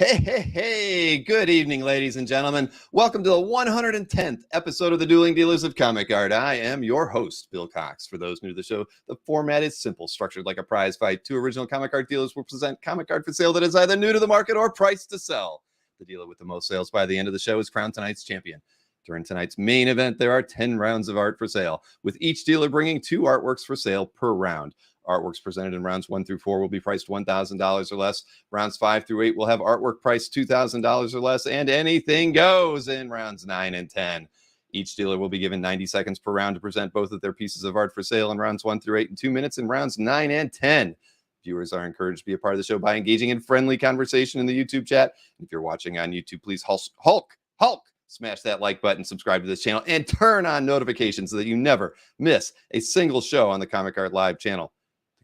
Hey, good evening, ladies and gentlemen. Welcome to the 110th episode of the Dueling Dealers of Comic Art. I am your host, Bill Cox. For those new to the show, the format is simple, structured like a prize fight. Two original comic art dealers will present comic art for sale that is either new to the market or priced to sell. The dealer with the most sales by the end of the show is crowned tonight's champion. During tonight's main event, there are 10 rounds of art for sale, with each dealer bringing 2 artworks for sale per round. Artworks presented in rounds 1 through 4 will be priced $1,000 or less. Rounds 5 through 8 will have artwork priced $2,000 or less, and anything goes in rounds 9 and 10. Each dealer will be given 90 seconds per round to present both of their pieces of art for sale in rounds 1 through 8 and 2 minutes in rounds 9 and 10. Viewers are encouraged to be a part of the show by engaging in friendly conversation in the YouTube chat. If you're watching on YouTube, please Hulk, smash that like button, subscribe to this channel, and turn on notifications so that you never miss a single show on the Comic Art Live channel.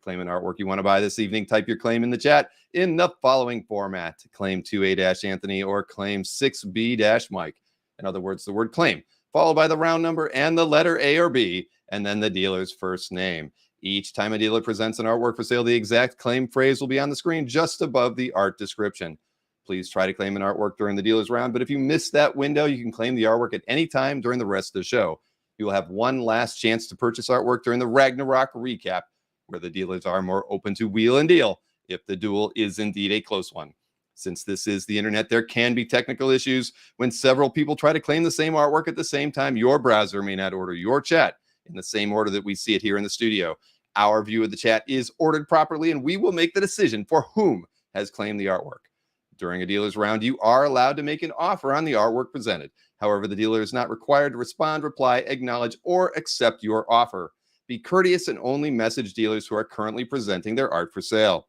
Claim an artwork you want to buy this evening, type your claim in the chat in the following format: claim 2A-Anthony or claim 6B-Mike. In other words, the word claim, followed by the round number and the letter A or B, and then the dealer's first name. Each time a dealer presents an artwork for sale, the exact claim phrase will be on the screen just above the art description. Please try to claim an artwork during the dealer's round, but if you miss that window, you can claim the artwork at any time during the rest of the show. You will have one last chance to purchase artwork during the Ragnarok recap, where the dealers are more open to wheel and deal if the duel is indeed a close one. Since this is the internet, there can be technical issues when several people try to claim the same artwork at the same time. Your browser may not order your chat in the same order that we see it here in the studio. Our view of the chat is ordered properly, and we will make the decision for whom has claimed the artwork. During a dealer's round, you are allowed to make an offer on the artwork presented. However, the dealer is not required to respond, reply, acknowledge, or accept your offer. Be courteous and only message dealers who are currently presenting their art for sale.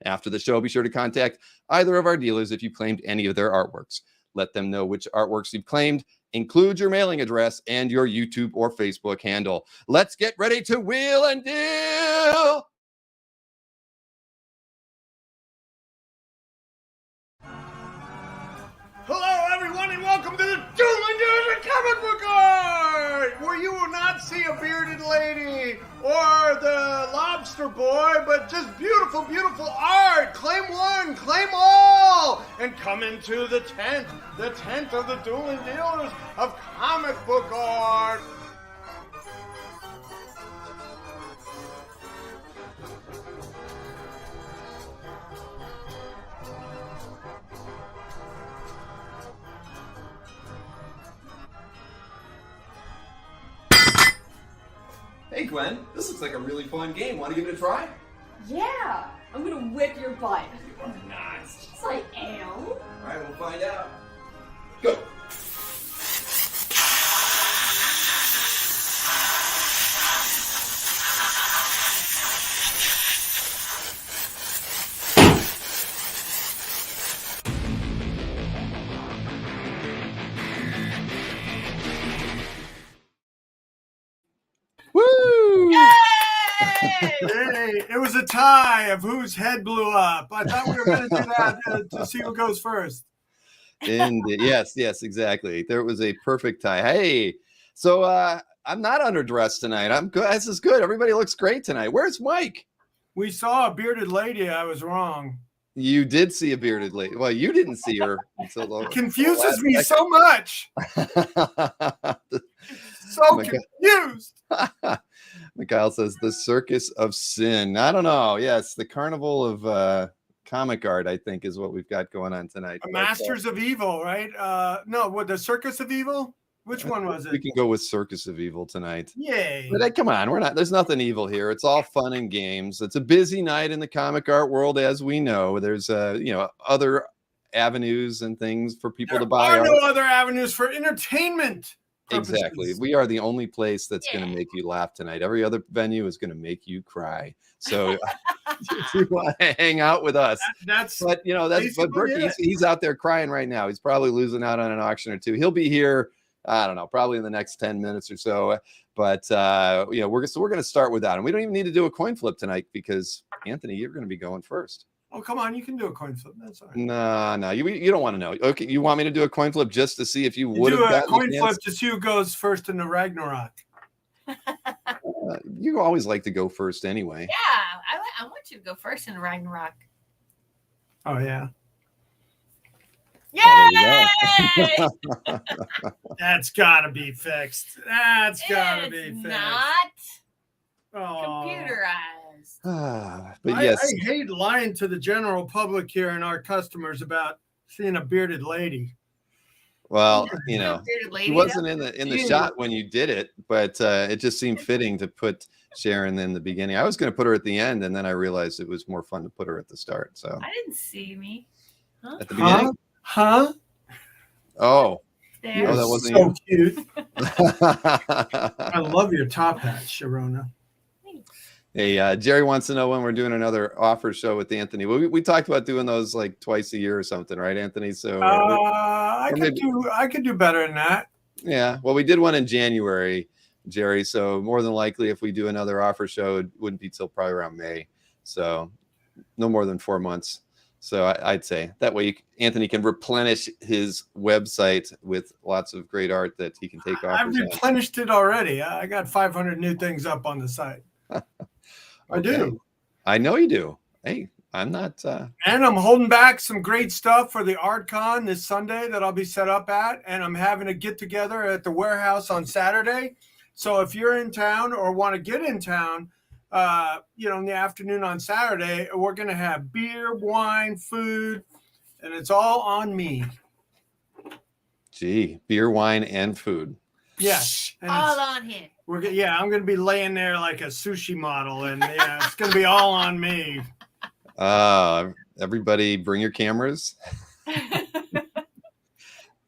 After the show, be sure to contact either of our dealers if you claimed any of their artworks. Let them know which artworks you've claimed, include your mailing address and your YouTube or Facebook handle. Let's get ready to wheel and deal! Hello, everyone, and welcome to the Dueling Dealers of Comic Book Art, where you will not see a bearded lady or the lobster boy, but just beautiful, beautiful art. Claim one, claim all, and come into the tent of the Dueling Dealers of Comic Book Art. Hey Gwen, this looks like a really fun game. Want to give it a try? Yeah, I'm gonna whip your butt. Nice. Yes, I am. All right, we'll find out. Go. Woo! Hey, it was a tie of whose head blew up. I thought we were going to do that to see who goes first. Yes, exactly. There was a perfect tie. Hey, so I'm not underdressed tonight. I'm good. This is good. Everybody looks great tonight. Where's Mike? We saw a bearded lady. I was wrong. You did see a bearded lady. Well, you didn't see her. It confuses me so much. So confused. Mikhail says the circus of sin. I don't know. Yes, the carnival of comic art, I think, is what we've got going on tonight. Masters of Evil, right? No, what, the Circus of Evil? Which one was it? We can go with Circus of Evil tonight. Yay. But come on, there's nothing evil here. It's all fun and games. It's a busy night in the comic art world, as we know. There's other avenues and things for people to buy. There are no other avenues for entertainment purposes. Exactly. We are the only place that's going to make you laugh tonight. Every other venue is going to make you cry. So if you want to hang out with us, but Burke, he's out there crying right now. He's probably losing out on an auction or two. He'll be here, I don't know, probably in the next 10 minutes or so. But we're going to start with that, and we don't even need to do a coin flip tonight because Anthony, you're going to be going first. Oh, come on. You can do a coin flip. That's all right. No, you don't want to know. Okay, you want me to do a coin flip just to see if you would have gotten a coin flip to see who goes first in the Ragnarok. You always like to go first anyway. Yeah, I want you to go first in Ragnarok. Oh, yeah. you go. That's gotta be fixed. That's gotta be It's fixed. not Oh. computerized. But yes, I hate lying to the general public here and our customers about seeing a bearded lady. well, Bearded he lady. wasn't in the Yeah. shot when you did it, but it just seemed fitting to put Sharon in the beginning. I was going to put her at the end, and then I realized it was more fun to put her at the start. So I didn't see me. Huh? at the beginning, Huh? oh, There. Oh, that wasn't so cute. you. I love your top hat, Sharona. Hey, Jerry wants to know when we're doing another offer show with Anthony. We talked about doing those like twice a year or something, right, Anthony? So I could do better than that. yeah, well, we did one in January, Jerry. So more than likely, if we do another offer show, it wouldn't be till probably around May. So no more than 4 months. So I'd say that way Anthony can replenish his website with lots of great art that he can take off. I've replenished it already. I got 500 new things up on the site. I do. I know you do. Hey, I'm not. And I'm holding back some great stuff for the ArtCon this Sunday that I'll be set up at. And I'm having a get together at the warehouse on Saturday. So if you're in town or want to get in town, in the afternoon on Saturday, we're going to have beer, wine, food, and it's all on me. Gee, beer, wine, and food. Yeah. And All on him. I'm going to be laying there like a sushi model, and it's going to be all on me. Everybody bring your cameras.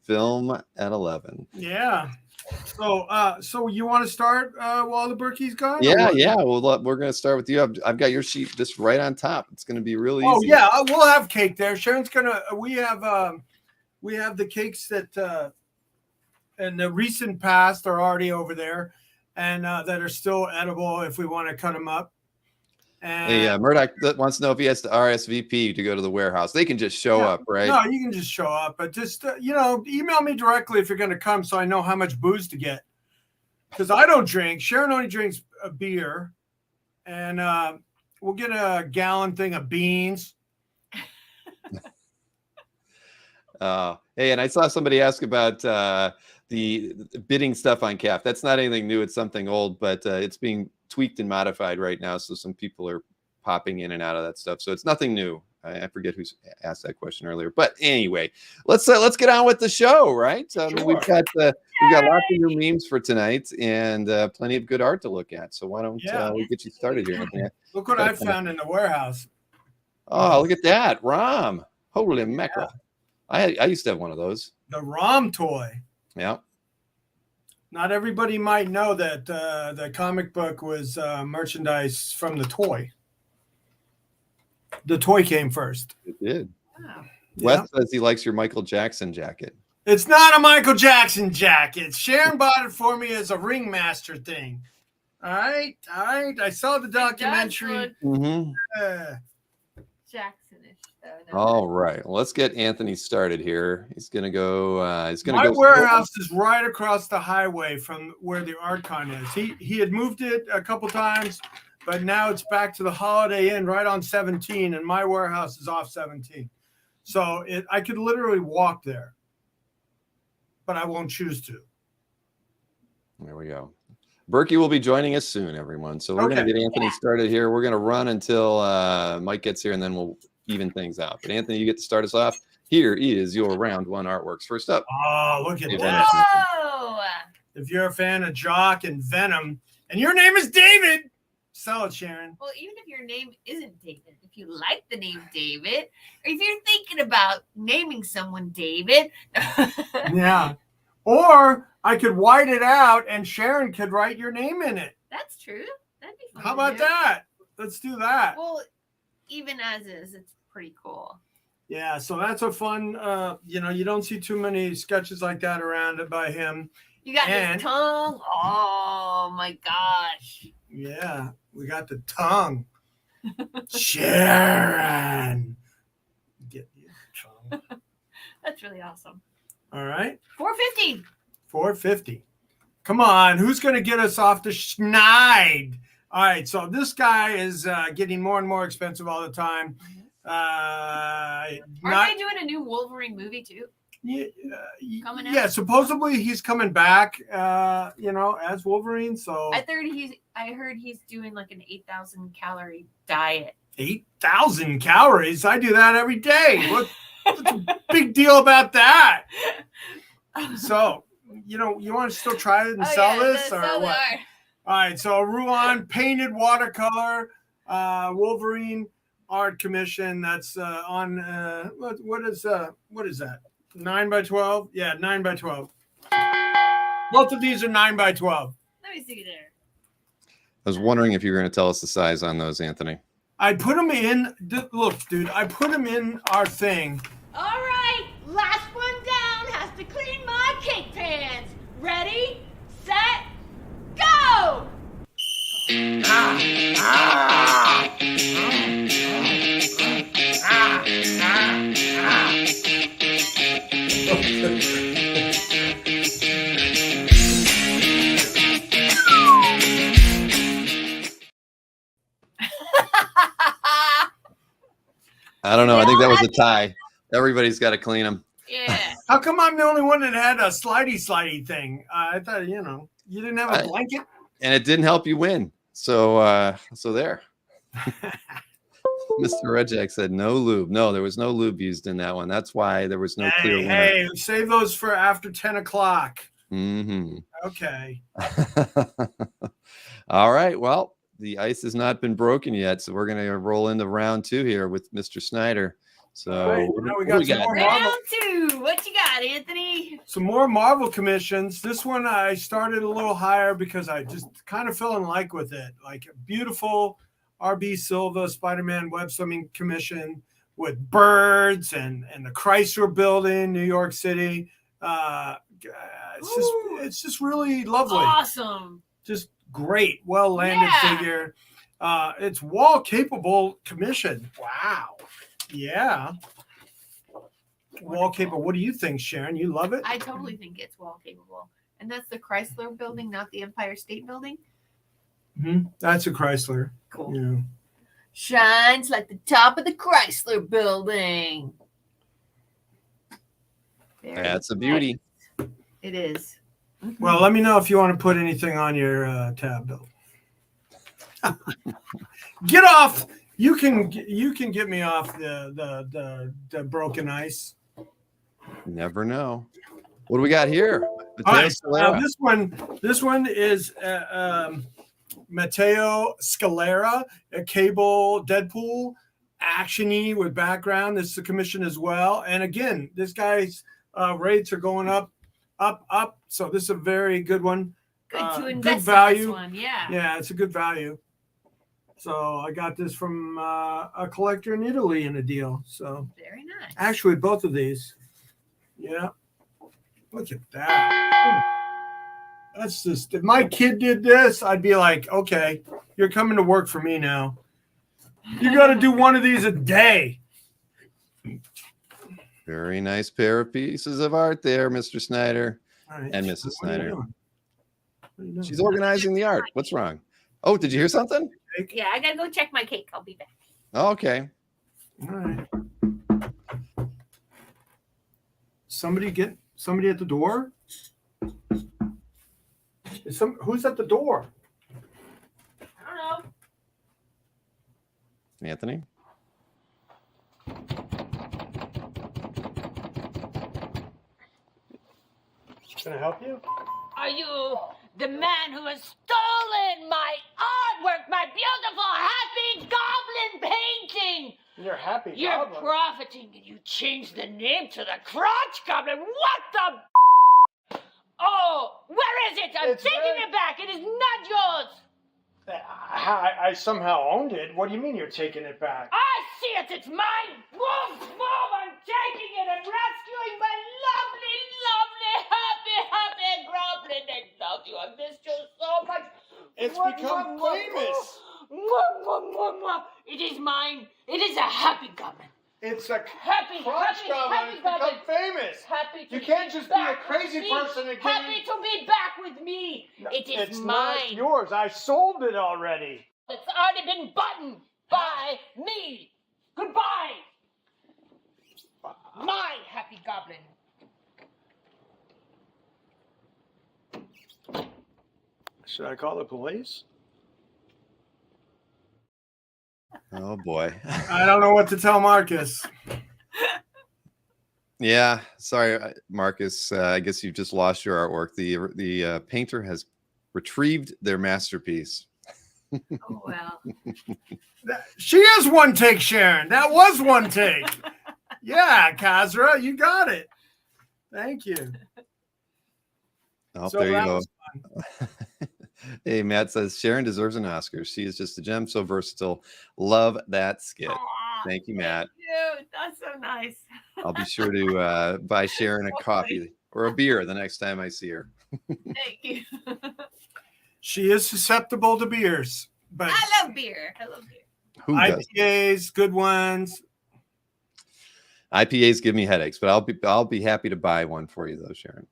Film at 11. Yeah. So you want to start while the Berkey's gone? Yeah. Well, we're going to start with you. I've got your sheet just right on top. It's going to be really easy. Oh yeah, we'll have cake there. Sharon's gonna. We have the cakes that in the recent past are already over there, and that are still edible if we want to cut them up. And Hey, Murdoch wants to know if he has to RSVP to go to the warehouse. They can just show up, right? No, you can just show up, but just email me directly if you're going to come, so I know how much booze to get. Because I don't drink. Sharon only drinks a beer, and we'll get a gallon thing of beans. Hey, and I saw somebody ask about the bidding stuff on CAF. That's not anything new. It's something old, but it's being tweaked and modified right now. So some people are popping in and out of that stuff. So it's nothing new. I forget who's asked that question earlier. But anyway, let's get on with the show, right? Sure. We've got lots of new memes for tonight and plenty of good art to look at. So why don't we get you started here? Anthony? Look what I found in the warehouse. Oh, look at that, Rom! Holy mackerel! I used to have one of those. The ROM toy. Yeah. Not everybody might know that the comic book was merchandise from the toy. The toy came first. It did. Wow. Wes says he likes your Michael Jackson jacket. It's not a Michael Jackson jacket. Sharon bought it for me as a ringmaster thing. All right. I saw the documentary. Jacksonish, though. All right. Well, let's get Anthony started here. He's gonna go. My warehouse is right across the highway from where the ArtCon is. He had moved it a couple times, but now it's back to the Holiday Inn right on 17, and my warehouse is off 17. So I could literally walk there, but I won't choose to. There we go. Berkey will be joining us soon, everyone. So we're going to get Anthony started here. We're going to run until Mike gets here, and then we'll even things out. But Anthony, you get to start us off. Here is your round one artworks. First up. Oh, look at Dave that. Whoa! If you're a fan of Jock and Venom, and your name is David, sell it, Sharon. Well, even if your name isn't David, if you like the name David, or if you're thinking about naming someone David. Yeah. Or I could white it out and Sharon could write your name in it. That's true. That'd be fun. How to about do. that? Let's do that. Well, even as is, it's pretty cool. Yeah, so that's a fun, you don't see too many sketches like that around by him. You got his tongue. Oh my gosh. Yeah, we got the tongue. Sharon. Get the tongue. That's really awesome. All right. $4.50. $4.50. Come on, who's going to get us off the schneid? All right, so this guy is getting more and more expensive all the time. Aren't they doing a new Wolverine movie too? Coming out? Yeah, supposedly he's coming back, as Wolverine. So I heard he's doing like an 8,000 calorie diet. 8,000 calories. I do that every day. What's a big deal about that? So, you want to still try it and sell this or what? All right. So Ruan painted watercolor, Wolverine art commission. That's on what is that? 9x12? Yeah, 9x12. Both of these are 9x12. Let me see there. I was wondering if you were going to tell us the size on those, Anthony. I put them in. Look, dude, I put them in our thing. All right, last one down has to clean my cake pans. Ready, set, go! I don't know. I think that was a tie. Everybody's got to clean them. Yeah. How come I'm the only one that had a slidey thing? I thought, you didn't have a blanket. And it didn't help you win. So there. Mr. Rejek said no lube. No, there was no lube used in that one. That's why there was no clear winner. Hey, save those for after 10 o'clock. Mm-hmm. Okay. All right. Well, the ice has not been broken yet, so we're going to roll into round 2 here with Mr. Snyder. So right, now we got some more Marvel. Round 2. What you got, Anthony? Some more Marvel commissions. This one I started a little higher because I just kind of fell in like with it. Like a beautiful R.B. Silva Spider-Man web swimming commission with birds and the Chrysler Building, New York City. It's just really lovely. Awesome. Just great, well-landed figure. It's wall-capable commission. Wow. Yeah. Wall-capable. What do you think, Sharon? You love it? I totally think it's wall-capable. And that's the Chrysler Building, not the Empire State Building? Mm-hmm. That's a Chrysler. Cool. Yeah. Shines like the top of the Chrysler Building. That's a beauty. It is. Mm-hmm. Well, let me know if you want to put anything on your tab, Bill. Get off. You can get me off the broken ice. Never know. What do we got here? All right, now this one is Matteo Scalera, a Cable Deadpool, action-y with background. This is a commission as well. And again, this guy's rates are going up. So this is a very good one. Good to invest good value. in this one, yeah. Yeah, it's a good value. So I got this from a collector in Italy in a deal. So very nice. Actually, both of these. Yeah. Look at that. That's just, if my kid did this, I'd be like, okay, you're coming to work for me now. You got to do one of these a day. Very nice pair of pieces of art there, Mr. Snyder Right. and Mrs. Snyder. What are you doing? She's organizing the art. What's wrong? Oh, did you hear something? Yeah, I got to go check my cake. I'll be back. Oh, okay. All right. Somebody at the door? Who's at the door? I don't know. Anthony? Can I help you? Are you the man who has stolen my artwork, my beautiful happy goblin painting? You're happy. You're goblin. profiting and you changed the name to the Crotch Goblin. What the? Oh, where is it? I'm taking it back. It is not yours. I somehow owned it. What do you mean you're taking it back? I see it. It's mine. Move, move. I'm taking it and rescuing my lovely, lovely, happy goblin. I love you. I missed you so much. It's become famous. It is mine. It is a happy goblin. It's a Happy Crotch goblin. happy It's goblin. become famous. Happy to You can't be just be a back crazy with me. person and Happy to be back with me. It is It's mine. not yours. I sold it already. It's already been buttoned by me. Goodbye. My happy goblin. Should I call the police? Oh boy. I don't know what to tell Marcus. Yeah, sorry, Marcus. I guess you've just lost your artwork. The painter has retrieved their masterpiece. Oh, well. She is one take, Sharon. That was one take. Yeah, Kazra, you got it. Thank you. Oh, So there you that go. was Hey, Matt says Sharon deserves an Oscar. She is just a gem, so versatile. Love that skit. Aw, Thank you, Matt. Thank you. That's so nice. I'll be sure to buy Sharon a coffee or a beer the next time I see her. Thank you. She is susceptible to beers, but I love beer. Who does? IPAs, good ones. IPAs give me headaches, but I'll be happy to buy one for you though, Sharon.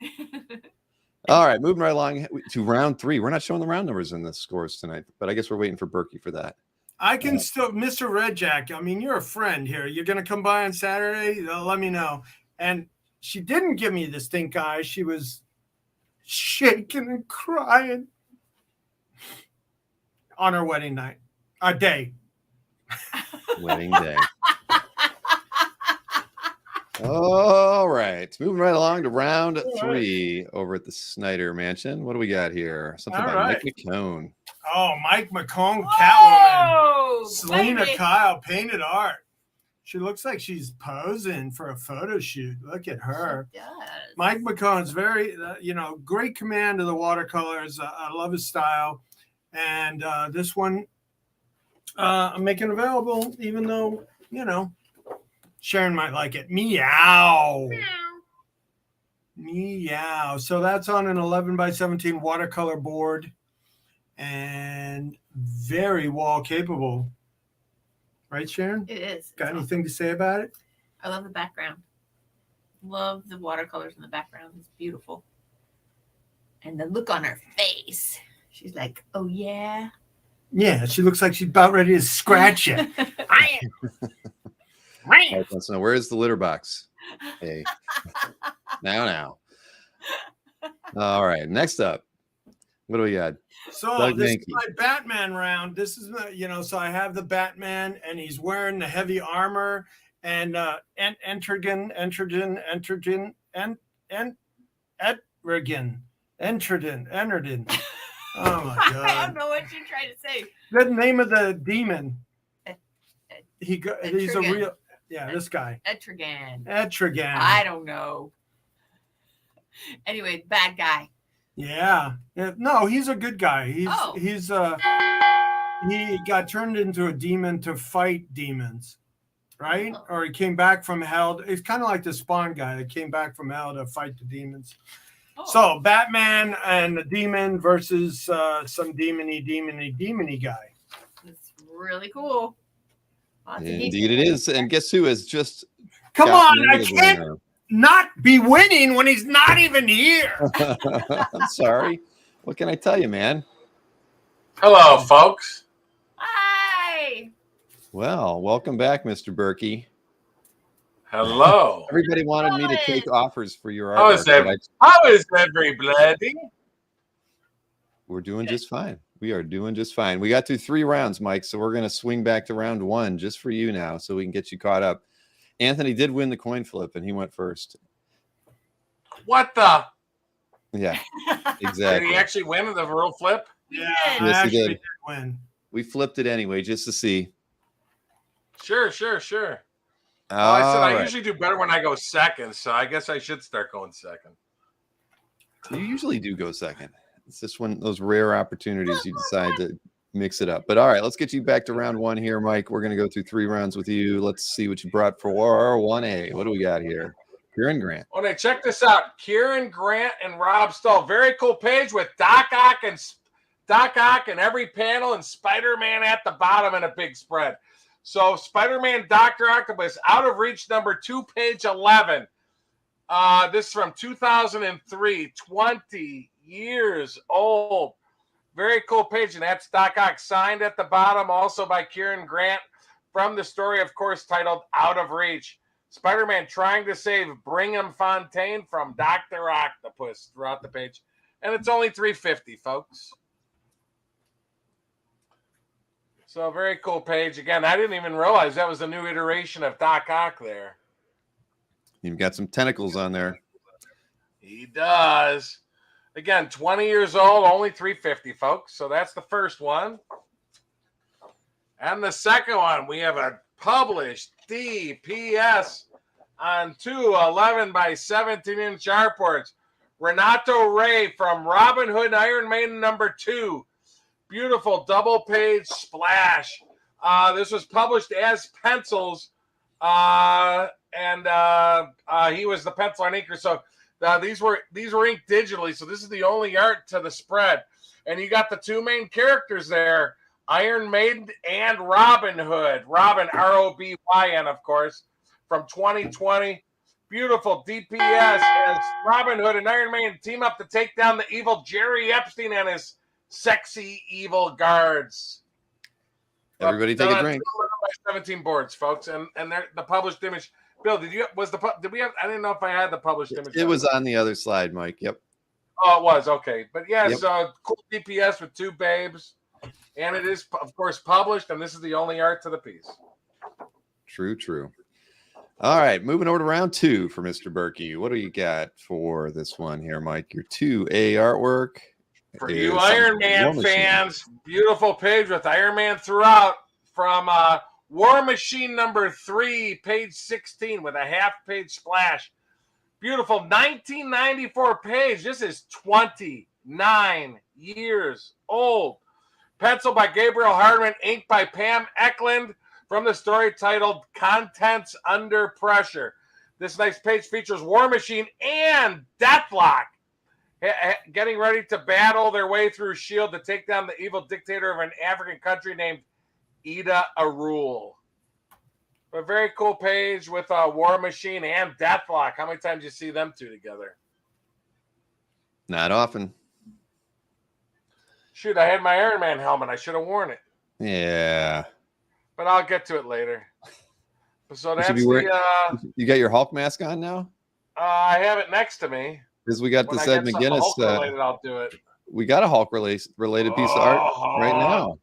All right, moving right along to round 3. We're not showing the round numbers in the scores tonight, but I guess we're waiting for Berkey for that. I can still, Mr. Red Jack, I mean, you're a friend here. You're going to come by on Saturday? Let me know. And she didn't give me the stink eye. She was shaking and crying on her wedding night. Day. Wedding day. All right, moving right along to round 3 over at the Snyder Mansion. What do we got here? Something All by right. Mike McCone. Oh, Mike McCone, Catwoman. Oh, Selena baby. Kyle, painted art. She looks like she's posing for a photo shoot. Look at her. She does. Mike McCone's very, great command of the watercolors. I love his style. And this one I'm making available, even though, Sharon might like it. Meow. Meow. So that's on an 11 by 17 watercolor board and very wall capable. Right, Sharon? It is. Got It's anything to say about it? I love the background. Love the watercolors in the background. It's beautiful. And the look on her face. She's like, oh, yeah. Yeah, she looks like she's about ready to scratch you. I am. Mike wants to know, where's the litter box? Hey, now. All right, next up, what do we got? So Doug this Mankey. is my Batman round. This is so I have the Batman and he's wearing the heavy armor and Entrogen. Oh my I god. don't know what you're trying to say. The name of the demon. He's a Etrigan. real this guy. Etrigan. Etrigan. I don't know. Anyway, bad guy. Yeah. No, he's a good guy. He got turned into a demon to fight demons, right? Oh. Or he came back from hell. It's kind of like the Spawn guy that came back from hell to fight the demons. Oh. So Batman and the demon versus some demony guy. It's really cool. Lots of Indeed it is. And guess who has just Come gotten on, I into the can't winner? not be winning when he's not even here. I'm sorry. What can I tell you, man? Hello, folks. Hi. Well, welcome back, Mr. Berkey. Hello. Everybody wanted me to take offers for your How artwork, is but How is everybody? we're doing just fine. We are doing just fine. We got through 3 rounds, Mike, so we're going to swing back to round 1 just for you now so we can get you caught up. Anthony did win the coin flip, and he went first. What the? Yeah, Did exactly. he actually win the real flip? Yeah, Yes, he I actually did. did win. We flipped it anyway just to see. Sure. Well, I said All I right. usually do better when I go second, so I guess I should start going second. You usually do go second. It's just one those rare opportunities you decide to mix it up. But all right, let's get you back to round 1 here, Mike. We're going to go through 3 rounds with you. Let's see what you brought for 1A. What do we got here? Kieran Grant. Okay, check this out. Kieran Grant and Rob Stoll. Very cool page with Doc Ock and every panel and Spider-Man at the bottom and a big spread. So Spider-Man Dr. Octopus, Out of Reach number 2, page 11. This is from 2003, 20 years old. Very cool page, and that's Doc Ock signed at the bottom, also by Kieran Grant, from the story, of course, titled Out of Reach. Spider-Man trying to save Brigham Fontaine from Dr. Octopus throughout the page. And it's only $3.50, folks. So very cool page. Again, I didn't even realize that was a new iteration of Doc Ock there. You've got some tentacles on there. He does. Again, 20 years old, only $350, folks. So that's the first one. And the second one, we have a published DPS on two 11 by 17-inch artboards. Renato Ray from Robin Hood Iron Maiden #2. Beautiful double-page splash. This was published as pencils, and he was the pencil and inker. So these were inked digitally. So this is the only art to the spread. And you got the two main characters there, Iron Maiden and Robin Hood. Robin, R-O-B-Y-N, of course, from 2020. Beautiful DPS as Robin Hood and Iron Maiden team up to take down the evil Jerry Epstein and his sexy evil guards. Everybody take a drink. 17 boards, folks, and the published image. Bill, did we have? I didn't know if I had the published image. It was on the other slide, Mike. Yep. Oh, it was okay, but yes, Yep. Cool DPS with two babes, and it is of course published, and this is the only art to the piece. True. All right, moving over to round 2 for Mr. Berkey. What do you got for this one here, Mike? Your 2A artwork. For is you Iron Man War Machine. fans, beautiful page with Iron Man throughout from War Machine #3, page 16 with a half-page splash. Beautiful 1994 page. This is 29 years old. Pencil by Gabriel Hardman, ink by Pam Eklund from the story titled Contents Under Pressure. This next page features War Machine and Deathlock getting ready to battle their way through S.H.I.E.L.D. to take down the evil dictator of an African country named Ida Arul. A very cool page with War Machine and Deathlock. How many times do you see them two together? Not often. Shoot, I had my Iron Man helmet. I should have worn it. Yeah. But I'll get to it later. So that's you got your Hulk mask on now? I have it next to me. Because we got When this I Ed get something McGuinness. Hulk-related, I'll do it. We got a Hulk related piece of art right now.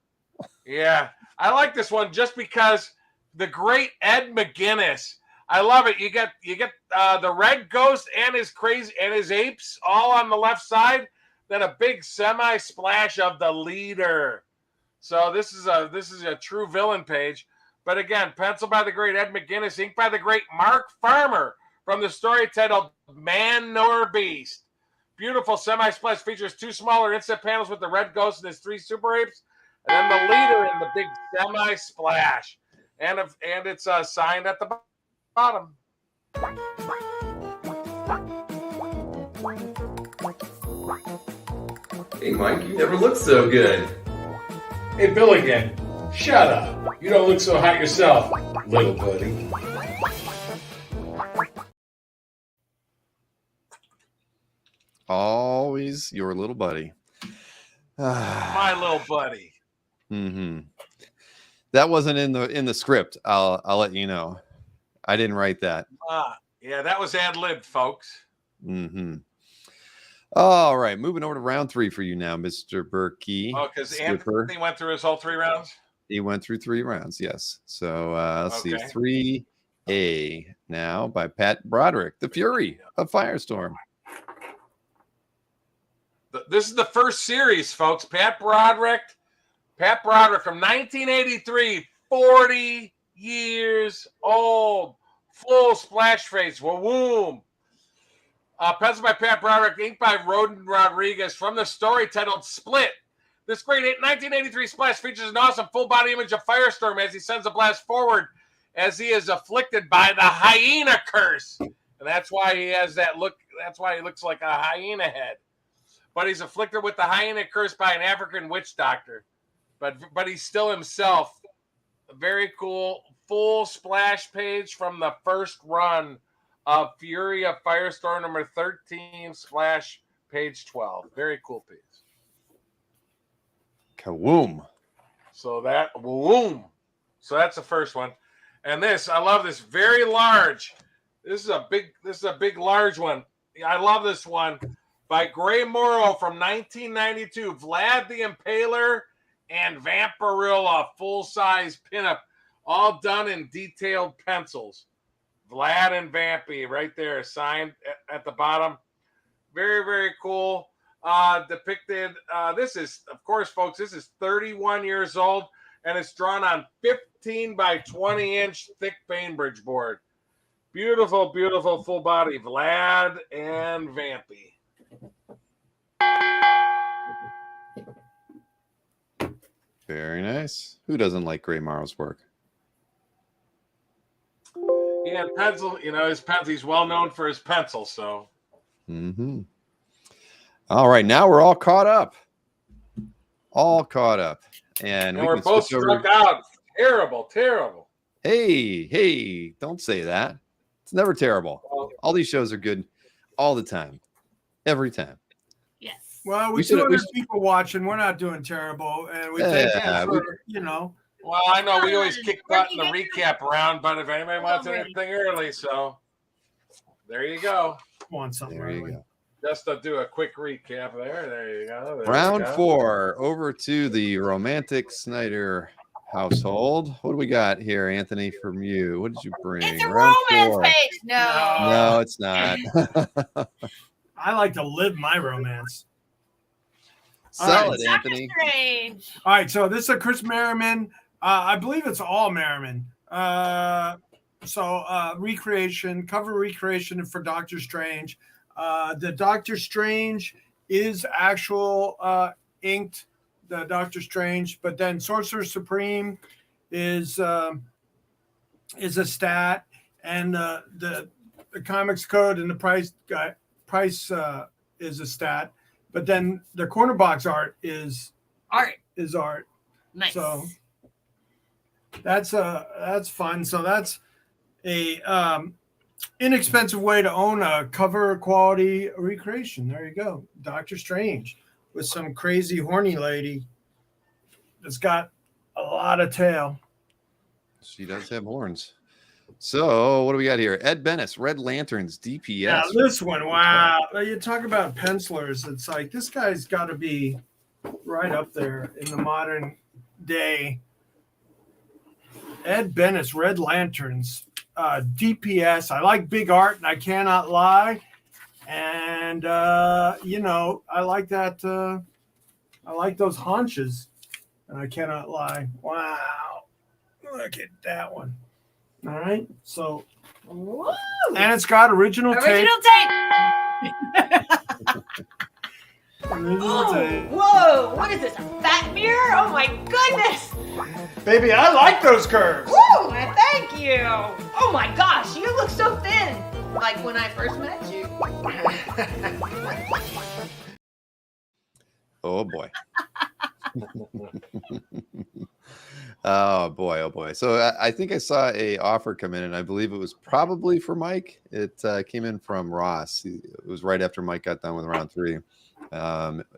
Yeah, I like this one just because the great Ed McGuinness. I love it. You get the Red Ghost and his apes all on the left side. Then a big semi splash of the leader. So this is a true villain page. But again, pencil by the great Ed McGuinness, ink by the great Mark Farmer from the story titled Man Nor Beast. Beautiful semi-splash features two smaller instant panels with the Red Ghost and his three super apes, and then the leader in the big semi-splash. And it's signed at the bottom. Hey, Mike, you never looked so good. Hey, Bill again. Shut up. You don't look so hot yourself, little buddy. Always your little buddy. My little buddy. Mm-hmm. That wasn't in the script. I'll let you know. I didn't write that. Yeah, that was ad-libbed, folks. Mm-hmm. All right, moving over to round 3 for you now, Mr. Berkey. Oh, because Anthony went through his whole 3 rounds? He went through 3 rounds, yes. So let's see, 3A now by Pat Broderick, The Fury of Firestorm. This is the first series, folks. Pat Broderick from 1983, 40 years old. Full splash face. Wawoom. Pencil by Pat Broderick, ink by Roden Rodriguez from the story titled Split. This great 1983 splash features an awesome full body image of Firestorm as he sends a blast forward as he is afflicted by the hyena curse. And that's why he has that look. That's why he looks like a hyena head. But he's afflicted with the hyena curse by an African witch doctor. But he's still himself. A very cool full splash page from the first run of Fury of Firestorm number 13 splash page 12. Very cool piece. Kawoom. So that's the first one. And this, I love this, very large. This is a big large one. I love this one by Gray Morrow from 1992. Vlad the Impaler and Vampirilla full-size pinup, all done in detailed pencils. Vlad and Vampy right there, signed at the bottom. Very, very cool. Depicted. This is, of course, folks, this is 31 years old, and it's drawn on 15 by 20-inch thick Bainbridge board. Beautiful, beautiful full body Vlad and Vampy. Very nice. Who doesn't like Gray Morrow's work? Yeah, pencil. His pencil. He's well known for his pencil. So. Mm-hmm. All right, now we're all caught up. And we're both struck out. Terrible, terrible. Hey, don't say that. It's never terrible. All these shows are good all the time. Every time. Yes. Well, we 200 people watching. We're not doing terrible. And we thank you for, Well, I know we always kick butt in the recap round, but if anybody wants anything early, so there you go. Want something early. Just to do a quick recap there. There you go. Round 4, over to the Romantic Snyder household. What do we got here, Anthony, from you? What did you bring? It's a romance page. No, it's not. I like to live my romance. Sell it, Anthony. Strange. All right, so this is a Chris Merriman. I believe it's all Merriman. Recreation, cover recreation for Doctor Strange. The Doctor Strange is actual inked, the Doctor Strange, but then Sorcerer Supreme is a stat, and the comics code and the price is a stat, but then the corner box art is art. Nice. So that's fun. So that's a inexpensive way to own a cover quality recreation. There you go. Doctor Strange with some crazy horny lady that's got a lot of tail. She does have horns. So what do we got here? Ed Bennis, Red Lanterns, DPS. Now this one, wow. You talk about pencilers. It's like this guy's got to be right up there in the modern day. Ed Bennis, Red Lanterns, DPS. I like big art, and I cannot lie. And I like that. I like those haunches, and I cannot lie. Wow, look at that one. All right, so Woo! and it's got original tape. Original tape. Whoa, what is this, a fat mirror? Oh my goodness! Baby, I like those curves. Woo, thank you! Oh my gosh, you look so thin! Like when I first met you. Oh boy. Oh boy. So I think I saw a offer come in, and I believe it was probably for Mike. It came in from Ross. It was right after Mike got done with round 3.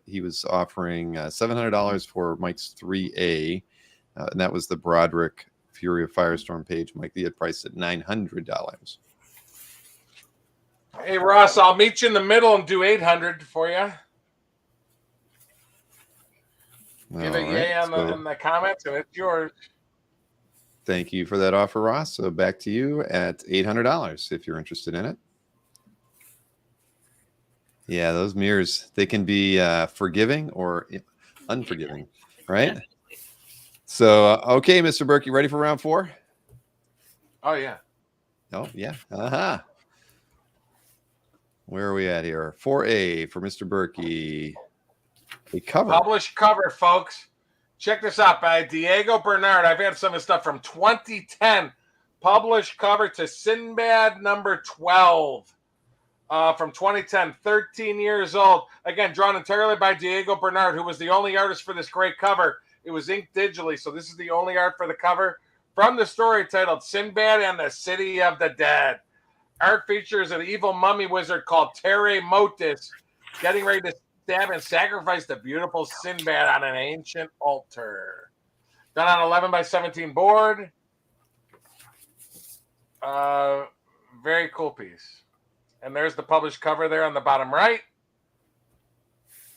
He was offering $700 for Mike's 3A, and that was the Broderick Fury of Firestorm page. Mike, he had priced at $900. Hey Ross, I'll meet you in the middle and do 800 for you. Give it yay in the comments, and it's yours. Thank you for that offer, Ross. So back to you at $800 if you're interested in it. Yeah, those mirrors, they can be forgiving or unforgiving, right? So, okay, Mr. Burke, you ready for round 4? Oh, yeah. Oh, yeah. Uh-huh. Where are we at here? 4A for Mr. Berkey. A cover. Published cover, folks. Check this out by Diego Bernard. I've had some of his stuff from 2010. Published cover to Sinbad number 12 from 2010. 13 years old. Again, drawn entirely by Diego Bernard, who was the only artist for this great cover. It was inked digitally, so this is the only art for the cover. From the story titled Sinbad and the City of the Dead. Art features an evil mummy wizard called Terre Motus getting ready to stab and sacrifice the beautiful Sinbad on an ancient altar. Done on 11 by 17 board. Very cool piece. And there's the published cover there on the bottom right.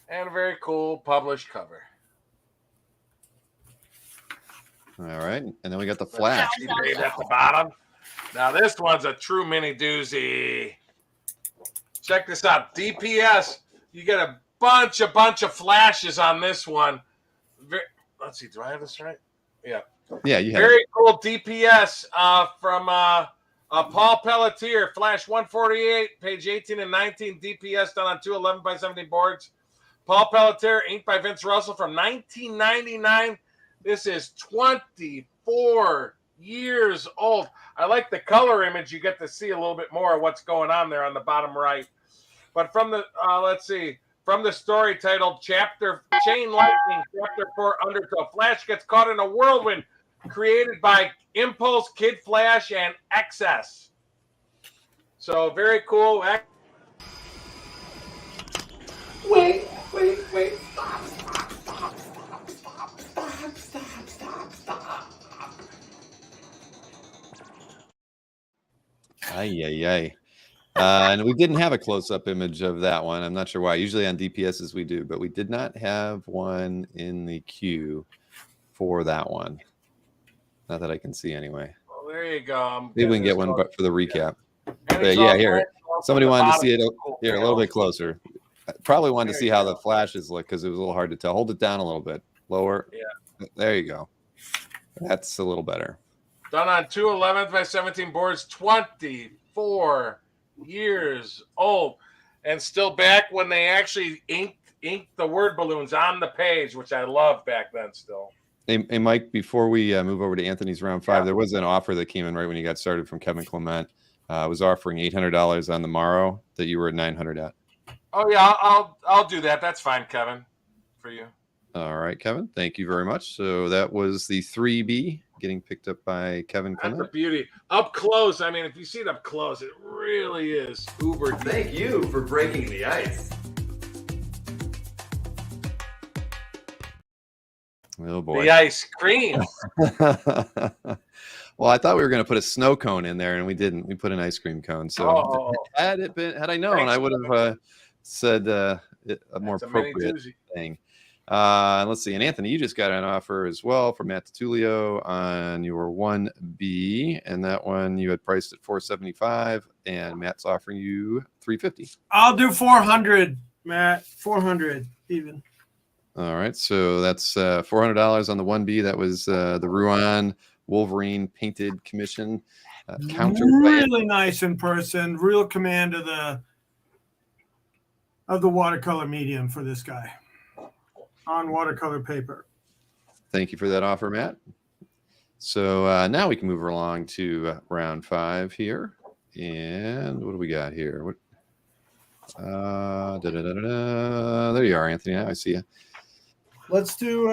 And a very cool published cover. All right. And then we got the Flash. Dave at the bottom. Now this one's a true mini doozy. Check this out. DPS. You get a bunch of flashes on this one. Let's see. Do I have this right? Yeah. Yeah, you have Very cool DPS from Paul Pelletier. Flash 148, page 18 and 19. DPS done on 2 11x17 boards. Paul Pelletier, inked by Vince Russell from 1999. This is 24 years old. I like the color image. You get to see a little bit more of what's going on there on the bottom right. But from the, let's see, from the story titled Chapter Chain Lightning, Chapter 4 Undertow, Flash gets caught in a whirlwind created by Impulse, Kid Flash, and XS. So very cool. Wait. Ay. And we didn't have a close-up image of that one. I'm not sure why. Usually on DPSs we do, but we did not have one in the queue for that one. Not that I can see anyway. Well, there you go. Maybe we can get one but for the recap. And But yeah, here. Somebody wanted to see it here a little bit closer. Probably wanted to see how the flashes look because it was a little hard to tell. Hold it down a little bit. Lower. Yeah. There you go. That's a little better. Done on 2 11x17 boards, 24 years old, and still back when they actually inked the word balloons on the page, which I loved back then still. Hey Mike, before we move over to Anthony's round 5, there was an offer that came in right when you got started from Kevin Clement. I was offering $800 on the Morrow that you were at $900 at. Oh yeah, I'll do that. That's fine, Kevin, for you. All right, Kevin. Thank you very much. So that was the 3B getting picked up by Kevin That's Clement. a beauty. Up close, I mean, if you see it up close, it really is uber. Thank you for breaking the ice. Oh boy. The ice cream. Well, I thought we were going to put a snow cone in there, and we didn't. We put an ice cream cone. So had I known, I would have said a more appropriate thing. Let's see. And Anthony, you just got an offer as well from Matt Tutulio on your 1B, and that one you had priced at $475, and Matt's offering you $350. I'll do 400, Matt. 400 even. All right, so that's $400 on the 1B. That was the Ruan Wolverine painted commission. Counter really nice in person. Real command of the watercolor medium for this guy on watercolor paper. Thank you for that offer, Matt. So now we can move along to round 5 here. And what do we got here? There you are, Anthony. Now I see you. Let's do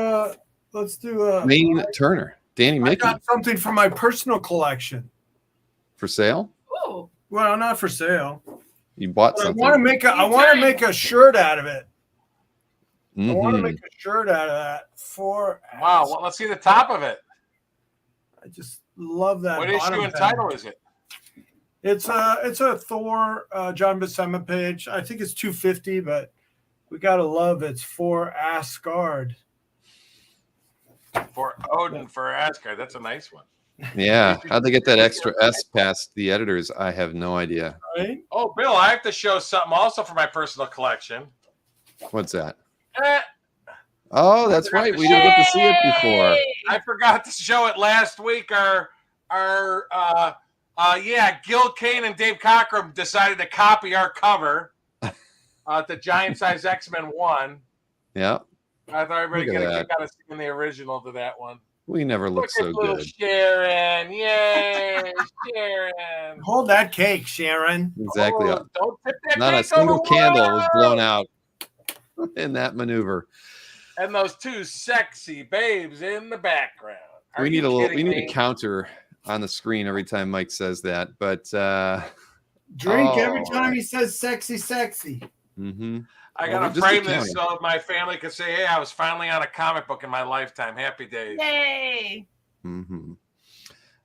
Maine Turner, Danny I Mickey. got something from my personal collection. For sale? Oh, Well, not for sale. You bought But I something. want to make a shirt out of it. I want to Mhm. make a shirt out of that for Wow, well, let's see the top of it. I just love that. What issue and title is it? It's a Thor John Buscema page. I think it's 250, but we gotta love it's for Asgard. For Odin for Asgard. That's a nice one. Yeah. How'd they get that extra S past the editors? I have no idea. Right? Oh, Bill, I have to show something also for my personal collection. What's that? Eh, Oh, that's right. We didn't get to see it before. I forgot to show it last week. Gil Kane and Dave Cockrum decided to copy our cover. The Giant Size X-Men 1. Yeah. I thought everybody Look at got a that. kick out of seeing the original to that one. We never Look looked so at little good. Sharon. Yay, Sharon. Hold that cake, Sharon. Exactly. Oh, don't tip that Not a cake single over. candle was blown out in that maneuver. And those two sexy babes in the background. Are We need you a little. kidding We need me? a counter on the screen every time Mike says that. But Drink every Oh. time he says sexy, sexy. I Well, gotta just a frame this counter. so my family could say, "Hey, I was finally on a comic book in my lifetime. Happy days." yay.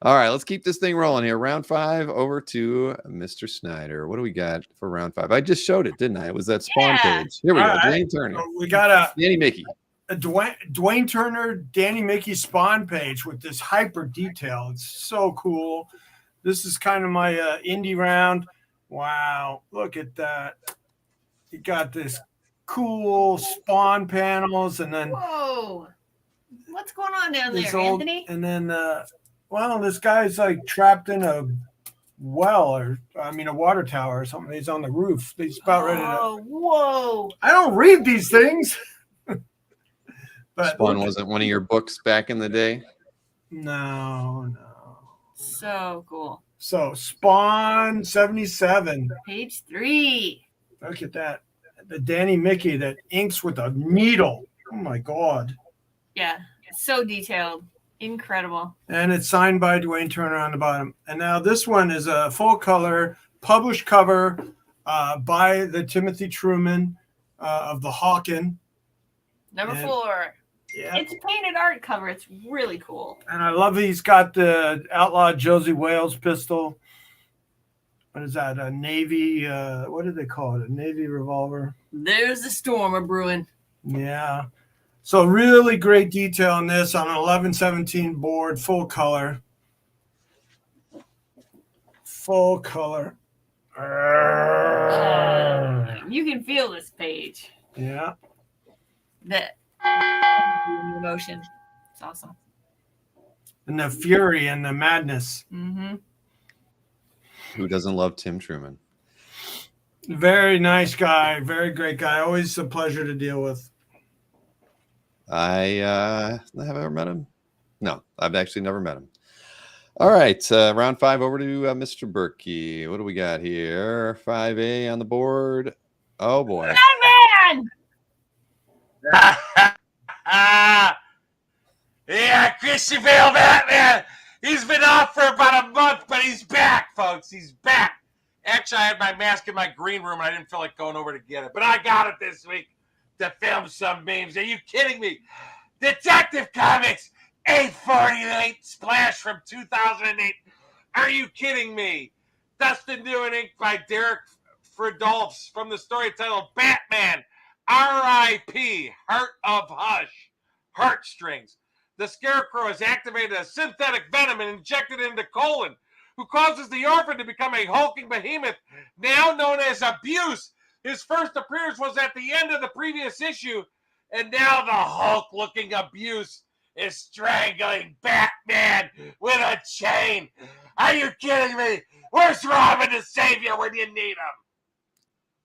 All right, let's keep this thing rolling here. Round 5 over to Mr. Snyder. What do we got for round 5? I just showed it, didn't I? It was that spawn Yeah. page. Here we All go. right. Danny Turner. So we got Danny Mickey. a Dwayne Turner, Danny Mickey Spawn page with this hyper detail. It's so cool. This is kind of my indie round. Wow, look at that. You got this cool Spawn panels, and then Whoa. What's going on down this there, old, Anthony? and then well, this guy's like trapped in a well, or I mean a water tower or something. He's on the roof. He's about ready to. Oh, whoa. I don't read these things. But Spawn wasn't one of your books back in the day. no. So cool. So Spawn 77. Page 3. Look at that. The Danny Mickey that inks with a needle. Oh my God. Yeah. It's so detailed. Incredible. And it's signed by Dwayne Turner on the bottom. And now this one is a full color published cover by the Timothy Truman of the Hawken. Number And- 4. Yeah. It's a painted art cover. It's really cool. And I love he's got the outlaw Josie Wales pistol. What is that? A Navy, what do they call it? A Navy revolver? There's the storm a brewing. Yeah. So really great detail on this on an 1117 board, full color. Full color. You can feel this page. Yeah. The emotion. It's awesome. And the fury and the madness. Mm-hmm. Who doesn't love Tim Truman? Very nice guy. Very great guy. Always a pleasure to deal with. I have ever met him. No, I've actually never met him. All right, round 5 over to Mr. Berkey. What do we got here? 5A on the board. Oh boy. Batman! Yeah, Christian Bale Batman. He's been off for about a month, but he's back, folks. He's back. Actually, I had my mask in my green room, and I didn't feel like going over to get it. But I got it this week to film some memes. Are you kidding me? Detective Comics 848 Splash from 2008. Are you kidding me? Dustin New and ink by Derek Fridolfs from the story titled Batman, R.I.P. Heart of Hush, Heartstrings. The Scarecrow has activated a synthetic venom and injected it into Colin, who causes the orphan to become a hulking behemoth, now known as Abuse. His first appearance was at the end of the previous issue, and now the Hulk-looking Abuse is strangling Batman with a chain. Are you kidding me? Where's Robin to save you when you need him?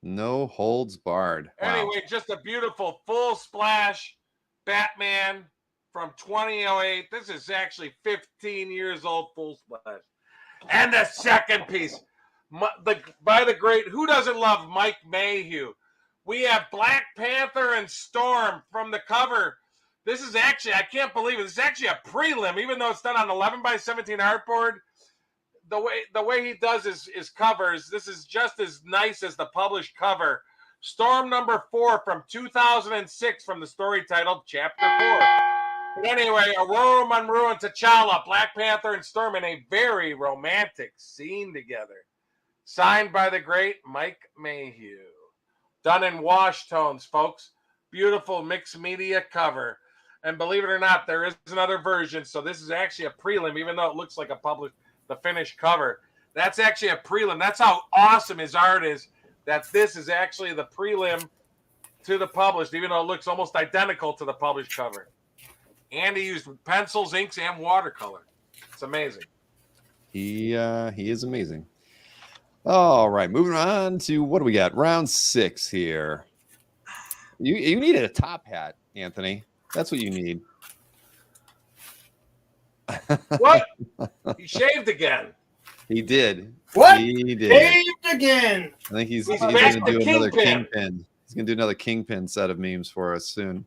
No holds barred. Wow. Anyway, just a beautiful full splash Batman from 2008. This is actually 15 years old, full splash. And the second piece, by the great, who doesn't love Mike Mayhew? We have Black Panther and Storm from the cover. This is actually, I can't believe it. This is actually a prelim, even though it's done on 11x17 artboard. The way he does his covers, this is just as nice as the published cover. Storm number 4 from 2006 from the story titled Chapter 4. But anyway, Aurora Monroe and T'Challa, Black Panther and Storm in a very romantic scene together. Signed by the great Mike Mayhew. Done in wash tones, folks. Beautiful mixed media cover. And believe it or not, there is another version. So this is actually a prelim, even though it looks like the finished cover. That's actually a prelim. That's how awesome his art is, that this is actually the prelim to the published, even though it looks almost identical to the published cover. And he used pencils, inks, and watercolor. It's amazing. He is amazing. All right, moving on to what do we got? Round 6 here. You needed a top hat, Anthony. That's what you need. What? He shaved again. He did. What? He did. Saved again. I think he's He's going back to to do another Kingpin. Kingpin. He's going to do another Kingpin set of memes for us soon.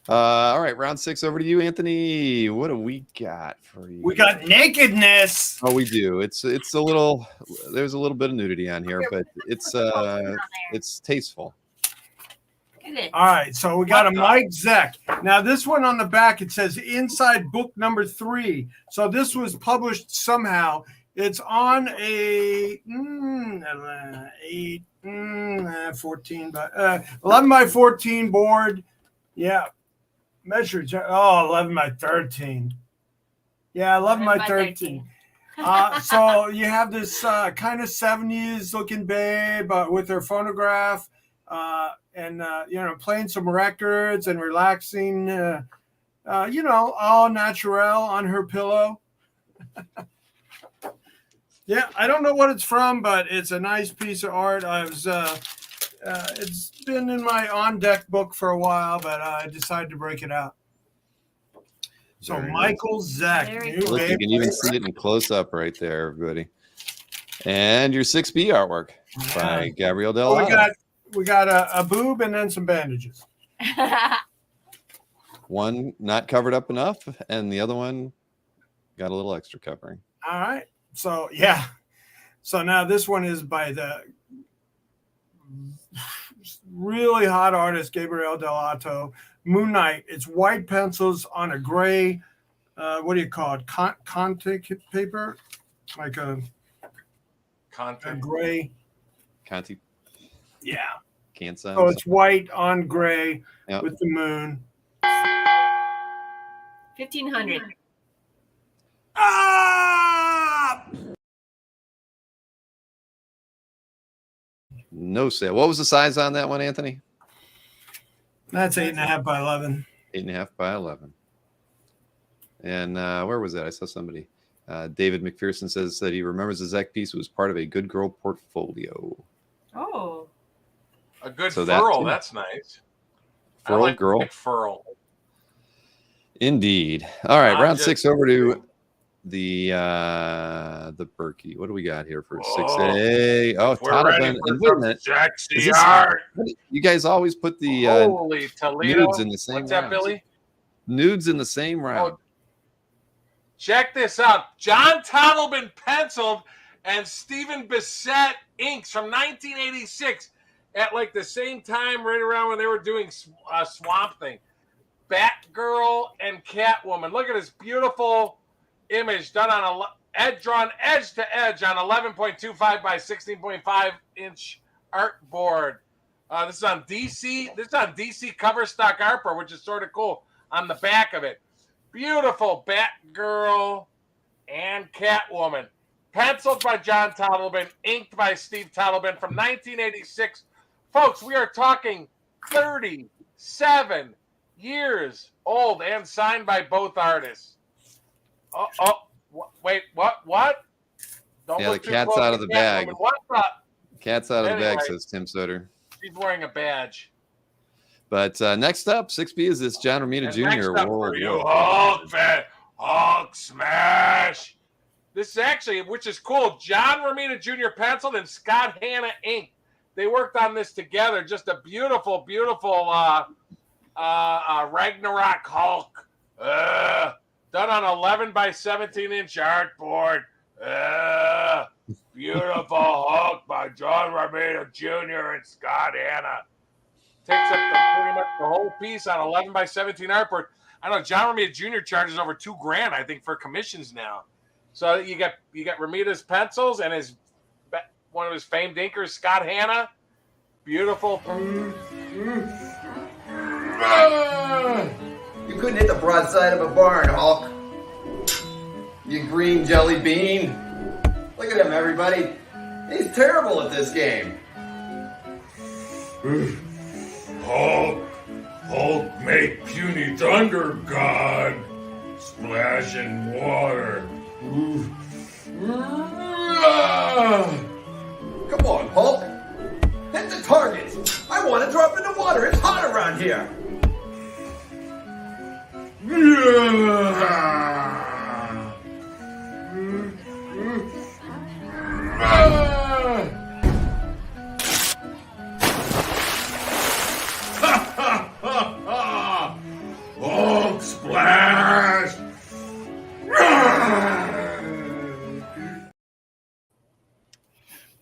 All right, round 6 over to you, Anthony. What do we got for you? We got nakedness. Oh, we do. It's a little. There's a little bit of nudity on here, but it's tasteful. All right, so we got a Mike Zeck. Now, this one on the back, it says inside book number 3. So this was published somehow. It's on a 14 by 11 by 14 board. Yeah. Measure. 11 by 13. Yeah, 11 by 13. So you have this kind of 70s looking babe with her phonograph and, playing some records and relaxing, all natural on her pillow. Yeah, I don't know what it's from, but it's a nice piece of art. It's been in my on deck book for a while, but I decided to break it out. So Very Michael Zach, Very new cool. Look, you babe. can even see it in close up right there, everybody. And your 6B artwork by Gabrielle Del Oh, Otto. we got a boob and then some bandages. One not covered up enough, and the other one got a little extra covering. All right. So yeah. So now this one is by the really hot artist Gabrielle Del Otto, Moon Knight. It's white pencils on a gray, what do you call it? Conte paper, like a gray. Conti Yeah. can't sound. So it's white on gray Yep. with the moon. 1,500. Ah! No sale. What was the size on that one, Anthony? That's 8.5 by 11. 8.5 by 11. And where was that? I saw somebody. David McPherson says that he remembers the Zach piece was part of a Good Girl portfolio. Oh. A good So that furl. too. That's nice. I Furl like girl. furl. Indeed. All right, I'm round just 6 over to the Berkey. What do we got here for 6A? Oh, We're ready Toddleman. for And wait a some minute. Is sexy this- art. You guys always put the Holy Toledo. nudes in the same What's that, rounds. Billy? Nudes in the same round. Oh, check this out. John Toddleman penciled and Stephen Bissett inks from 1986 at like the same time, right around when they were doing Swamp Thing. Batgirl and Catwoman. Look at this beautiful image done on drawn edge to edge on 11.25 by 16.5 inch artboard. This is on DC. This is on DC cover stock artboard, which is sort of cool on the back of it. Beautiful Batgirl and Catwoman. Penciled by John Toddleman, inked by Steve Toddleman from 1986. Folks, we are talking 37 years old and signed by both artists. Wait, what? Don't Yeah, look the too cat's close out to of the bag. Catwoman. What the? Cat's out of the bag, Anyway. says Tim Soder. She's wearing a badge. But next up, 6B is this John Romita And Jr. next up for World you, War. Hulk fan, Hulk smash. This is actually, which is cool, John Romita Jr. penciled and Scott Hanna ink. They worked on this together. Just a beautiful, beautiful Ragnarok Hulk. Done on 11 by 17 inch artboard. Beautiful Hulk by John Romita Jr. and Scott Hanna. Takes up pretty much the whole piece on 11 by 17 artboard. I know John Romita Jr. charges over $2,000, I think, for commissions now. So you got Romita's pencils and one of his famed inkers, Scott Hanna. Beautiful. You couldn't hit the broadside of a barn, Hulk. You green jelly bean. Look at him, everybody. He's terrible at this game. Hulk make puny thunder god splash in water. Come on, Hulk. Hit the target. I want to drop in the water. It's hot around here. Hulk splash!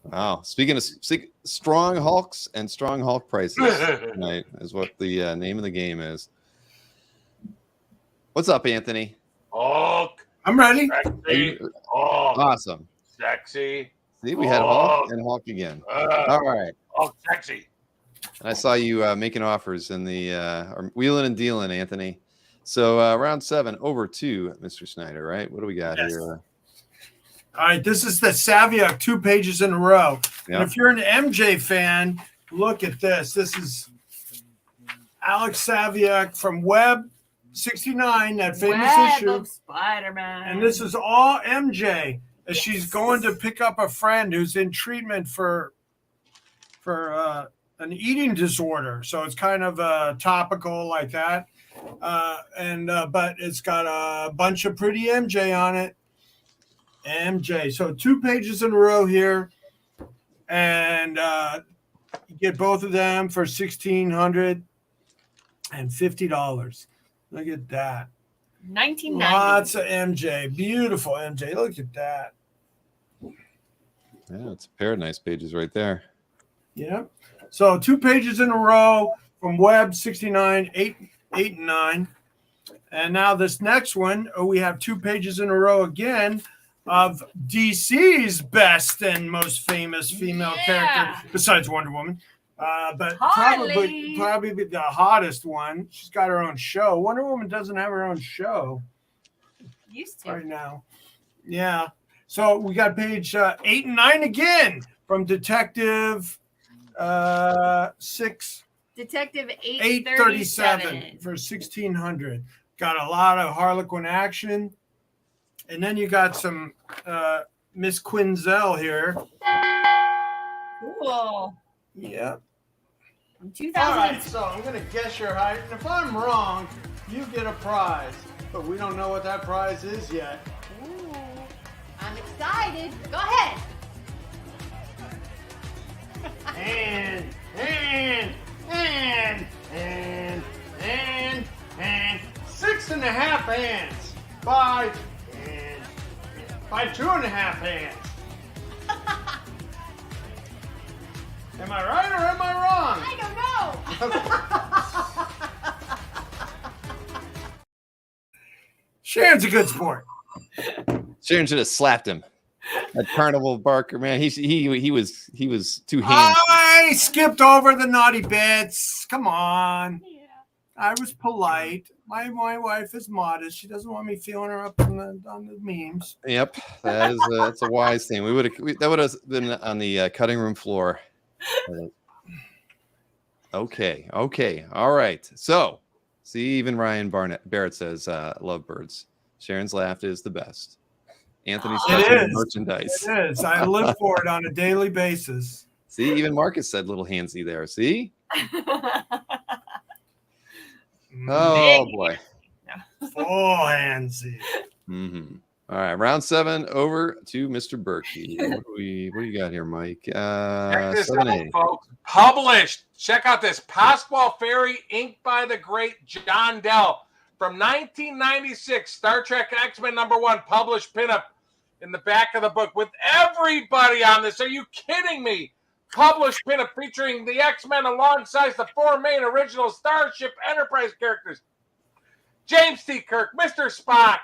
Wow. Speaking of strong Hulks and strong Hulk prices tonight is what the name of the game is. What's up, Anthony? Hulk. I'm ready. Sexy. Hulk. Awesome. Sexy. See, we had Hulk and Hulk again. All right. Hulk sexy. And I saw you making offers in the or wheeling and dealing, Anthony. So round 7 over to Mr. Snyder, right? What do we got here? All right, this is the Saviuk 2 pages in a row. Yeah. And if you're an MJ fan, look at this. This is Alex Saviuk from Web 69, that famous Web issue. of Spider-Man. And this is all MJ as she's going to pick up a friend who's in treatment for an eating disorder. So it's kind of topical like that. But it's got a bunch of pretty MJ on it. MJ. So 2 pages in a row here. And you get both of them for $1,650. Look at that. 1990. Lots of MJ. Beautiful MJ. Look at that. Yeah, it's a pair of nice pages right there. Yeah. So 2 pages in a row from Web 69, 8 and 9. And now this next one, we have 2 pages in a row again of DC's best and most famous female character besides Wonder Woman. But Harley. probably the hottest one. She's got her own show. Wonder Woman doesn't have her own show Used to. right now. Yeah. So we got page 8 and 9 again from Detective 6. Detective 837 for 1,600. Got a lot of Harlequin action. And then you got some Miss Quinzel here. Cool. Yeah. From All 2000. right, so I'm going to guess your height. And if I'm wrong, you get a prize. But we don't know what that prize is yet. Ooh, I'm excited. Go ahead. And 6.5 hands by 2.5 hands. Am I right or am I wrong? I don't know. Sharon's a good sport. Sharon should have slapped him. That Carnival Barker, man, he was too handy. I skipped over the naughty bits. Come on. Yeah. I was polite. My wife is modest. She doesn't want me feeling her up on the memes. Yep, that's a wise thing. That would have been on the cutting room floor. Okay, all right. So, see, even Ryan Barrett says lovebirds. Sharon's laugh is the best. Anthony's merchandise. It is. I live for it on a daily basis. See, even Marcus said little handsy there. See? Oh boy. Full handsy. Mm-hmm. All right, round 7 over to Mr. Berkey. What do you got here, Mike? Check this 7A. out, folks. Published. Check out this. Passwall Fairy, inked by the great John Dell. From 1996, Star Trek X-Men #1, published pinup in the back of the book with everybody on this. Are you kidding me? Published pinup featuring the X-Men alongside the 4 main original Starship Enterprise characters. James T. Kirk, Mr. Spock,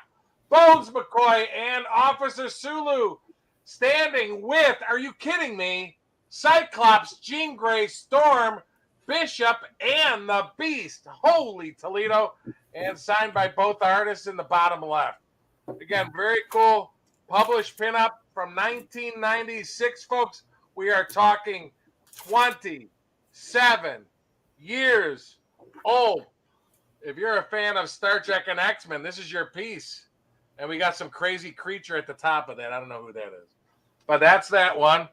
Bones McCoy, and Officer Sulu, standing with, are you kidding me, Cyclops, Jean Grey, Storm, Bishop, and the Beast. Holy Toledo. And signed by both artists in the bottom left. Again, very cool. Published pinup from 1996, folks. We are talking 27 years old. If you're a fan of Star Trek and X-Men, this is your piece. And we got some crazy creature at the top of that. I don't know who that is. But that's that one.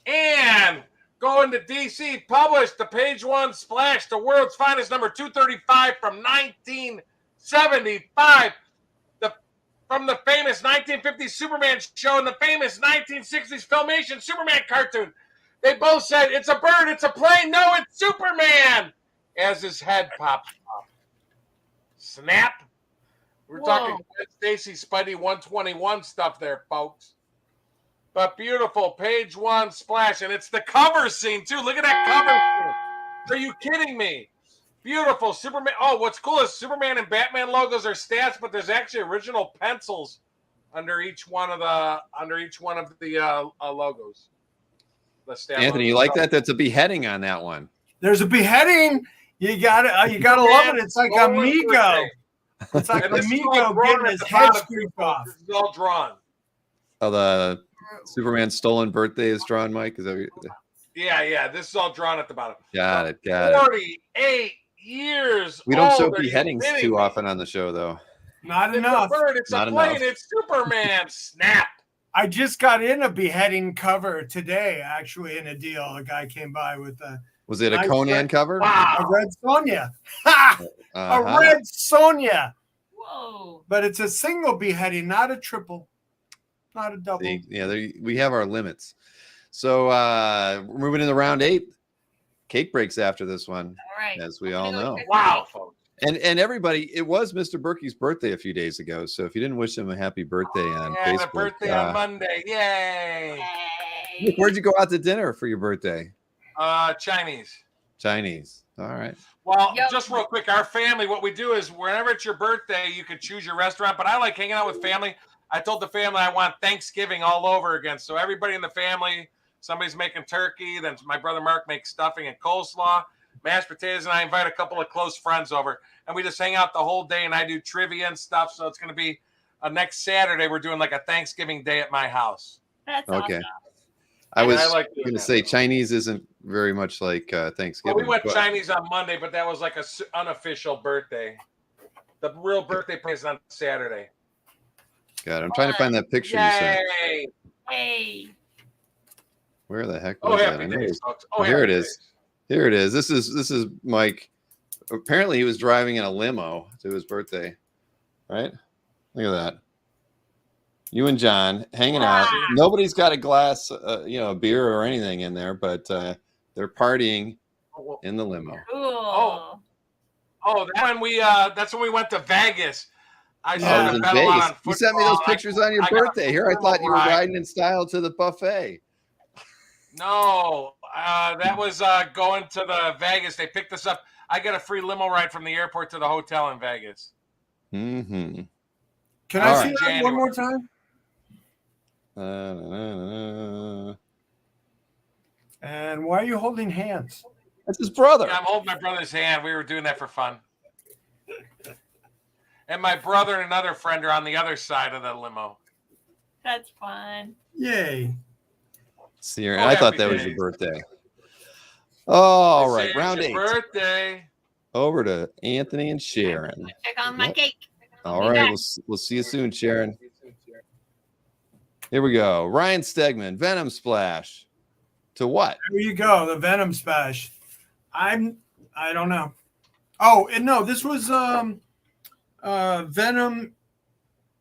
And going to DC, published the page 1 splash, the world's finest number 235 from 1975. From the famous 1950s Superman show and the famous 1960s Filmation Superman cartoon. They both said, it's a bird, it's a plane, no, it's Superman, as his head pops up. Snap. We're talking Stacy Spidey 121 stuff there, folks. But beautiful, page 1 splash, and it's the cover scene, too. Look at that cover scene. Are you kidding me? Beautiful Superman. Oh, what's cool is Superman and Batman logos are stats, but there's actually original pencils under each one of the logos. The stat Anthony, logos. you like that? That's a beheading on that one. There's a beheading. You gotta love it. It's like Amigo. It's like And this is Amigo all drawn getting at his the head bottom, screwed too, off. folks. This is all drawn. Oh, the Superman's stolen birthday is drawn, Mike. Is that? Yeah. This is all drawn at the bottom. Got it. 48 years. We don't show old. Are you beheadings kidding too me? often on the show, though. Not It's enough. a bird. It's Not a plane. enough. It's Superman. Snap. I just got in a beheading cover today, actually, in a deal. A guy came by with Was it a Nice Conan red- cover? a Wow. red Sonia. Ha! Uh-huh. A red Sonia. Whoa. But it's a single beheading, not a triple, not a double. See, yeah, we have our limits. So we're moving into round 8. Cake breaks after this one, All right. as we all know. Wow, folks. And everybody, it was Mr. Berkey's birthday a few days ago. So if you didn't wish him a happy birthday on Yeah, Facebook, the birthday on Monday. Yay. Nick, where'd you go out to dinner for your birthday? Chinese. Chinese. All right. Well, Yep. just real quick, our family, what we do is whenever it's your birthday, you can choose your restaurant. But I like hanging out with family. I told the family I want Thanksgiving all over again. So everybody in the family, somebody's making turkey. Then my brother Mark makes stuffing and coleslaw, mashed potatoes, and I invite a couple of close friends over. And we just hang out the whole day, and I do trivia and stuff. So it's going to be next Saturday. We're doing like a Thanksgiving day at my house. That's Okay. awesome. I was like doing going to that. say Chinese isn't very much like Thanksgiving. Well, we went but- Chinese on Monday, but that was like a unofficial birthday. The real birthday party is on Saturday. God, I'm trying to find that picture you sent. Yay! Hey. Where the heck Oh, was that? I happy know it days, was- folks. Oh, here it happy is. days. Here it is. This is Mike. Apparently, he was driving in a limo to his birthday. Right? Look at that. You and John hanging out. Nobody's got a glass, a beer or anything in there, but they're partying in the limo. Cool. Oh, that's when we went to Vegas. I Oh, saw it was the in bet a lot Vegas. on You sent me those football. pictures on your I got a birthday. Here, I thought you were ride. riding in style to the buffet. No, that was going to the Vegas. They picked us up. I got a free limo ride from the airport to the hotel in Vegas. Mm-hmm. Can All I see right. that one more time? And why are you holding hands? That's his brother. Yeah, I'm holding my brother's hand. We were doing that for fun. And my brother and another friend are on the other side of the limo. That's fun. Yay. See here, Oh, I thought happy that was your days. birthday. All They say right, it's round your 8. Birthday. Over to Anthony and Sharon. Check on my Yep. cake. All be right, back. we'll see you soon, Sharon. Here we go. Ryan Stegman, Venom Splash. To what? There you go. The Venom Splash. I don't know. Oh, and no, this was Venom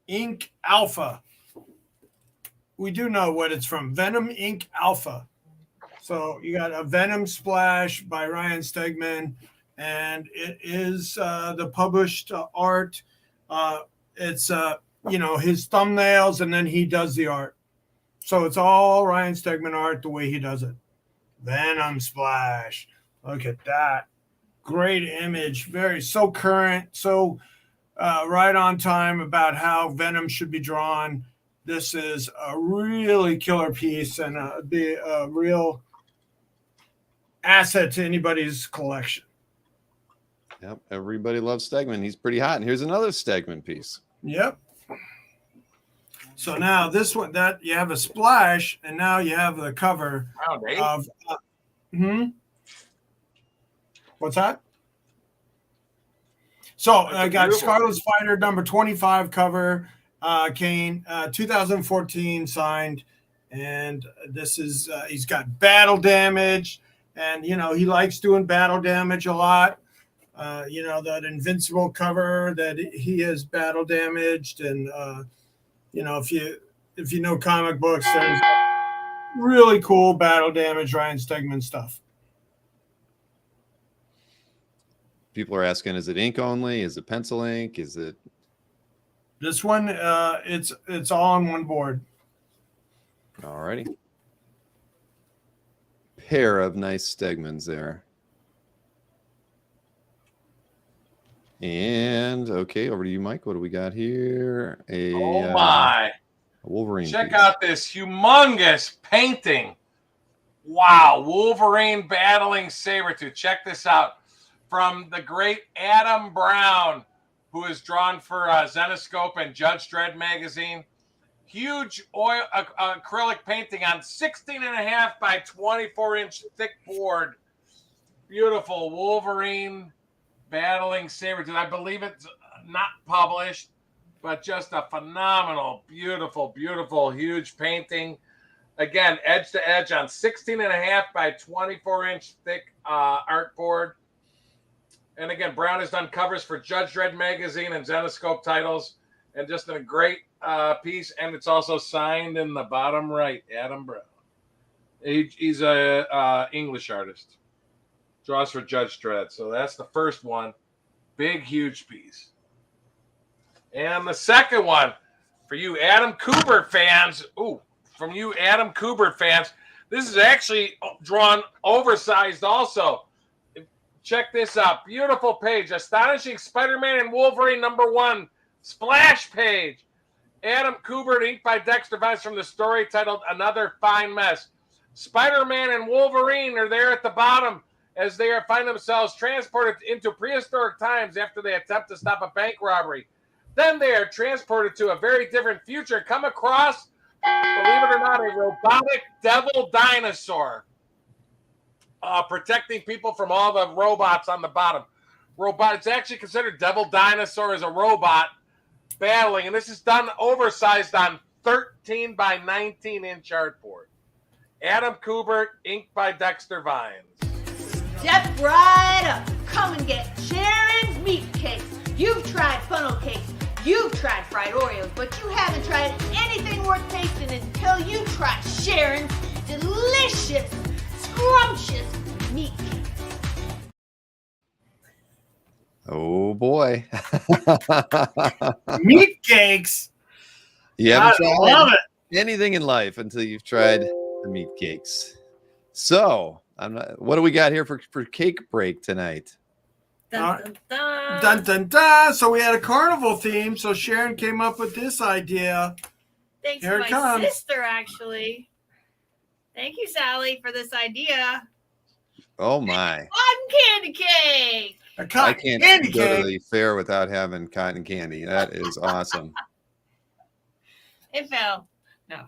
Inc. Alpha. We do know what it's from. Venom Inc. Alpha. So you got a Venom Splash by Ryan Stegman, and it is the published art. It's his thumbnails, and then he does the art. So it's all Ryan Stegman art the way he does it. Venom Splash. Look at that. Great image. So current, so right on time about how Venom should be drawn. This is a really killer piece and be a real asset to anybody's collection. Yep, everybody loves Stegman. He's pretty hot. And here's another Stegman piece. Yep. So now this one, that you have a splash, and now you have the cover Round 8. of. What's that? So I got beautiful. Scarlet Spider number 25 cover, Kane, 2014 signed, and this is he's got battle damage, and he likes doing battle damage a lot. That Invincible cover that he has battle damaged, and if you know comic books, there's really cool battle damage Ryan Stegman stuff. People are asking, is it ink only? Is it pencil ink? Is it? This one, it's all on one board. All righty. Pair of nice Stegmans there. And okay, over to you, Mike. What do we got here? Oh my. Wolverine. Check piece. out this humongous painting Wow, Wolverine battling Sabretooth. Check this out. From the great Adam Brown, who is drawn for Zenoscope and Judge Dredd magazine. Huge oil acrylic painting on 16.5 by 24-inch thick board. Beautiful Wolverine battling Sabretooth. I believe it's not published, but just a phenomenal, beautiful, beautiful, huge painting. Again, edge to edge on 16.5 by 24-inch thick art board. And again, Brown has done covers for Judge Dredd magazine and Zenoscope titles, and just in a great piece. And it's also signed in the bottom right, Adam Brown. He's a English artist. Draws for Judge Dredd. So that's the first one. Big, huge piece. And the second one, for you Adam Kubert fans. From you Adam Kubert fans, this is actually drawn oversized also. Check this out. Beautiful page. Astonishing Spider-Man and Wolverine #1 splash page. Adam Kubert, inked by Dexter Vines, from the story titled Another Fine Mess. Spider-Man and Wolverine are there at the bottom as they find themselves transported into prehistoric times after they attempt to stop a bank robbery. Then they are transported to a very different future, come across, believe it or not, a robotic devil dinosaur. Protecting people from all the robots on the bottom. It's actually considered Devil Dinosaur as a robot battling, and this is done oversized on 13 by 19-inch artboard. Adam Kubert, inked by Dexter Vines. Step right up. Come and get Sharon's meat cakes. You've tried funnel cakes. You've tried fried Oreos, but you haven't tried anything worth tasting until you try Sharon's delicious, scrumptious meat cakes. Oh boy. Meat cakes. You haven't I tried love it. anything in life until you've tried the meat cakes. So, what do we got here for cake break tonight? Dun, dun, dun. Dun, dun, dun. So we had a carnival theme. So Sharon came up with this idea. Thanks Here to it my comes. sister, actually. Thank you, Sally, for this idea. Oh my. Cotton candy cake. A I cotton can't candy go to cake. the fair without having cotton candy. That is awesome. It fell. No.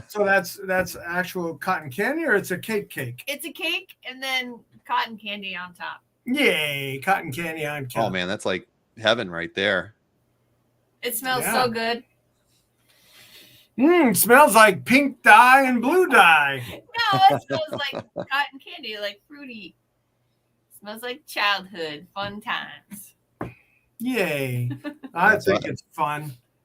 So that's actual cotton candy, or it's a cake? It's a cake and then cotton candy on top. Yay, cotton candy on top. Oh man, that's like heaven right there. It smells Yeah. so good. Smells like pink dye and blue dye. No, it smells like cotton candy, like fruity. Smells like childhood, fun times. Yay. I That's think fun. it's fun.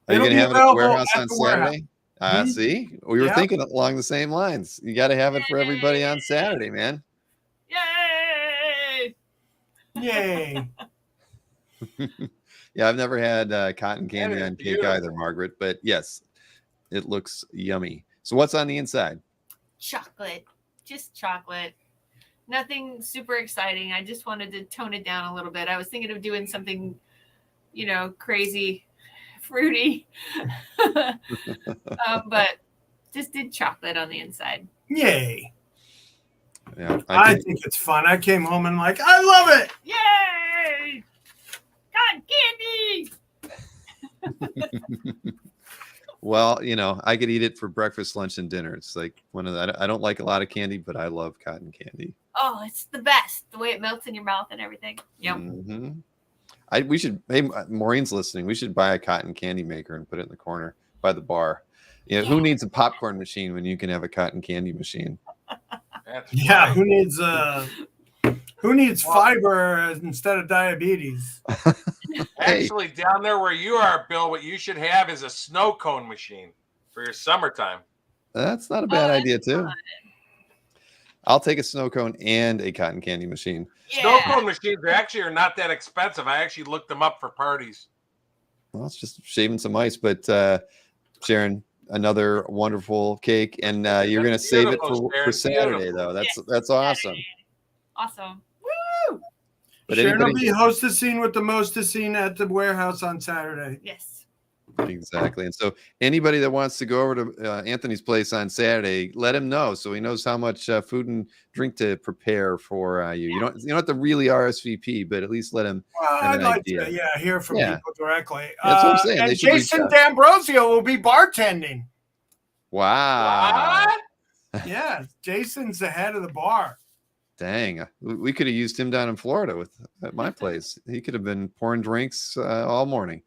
Are you It'll going to be have it at the available warehouse at on the warehouse. Saturday? Mhm. See, we were Yep. thinking along the same lines. You got to have it for everybody on Saturday, man. Yay! Yay. Yeah, I've never had cotton candy is on cake beautiful. either, Margaret. But yes, it looks yummy. So what's on the inside? Chocolate. Just chocolate. Nothing super exciting. I just wanted to tone it down a little bit. I was thinking of doing something, crazy, fruity. But just did chocolate on the inside. Yay. Yeah, I think it's fun. I came home and I love it. Yay! Cotton candy! Well, I could eat it for breakfast, lunch, and dinner. It's like one of the, I don't like a lot of candy, but I love cotton candy. Oh, it's the best. The way it melts in your mouth and everything. Yum. We should, hey, Maureen's listening. We should buy a cotton candy maker and put it in the corner by the bar. Who needs a popcorn machine when you can have a cotton candy machine? That's Yeah, right. who needs fiber instead of diabetes? Hey. Actually, down there where you are, Bill, what you should have is a snow cone machine for your summertime. That's not a bad idea, too. fun. I'll take a snow cone and a cotton candy machine. Snow Yeah. cone machines are not that expensive. I actually looked them up for parties. Well, it's just shaving some ice, but Sharon, another wonderful cake, and you're going to That's save it beautiful, for Sharon, Saturday, beautiful. though. Yes, That's awesome. Awesome. Woo! But Sharon will anybody, be hostessing with the mostessing at the warehouse on Saturday. Yes. Exactly. And so anybody that wants to go over to Anthony's place on Saturday, let him know so he knows how much food and drink to prepare for you. You don't have to really RSVP, but at least let him Well, have I'd an like idea. to, hear from people directly. That's what I'm saying. And They should reach Jason out. D'Ambrosio will be bartending. Wow. Yeah, Jason's the head of the bar. Dang, we could have used him down in Florida at my place. He could have been pouring drinks all morning.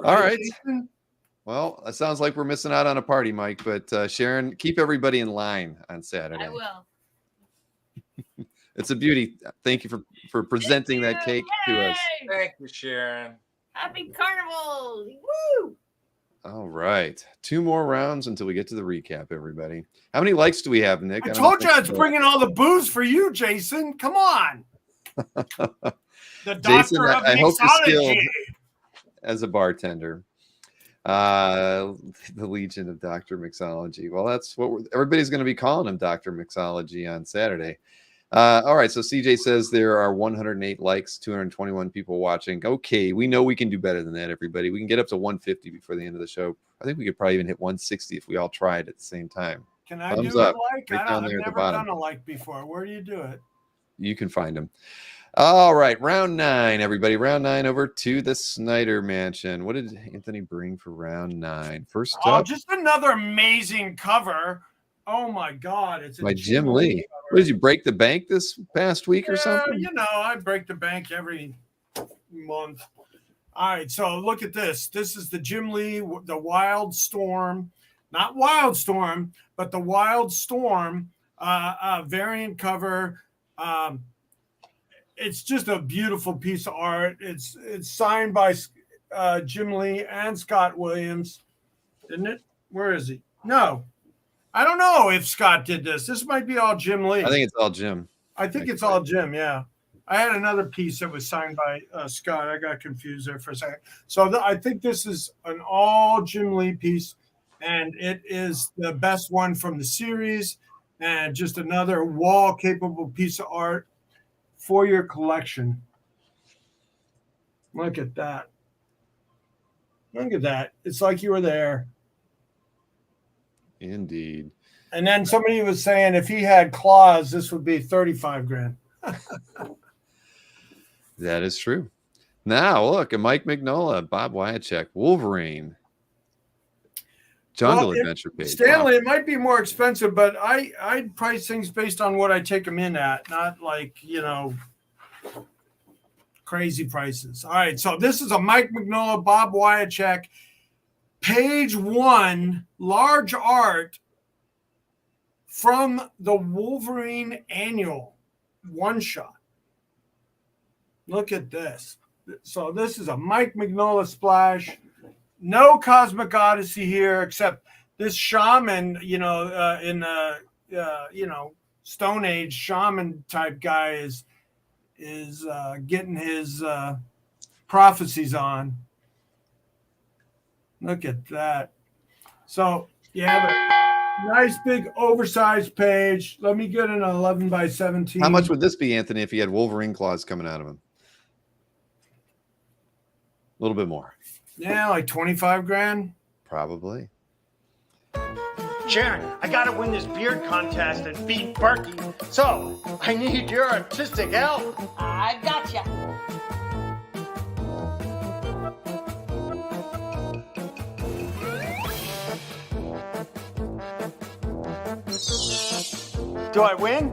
All right. Jason? Well, it sounds like we're missing out on a party, Mike. But Sharon, keep everybody in line on Saturday. I will. It's a beauty. Thank you for presenting that cake to us. Yay! Thank you, Sharon. Happy Carnival! Woo! All right. 2 more rounds until we get to the recap, everybody. How many likes do we have, Nick? I told you I was bringing all the booze for you, Jason. Come on. The Jason, doctor of I hope you're skilled mixology. as a bartender. The Legion of Dr. Mixology. Well, that's what everybody's going to be calling him, Dr. Mixology, on Saturday. All right, so CJ says there are 108 likes, 221 people watching. Okay, we know we can do better than that, everybody. We can get up to 150 before the end of the show. I think we could probably even hit 160 if we all tried at the same time. Can I Thumbs do up, a like? right down I've there at the never bottom. done a like before. Where do you do it? You can find them. All right, round 9, everybody. Round 9 over to the Snyder Mansion. What did Anthony bring for round 9? First up, Just another amazing cover. Oh my God! It's by Jim Lee. What did you break the bank this past week or something? I break the bank every month. All right, so look at this. This is the Jim Lee, the Wild Storm, not Wild Storm, but the Wild Storm variant cover. It's just a beautiful piece of art. It's signed by Jim Lee and Scott Williams, isn't it? Where is he? No. I don't know if Scott did this. This might be all Jim Lee. I think it's all Jim. I think it's all Jim, yeah. I had another piece that was signed by Scott. I got confused there for a second. So I think this is an all Jim Lee piece, and it is the best one from the series, and just another wall-capable piece of art for your collection. Look at that. Look at that. It's like you were there. Indeed. And then somebody was saying if he had claws, this would be 35 grand. That is true. Now, look, a Mike Mignola, Bob Wyachek, Wolverine, Jungle Adventure page. Stanley, it might be more expensive, but I price things based on what I take them in at, not like, crazy prices. All right, so this is a Mike Mignola, Bob Wyachek, page 1, large art from the Wolverine annual one-shot. Look at this. So this is a Mike Mignola splash. No Cosmic Odyssey here, except this shaman, in Stone Age shaman type guy is getting his prophecies on. Look at that. So you have a nice big oversized page. Let me get an 11 by 17. How much would this be, Anthony, if he had Wolverine claws coming out of him? A little bit more. Yeah, like 25 grand. Probably. Sharon, I gotta win this beard contest and beat Berkey. So, I need your artistic help. I gotcha. Do I win?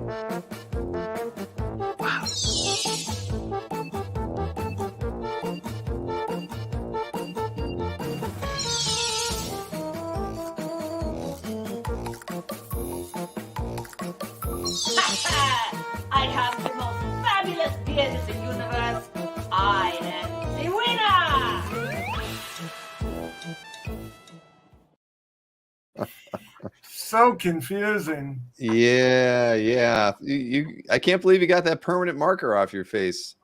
I have the most fabulous beard in the universe. I am the winner. So confusing. Yeah. I can't believe you got that permanent marker off your face.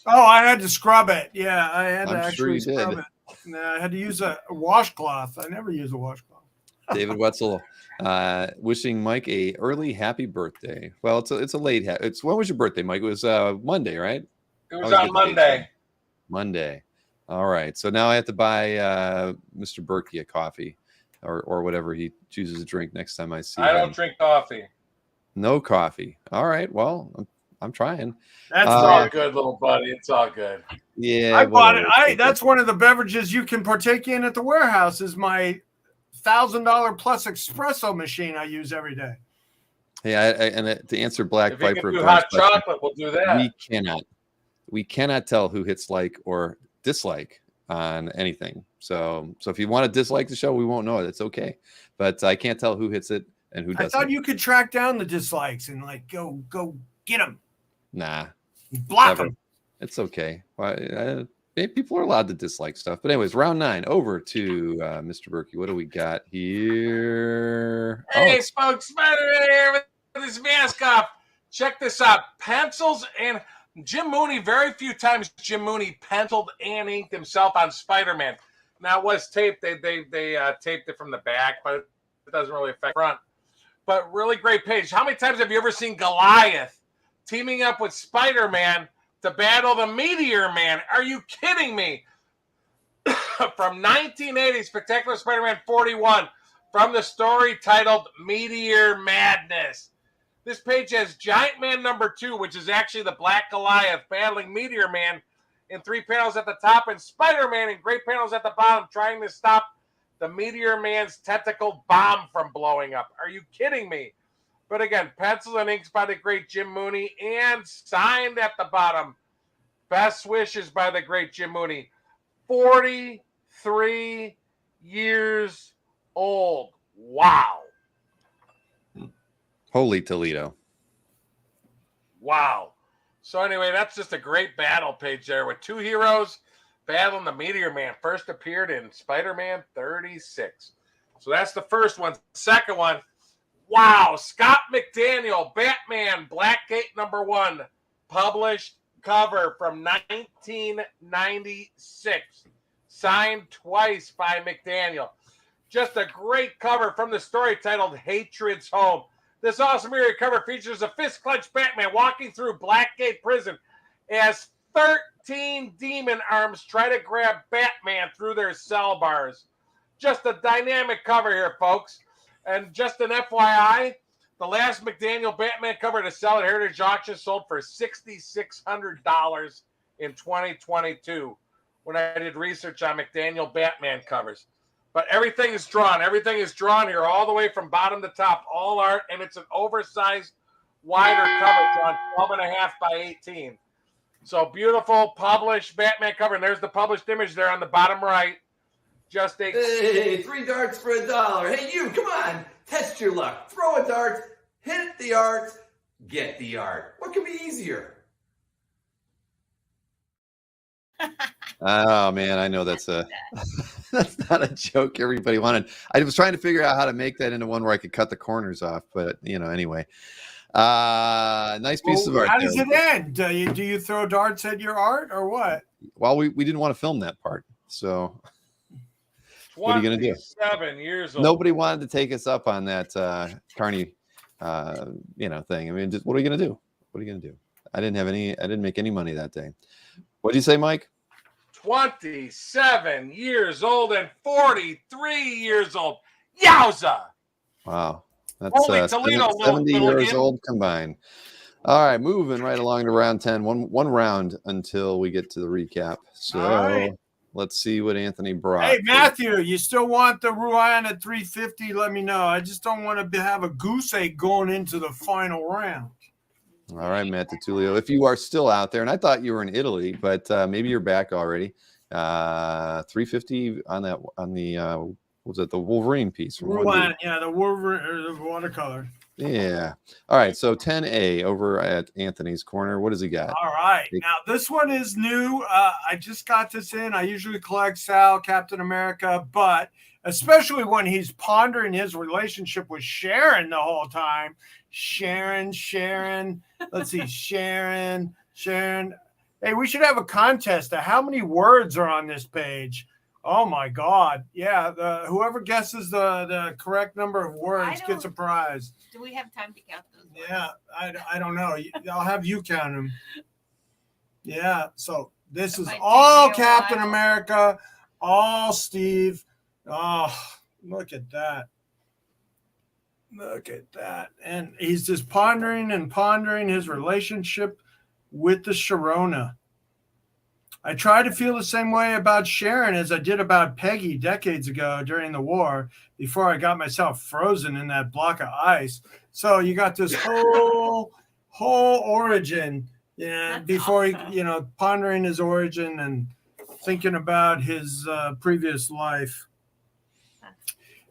Oh, I had to scrub it. Yeah, I had to I'm sure actually you scrub did. it. No, I had to use a washcloth. I never use a washcloth. David Wetzel, wishing Mike a early happy birthday. Well, it's a late. When was your birthday, Mike? It was Monday, right? It was on Monday. Monday. All right. So now I have to buy Mr. Berkey a coffee or whatever he chooses to drink next time I see I him. don't drink coffee. No coffee. All right. Well, I'm trying. That's It's all good, little buddy. It's all good. Yeah. I bought whatever. it. That's one of the beverages you can partake in at the warehouse. Is my $1,000 plus espresso machine I use every day. Yeah, to answer Black If you Viper, can do of Dark's hot question, chocolate, we'll do that. we cannot tell who hits like or dislike on anything. So if you want to dislike the show, we won't know it. It's okay, but I can't tell who hits it and who doesn't. I thought you could track down the dislikes and like go get them. Nah, block never. them. It's okay. People are allowed to dislike stuff. But anyways, round 9 over to Mr. Berkey. What do we got here? Hey, folks, Spider-Man here with his mask off. Check this out. Pencils and Jim Mooney, very few times Jim Mooney penciled and inked himself on Spider-Man. Now, it was taped. They taped it from the back, but it doesn't really affect the front. But really great page. How many times have you ever seen Goliath teaming up with Spider-Man to battle the Meteor Man? Are you kidding me? From 1980, Spectacular Spider-Man 41, from the story titled Meteor Madness. This page has Giant Man #2, which is actually the Black Goliath battling Meteor Man in 3 panels at the top, and Spider-Man in great panels at the bottom trying to stop the Meteor Man's tentacle bomb from blowing up. Are you kidding me? But again, pencils and inks by the great Jim Mooney, and signed at the bottom. Best wishes by the great Jim Mooney. 43 years old. Wow. Holy Toledo. Wow. So anyway, that's just a great battle page there with 2 heroes battling the Meteor Man. First appeared in Spider-Man 36. So that's the first one. Second one, wow. Scott McDaniel, Batman, Blackgate #1, published cover from 1996. Signed twice by McDaniel. Just a great cover from the story titled Hatred's Home. This awesome area cover features a fist-clenched Batman walking through Blackgate Prison as 13 demon arms try to grab Batman through their cell bars. Just a dynamic cover here, folks. And just an FYI, the last McDaniel Batman cover to sell at Heritage Auction sold for $6,600 in 2022 when I did research on McDaniel Batman covers. But everything is drawn. Everything is drawn here all the way from bottom to top. All art, and it's an oversized, wider cover drawn 12.5 by 18. So beautiful published Batman cover. And there's the published image there on the bottom right. Just a... Hey, 3 darts for $1. Hey, you, come on. Test your luck. Throw a dart, hit the art, get the art. What could be easier? Oh man, I know that's that's not a joke everybody wanted. I was trying to figure out how to make that into one where I could cut the corners off, but anyway. Nice piece of art. How does it end? Do you throw darts at your art or what? Well, we didn't want to film that part, so what are you gonna do? 7 years old. Nobody wanted to take us up on that Carney thing. I mean, just, what are you gonna do? What are you gonna do? I didn't make any money that day. What did you say, Mike? 27 years old and 43 years old. Yowza! Wow. That's Holy Toledo, 70 years Milligan. old combined. All right, moving right along to round 10. One round until we get to the recap. So right. Let's see what Anthony brought. Hey, Matthew, you still want the Ruan at 350? Let me know. I just don't want to have a goose egg going into the final round. All right, Matt DiTulio, if you are still out there, and I thought you were in Italy, but maybe you're back already. 350 on the was it the Wolverine piece? Ruan, yeah, the Wolverine or the watercolor. Yeah. All right, so 10A over at Anthony's corner. What does he got? All right. Now, this one is new. I just got this in. I usually collect Sal, Captain America, but especially when he's pondering his relationship with Sharon the whole time. Sharon. Let's see, Sharon. Hey, we should have a contest of how many words are on this page. Oh, my God. Yeah, whoever guesses the correct number of words gets a prize. Do we have time to count those words? Yeah, I don't know. I'll have you count them. Yeah, so This is might take all me a Captain while. America, all Steve. Oh, look at that. Look at that. And he's just pondering and pondering his relationship with the Sharona. I try to feel the same way about Sharon as I did about Peggy decades ago during the war, before I got myself frozen in that block of ice. So you got this whole origin, That's before awesome. he, pondering his origin and thinking about his previous life.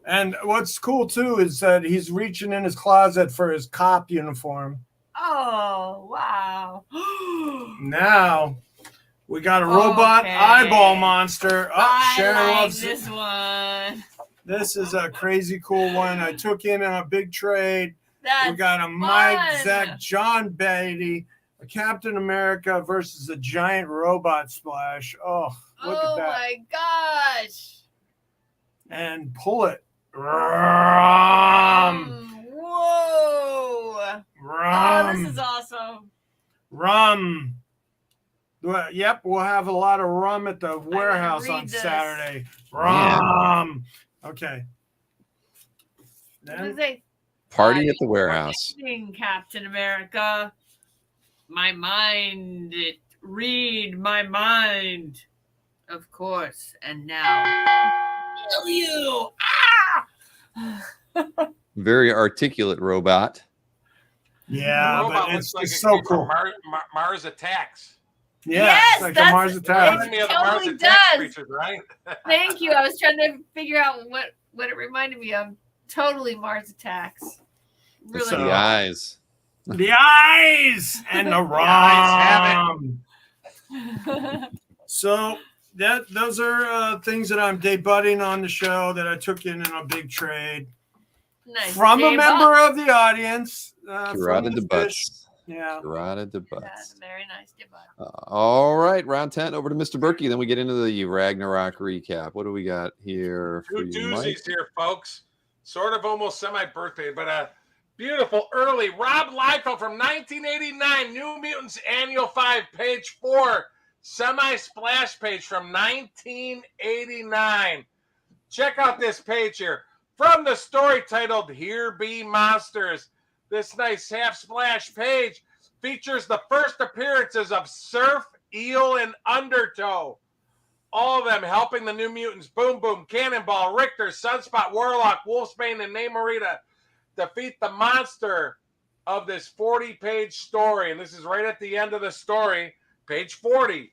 And what's cool too is that he's reaching in his closet for his cop uniform. Oh, wow. Now we got a robot Okay. eyeball monster. Oh, I Sharon like loves this one. This is a crazy cool one. I took in a big trade. That's We got a fun. Mike, Zach, John Beatty, a Captain America versus a giant robot Splash. Oh, look at that. my gosh. And pull it. Rum. Whoa. Rum. Oh, this is awesome. Rum. Well, yep, we'll have a lot of rum at the warehouse on read this. Saturday. Rum. Okay. What Then is it? Party at the warehouse. Captain America. My mind. Read my mind. Of course. And now. Kill you. Ah! Very articulate robot. yeah, Robot but looks it's, like it's it so came from cool. Mars Attacks. Yeah, Yes, it's like a that's- Mars it attack. Reminds me of the totally Mars Attacks does. creatures, right? Thank you. I was trying to figure out what it reminded me of. Totally Mars Attacks. Really. So- The eyes. The eyes and the eyes rum. So those are things that I'm debuting on the show that I took in a big trade Nice. from a Dave member Buck. of the audience. Curada from de the butts. fish. Yeah. Curada de Yeah, butts. very nice. Dave Buck. All right, round 10 over to Mr. Berkey. Then we get into the Ragnarok recap. What do we got here for Two you, Mike? doozies here, folks. Sort of almost semi-birthday, but a beautiful early Rob Liefeld from 1989, New Mutants Annual 5, page 4, semi-splash page from 1989. Check out this page here. From the story titled Here Be Monsters, this nice half-splash page features the first appearances of Surf, Eel, and Undertow. All of them helping the New Mutants, Boom Boom, Cannonball, Richter, Sunspot, Warlock, Wolfsbane, and Namorita defeat the monster of this 40-page story. And this is right at the end of the story, page 40.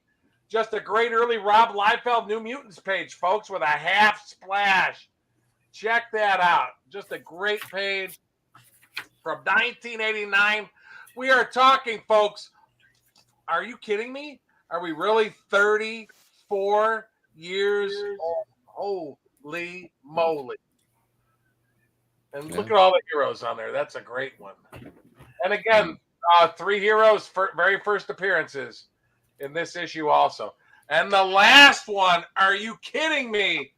Just a great early Rob Liefeld New Mutants page, folks, with a half splash. Check that out. Just a great page from 1989. We are talking, folks. Are you kidding me? Are we really 34 years old? Holy moly. And look at all the heroes on there. That's a great one. And again, 3 heroes, very first appearances in this issue also. And the last one, are you kidding me?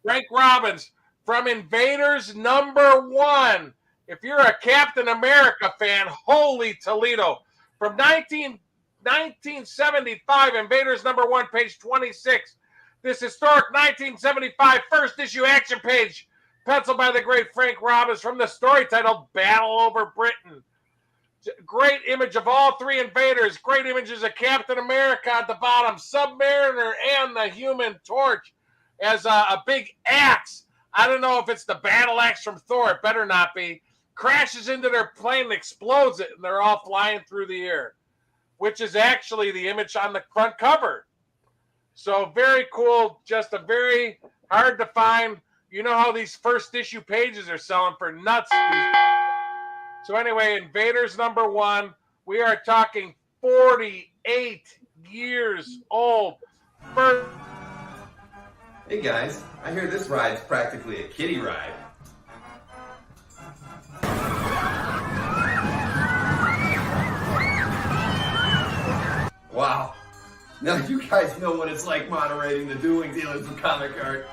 Frank Robbins from Invaders #1. If you're a Captain America fan, holy Toledo. From 1975, Invaders #1, page 26. This historic 1975 first issue action page, penciled by the great Frank Robbins from the story titled Battle Over Britain. Great image of all 3 invaders. Great images of Captain America at the bottom, Submariner, and the Human Torch as a big axe. I don't know if it's the battle axe from Thor. It better not be. Crashes into their plane and explodes it, and they're all flying through the air, which is actually the image on the front cover. So very cool. Just a very hard to find. You know how these first issue pages are selling for nuts. So anyway, Invaders #1. We are talking 48 years old. Hey guys, I hear this ride's practically a kiddie ride. Wow. Now you guys know what it's like moderating the dueling dealers of comic art.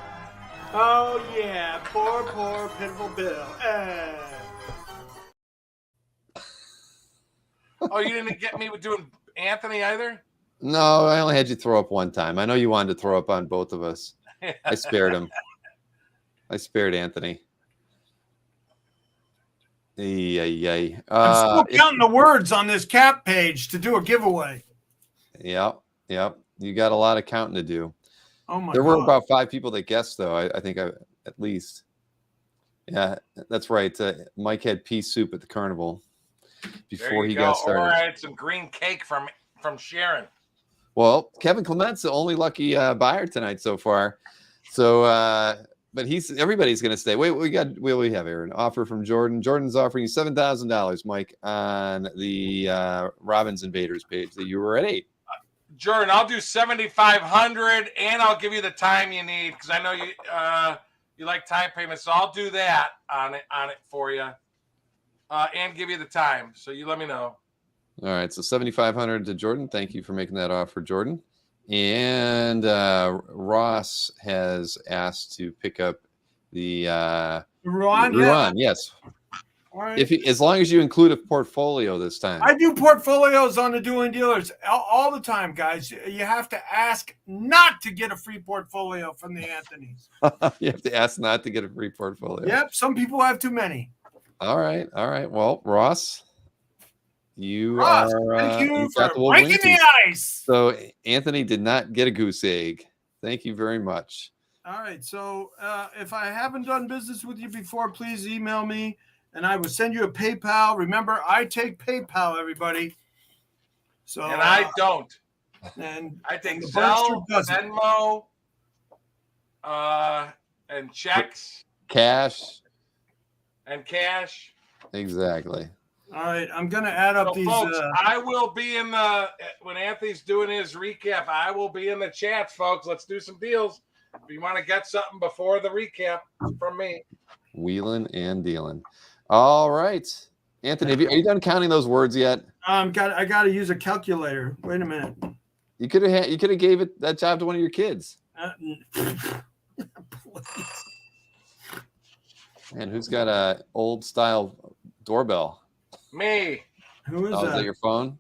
Oh, yeah. Poor Pitiful Bill. Oh, you didn't get me with doing Anthony either? No, I only had you throw up one time. I know you wanted to throw up on both of us. I spared him. I spared Anthony. Yay. I'm still counting the words on this cap page to do a giveaway. Yep. You got a lot of counting to do. Oh my There God. were about 5 people that guessed, though. I think at least. Yeah, that's right. Mike had pea soup at the carnival before he got started. Or I had some green cake from Sharon. Well, Kevin Clement's the only lucky buyer tonight so far. So, but everybody's going to stay. Wait, we have here an offer from Jordan. Jordan's offering you $7,000, Mike, on the Robbins Invaders page that you were at 8. Jordan, I'll do 7,500, and I'll give you the time you need because I know you like time payments. So I'll do that on it for you, and give you the time. So you let me know. All right, so 7,500 to Jordan. Thank you for making that offer, Jordan. And Ross has asked to pick up the Ruan, yes. All right. As long as you include a portfolio this time. I do portfolios on the Dueling Dealers all the time, guys. You have to ask not to get a free portfolio from the Anthonys. You have to ask not to get a free portfolio. Yep, some people have too many. All right. Well, Ross, Thank you for breaking the ice. So Anthony did not get a goose egg. Thank you very much. All right. So if I haven't done business with you before, please email me and I will send you a PayPal. Remember, I take PayPal, everybody. So and I don't. And I take Zelle, Venmo, and checks, cash. Exactly. All right, I'm gonna add up these. Folks, I will be in when Anthony's doing his recap. I will be in the chats, folks. Let's do some deals. If you want to get something before the recap from me, wheeling and dealing. All right, Anthony, are you done counting those words yet? I got to use a calculator. Wait a minute. You could have gave that job to one of your kids. And who's got a old style doorbell? Me. Who is that? Is that your phone?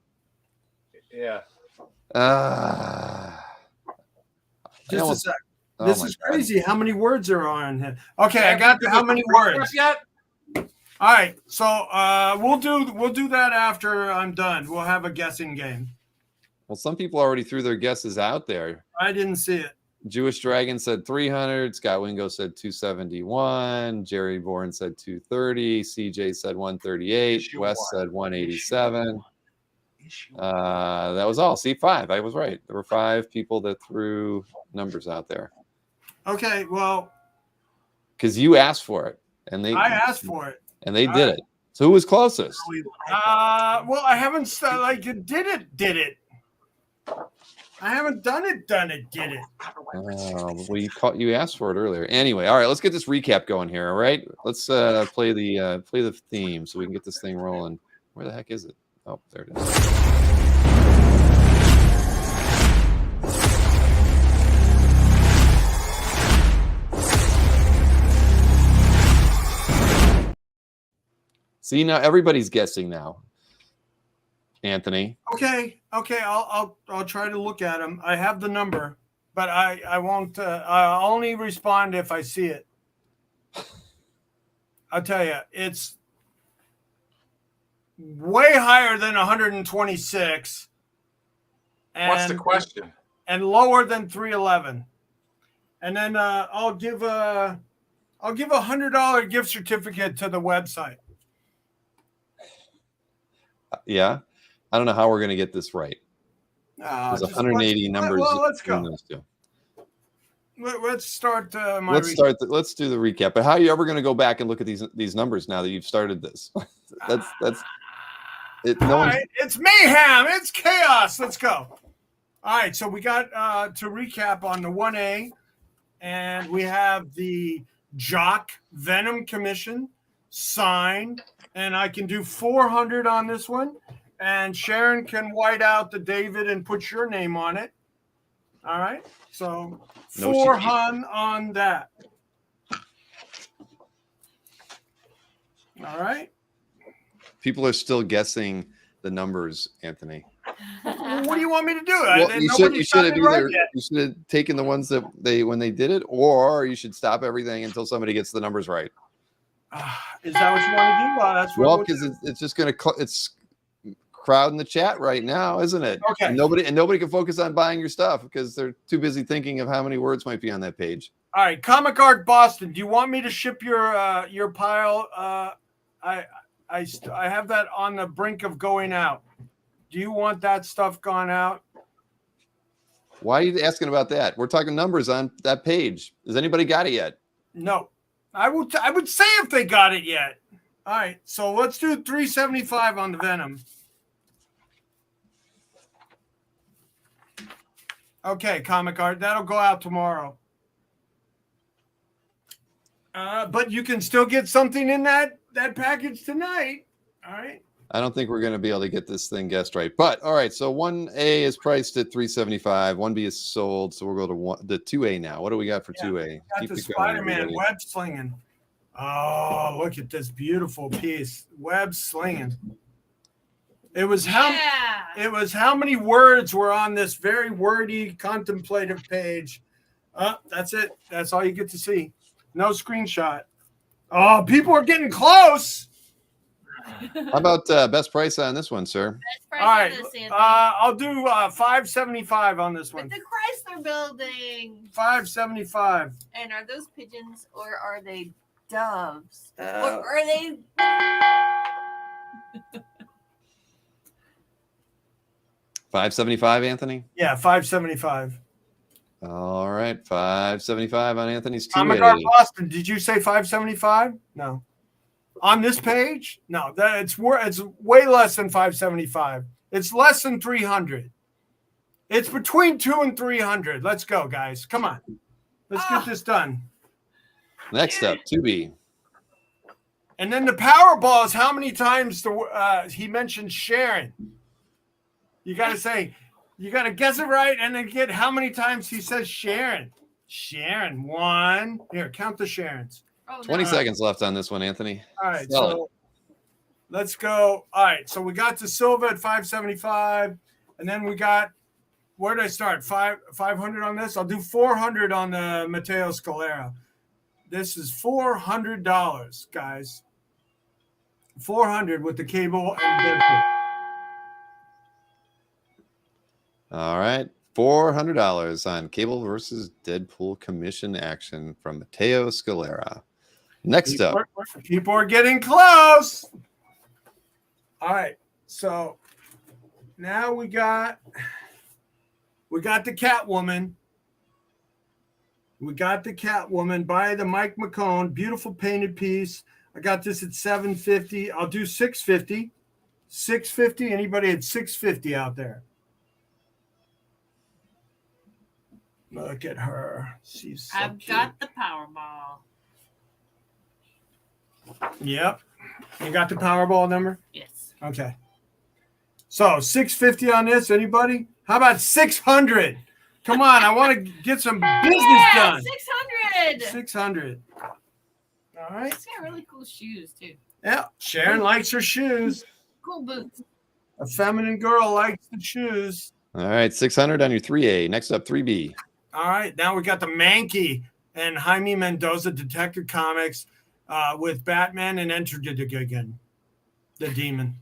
Yeah. Just a sec. This is crazy. How many words are on here? Okay, I got how many words yet? All right, so we'll do that after I'm done. We'll have a guessing game. Well, some people already threw their guesses out there. I didn't see it. Jewish Dragon said 300. Scott Wingo said 271. Jerry Bourne said 230. CJ said 138. Wes said 187. That was all. See, 5. I was right. There were 5 people that threw numbers out there. Okay, well, because you asked for it, and I asked for it, and they did it. So who was closest? Well, I haven't did it. I haven't done it, did it. Well, you asked for it earlier. Anyway, all right, let's get this recap going here. All right, let's play the theme so we can get this thing rolling. Where the heck is it? Oh, there it is. See, now everybody's guessing now. Anthony. Okay. I'll try to look at them. I have the number, but I won't. I'll only respond if I see it. I'll tell you, it's way higher than 126. What's the question? And lower than 311. And then I'll give a $100 gift certificate to the website. Yeah. I don't know how we're going to get this right. There's 180 numbers. Well, let's go. Let's start. Let's do the recap. But how are you ever going to go back and look at these numbers now that you've started this? That's it. All right, it's mayhem. It's chaos. Let's go. All right, so we got to recap on the 1A, and we have the Jock Venom Commission signed, and I can do 400 on this one. And Sharon can white out the David and put your name on it. All right. So 400 on that. All right. People are still guessing the numbers, Anthony. What what do you want me to do? Well, you Nobody's should have gotten it right either yet. you should have taken the ones that when they did it, or you should stop everything until somebody gets the numbers right. Is that what you want to do? Well, that's what Well, we'll because do. it's just going to it's crowding the chat right now, isn't it? Okay. And nobody can focus on buying your stuff because they're too busy thinking of how many words might be on that page. All right, Comic Art Boston. Do you want me to ship your pile? I have that on the brink of going out. Do you want that stuff gone out? Why are you asking about that? We're talking numbers on that page. Has anybody got it yet? No. I would say if they got it yet. All right, so let's do 375 on the Venom. Okay, Comic Art. That'll go out tomorrow. But you can still get something in that package tonight. All right. I don't think we're going to be able to get this thing guessed right. But all right, so 1A is priced at $375. 1B is sold, so we'll go to the 2A now. What do we got for 2A? Got Keep the it going, Spider-Man everybody. web slinging. Oh, look at this beautiful piece. Web slinging. It was how many words were on this very wordy, contemplative page. That's it. That's all you get to see. No screenshot. Oh, people are getting close. How about best price on this one, sir? Best price All right. on this, Anthony. I'll do $575 on this one. But the Chrysler Building. $575. And are those pigeons or are they doves? Or Uh, are they? $575, Anthony. Yeah, $575. All right, $575 on Anthony's 2A. Comic Art Boston. Did you say $575? No. On this page? No, it's way less than $575. It's less than $300. It's between $200 and $300. Let's go, guys. Come on. Let's get this done. Next up, 2B. And then the Powerball is how many times he mentioned Sharon. You got to say, you got to guess it right and then get how many times he says Sharon. Sharon, 1. Here, count the Sharons. Oh, no. 20 seconds left on this one, Anthony. All right, Sell so let's go. All right, so we got to Silva at $575, and then we got, where did I start? 500 on this. I'll do 400 on the Matteo Scalera. This is $400, guys. 400 with the cable and benefit. All right, $400 on Cable versus Deadpool commission action from Matteo Scalera. Next up, People are getting close. All right, so now we got the Catwoman. We got the Catwoman by the Mike McCone. Beautiful painted piece. I got this at $750. I'll do $650. $650. Anybody at $650 out there? Look at her. She's so I've cute. got the Powerball. Yep. You got the Powerball number? Yes. Okay. So 650 on this. Anybody? How about 600? Come on, I want to get some business done. 600. 600. All right. She's got really cool shoes too. Yeah. Sharon likes her shoes. Cool boots. A feminine girl likes the shoes. all right, 600 on your 3A. Next up, 3B. All right. Now we got the Mankey and Jaime Mendoza Detective Comics with Batman and Entergigan, the demon.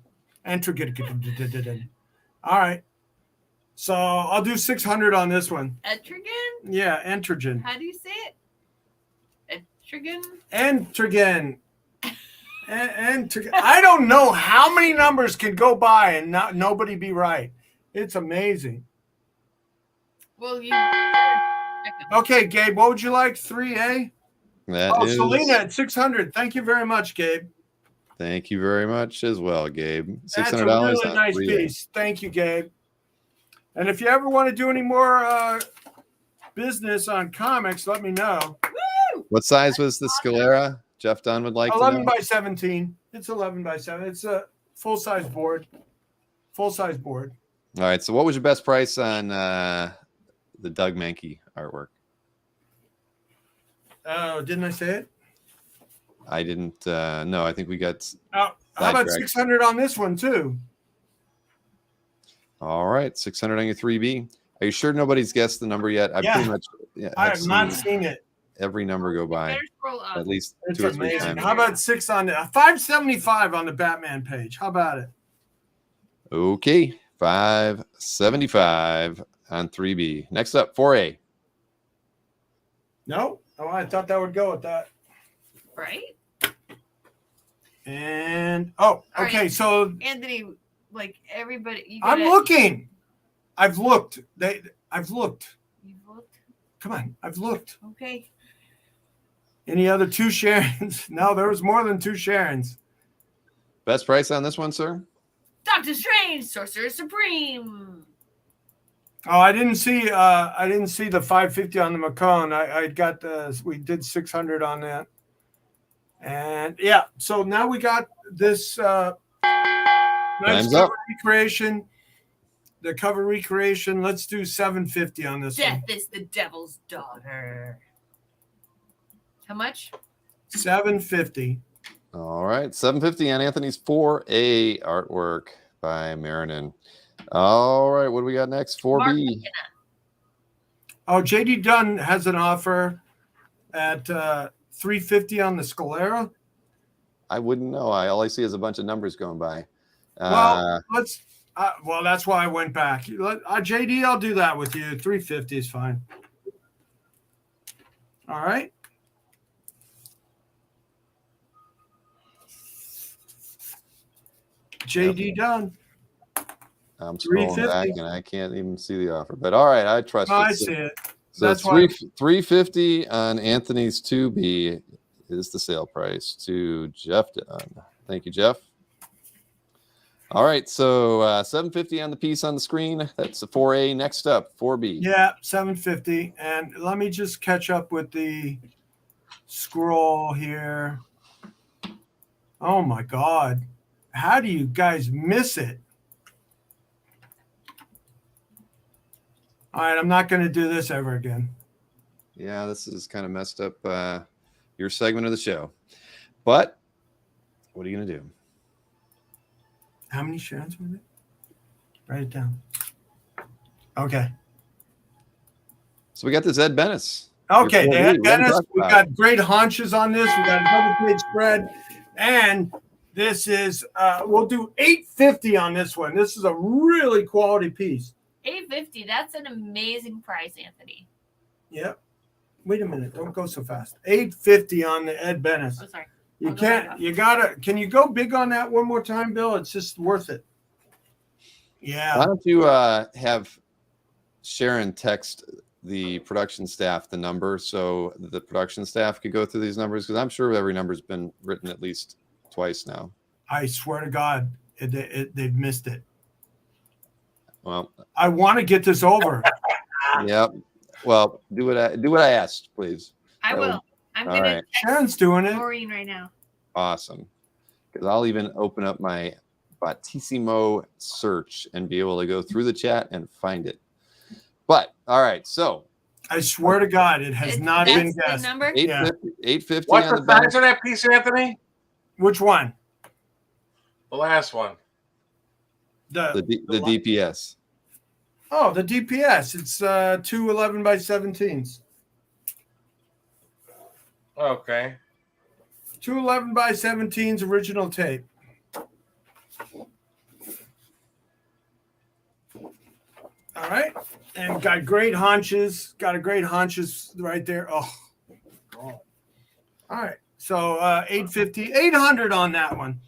Entergigan. All right. So I'll do 600 on this one. Etrigan? Yeah, Entergen. How do you say it? Etrigan? Entergen. I don't know how many numbers can go by and nobody be right. It's amazing. Well, you. Okay, Gabe, what would you like? 3A? That is. Selena at 600. Thank you very much, Gabe. Thank you very much as well, Gabe. That's a $600 really on nice 3A. piece. Thank you, Gabe. And if you ever want to do any more business on comics, let me know. What size was the Scalera? Jeff Dunn would like 11 to know. by 17. It's 11 by 7. It's a full-size board. Full-size board. All right, so what was your best price on the Doug Mankey artwork? Oh, didn't I say it? I didn't. No, I think we got. How about Sidetracked. 600 on this one, too? All right, 600 on your 3B. Are you sure nobody's guessed the number yet? I Yeah. pretty much I have not seen it. every number go by Better scroll up. at least It's 2 or 3 amazing. times. How about 6 on the 575 on the Batman page? How about it? Okay, 575 on 3B. Next up, 4A. No. Oh, I thought that would go with that. Right? And All okay. right. So Anthony, like everybody, you I'm gotta- looking. I've looked. I've looked. You've looked? Come on, I've looked. Okay. Any other 2 Sharons? No, there was more than 2 Sharons. Best price on this one, sir? Doctor Strange, Sorcerer Supreme. Oh, I didn't see the 550 on the Macone. I got we did 600 on that. And yeah, so now we got this nice Time's cover up. recreation. The cover recreation. Let's do 750 on this Death one. is the devil's daughter. How much? 750. All right, 750 on Anthony's 4A artwork by Marinan. All right, what do we got next? 4B. Oh, JD Dunn has an offer at 350 on the Scalera. I wouldn't know. All I see is a bunch of numbers going by. Well, let's. Well, that's why I went back. JD, I'll do that with you. 350 is fine. All right. JD Dunn. I'm scrolling back 350. and I can't even see the offer. But all right, I trust Oh, you. I see it. So That's why. 350 on Anthony's 2B is the sale price to Jeff Dunn. Thank you, Jeff. All right, so 750 on the piece on the screen. That's the 4A. Next up, 4B. Yeah, 750. And let me just catch up with the scroll here. Oh my God. How do you guys miss it? All right, I'm not going to do this ever again. Yeah, this is kind of messed up your segment of the show. But what are you going to do? How many Sharons were there? Write it down. Okay. So we got this Ed Bennis. Okay, Your they 4B. had What are you Dennis. talking We about? got great haunches on this. We got a double page spread. And this is, we'll do 850 on this one. This is a really quality piece. 850. That's an amazing price, Anthony. Yep. Wait a minute. Don't go so fast. 850 on the Ed Bennis. Oh, sorry. You I'll go back can't, up. you gotta, can you go big on that one more time, Bill? It's just worth it. Yeah. Why don't you have Sharon text the production staff the number so the production staff could go through these numbers? Because I'm sure every number's been written at least twice now. I swear to God, they've missed it. Well, I want to get this over. yep. Well, do what I asked, please. I Oh, will. I'm all going right. to Sharon's doing it. Maureen right now. Awesome. Because I'll even open up my Battissimo search and be able to go through the chat and find it. But all right, so I swear to God, it has not been That's the guessed. number? 850 What's on the the back. size of that piece, Anthony? Which one? The last one. The DPS. Oh, the DPS. It's 2 11 by 17s. Okay. 2 11 by 17s original tape. All right. And got great haunches. Got a great haunches right there. Oh. All right. So 850, 800 on that one.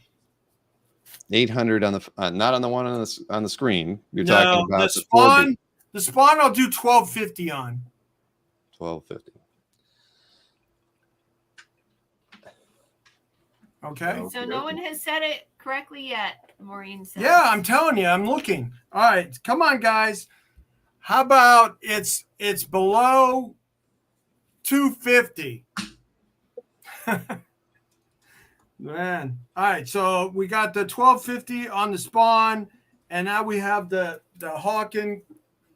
800 on the not on the one on the screen. You're No, talking about the spawn. The spawn I'll do 1250 on. 1250. Okay. So no one has said it correctly yet, Maureen said. Yeah, I'm telling you, I'm looking. All right, come on, guys. How about it's below 250? Man. All right, so we got the 1250 on the spawn, and now we have the Hawken.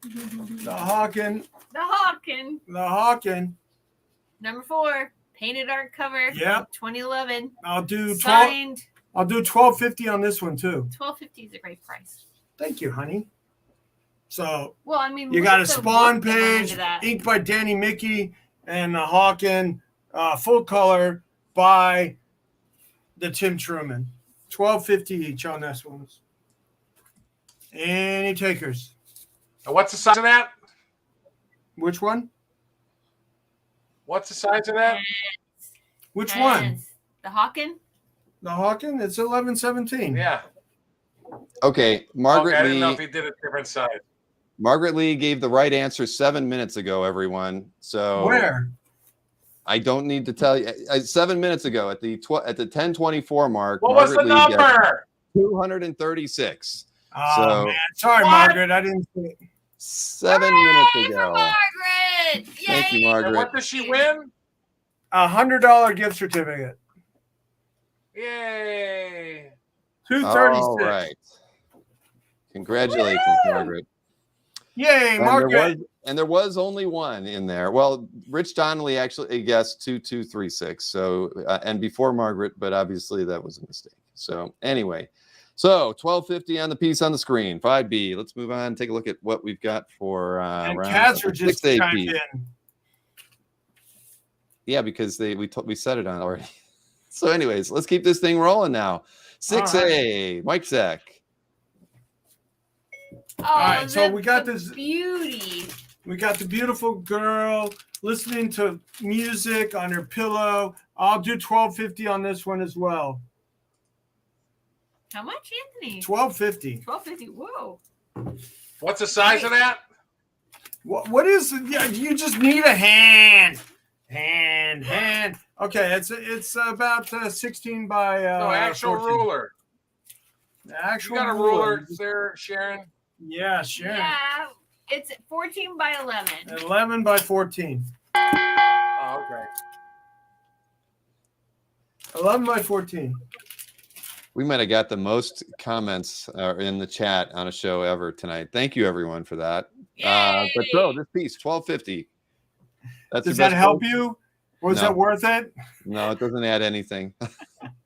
The Hawken. Number 4, painted art cover. Yep. 2011. I'll do 12. Signed. I'll do 1250 on this one too. 1250 is a great price. Thank you, honey. So Well, I mean, you look got a at the Spawn work that went into page, that. inked by Danny Mickey, and the Hawken, full color by the Tim Truman. $12.50 each on this one. Any takers? And what's the size of that? Which one? What's the size of that? Which one? The Hawken? The Hawken? It's 11.17. Yeah. Okay, Margaret Okay, I didn't know Lee. if he did a different size. Margaret Lee gave the right answer 7 minutes ago, everyone. So Where? I don't need to tell you. 7 minutes ago at the 10:24 mark. What was the Margaret Lee got number? 236. Oh, So man. Sorry, What? Margaret. I didn't see it. 7 minutes Yay for ago. Margaret! Thank you, Yay! And Margaret. what does she win? $100 gift certificate. Yay. $236. All right. Congratulations, Margaret. Yay, And Margaret. there was only one in there. Well, Rich Donnelly actually guessed 2236. So and before Margaret, but obviously that was a mistake. So anyway, so $12.50 on the piece on the screen. 5B. Let's move on. Take a look at what we've got for And round Kazzer just 6A chimed piece. in. Yeah, because we said it on already. So, anyways, let's keep this thing rolling now. 6A, Mike Zek. Oh, right, so the- we got the this- beauty. We got the beautiful girl listening to music on her pillow. I'll do $12.50 on this one as well. How much, Anthony? $12.50. $12.50. Whoa. What's the size of that? What is it? Yeah, you just need a hand. Hand. Okay, it's about 16 by No, actual 14. ruler. The You actual got a ruler there, Sharon? Yeah, sure. Yeah, it's 14 by 11. 11 by 14. Oh, okay. 11 by 14. We might have got the most comments in the chat on a show ever tonight. Thank you, everyone, for that. But so this piece, $12.50. Does that help you? Was No. that worth it? No, it doesn't add anything.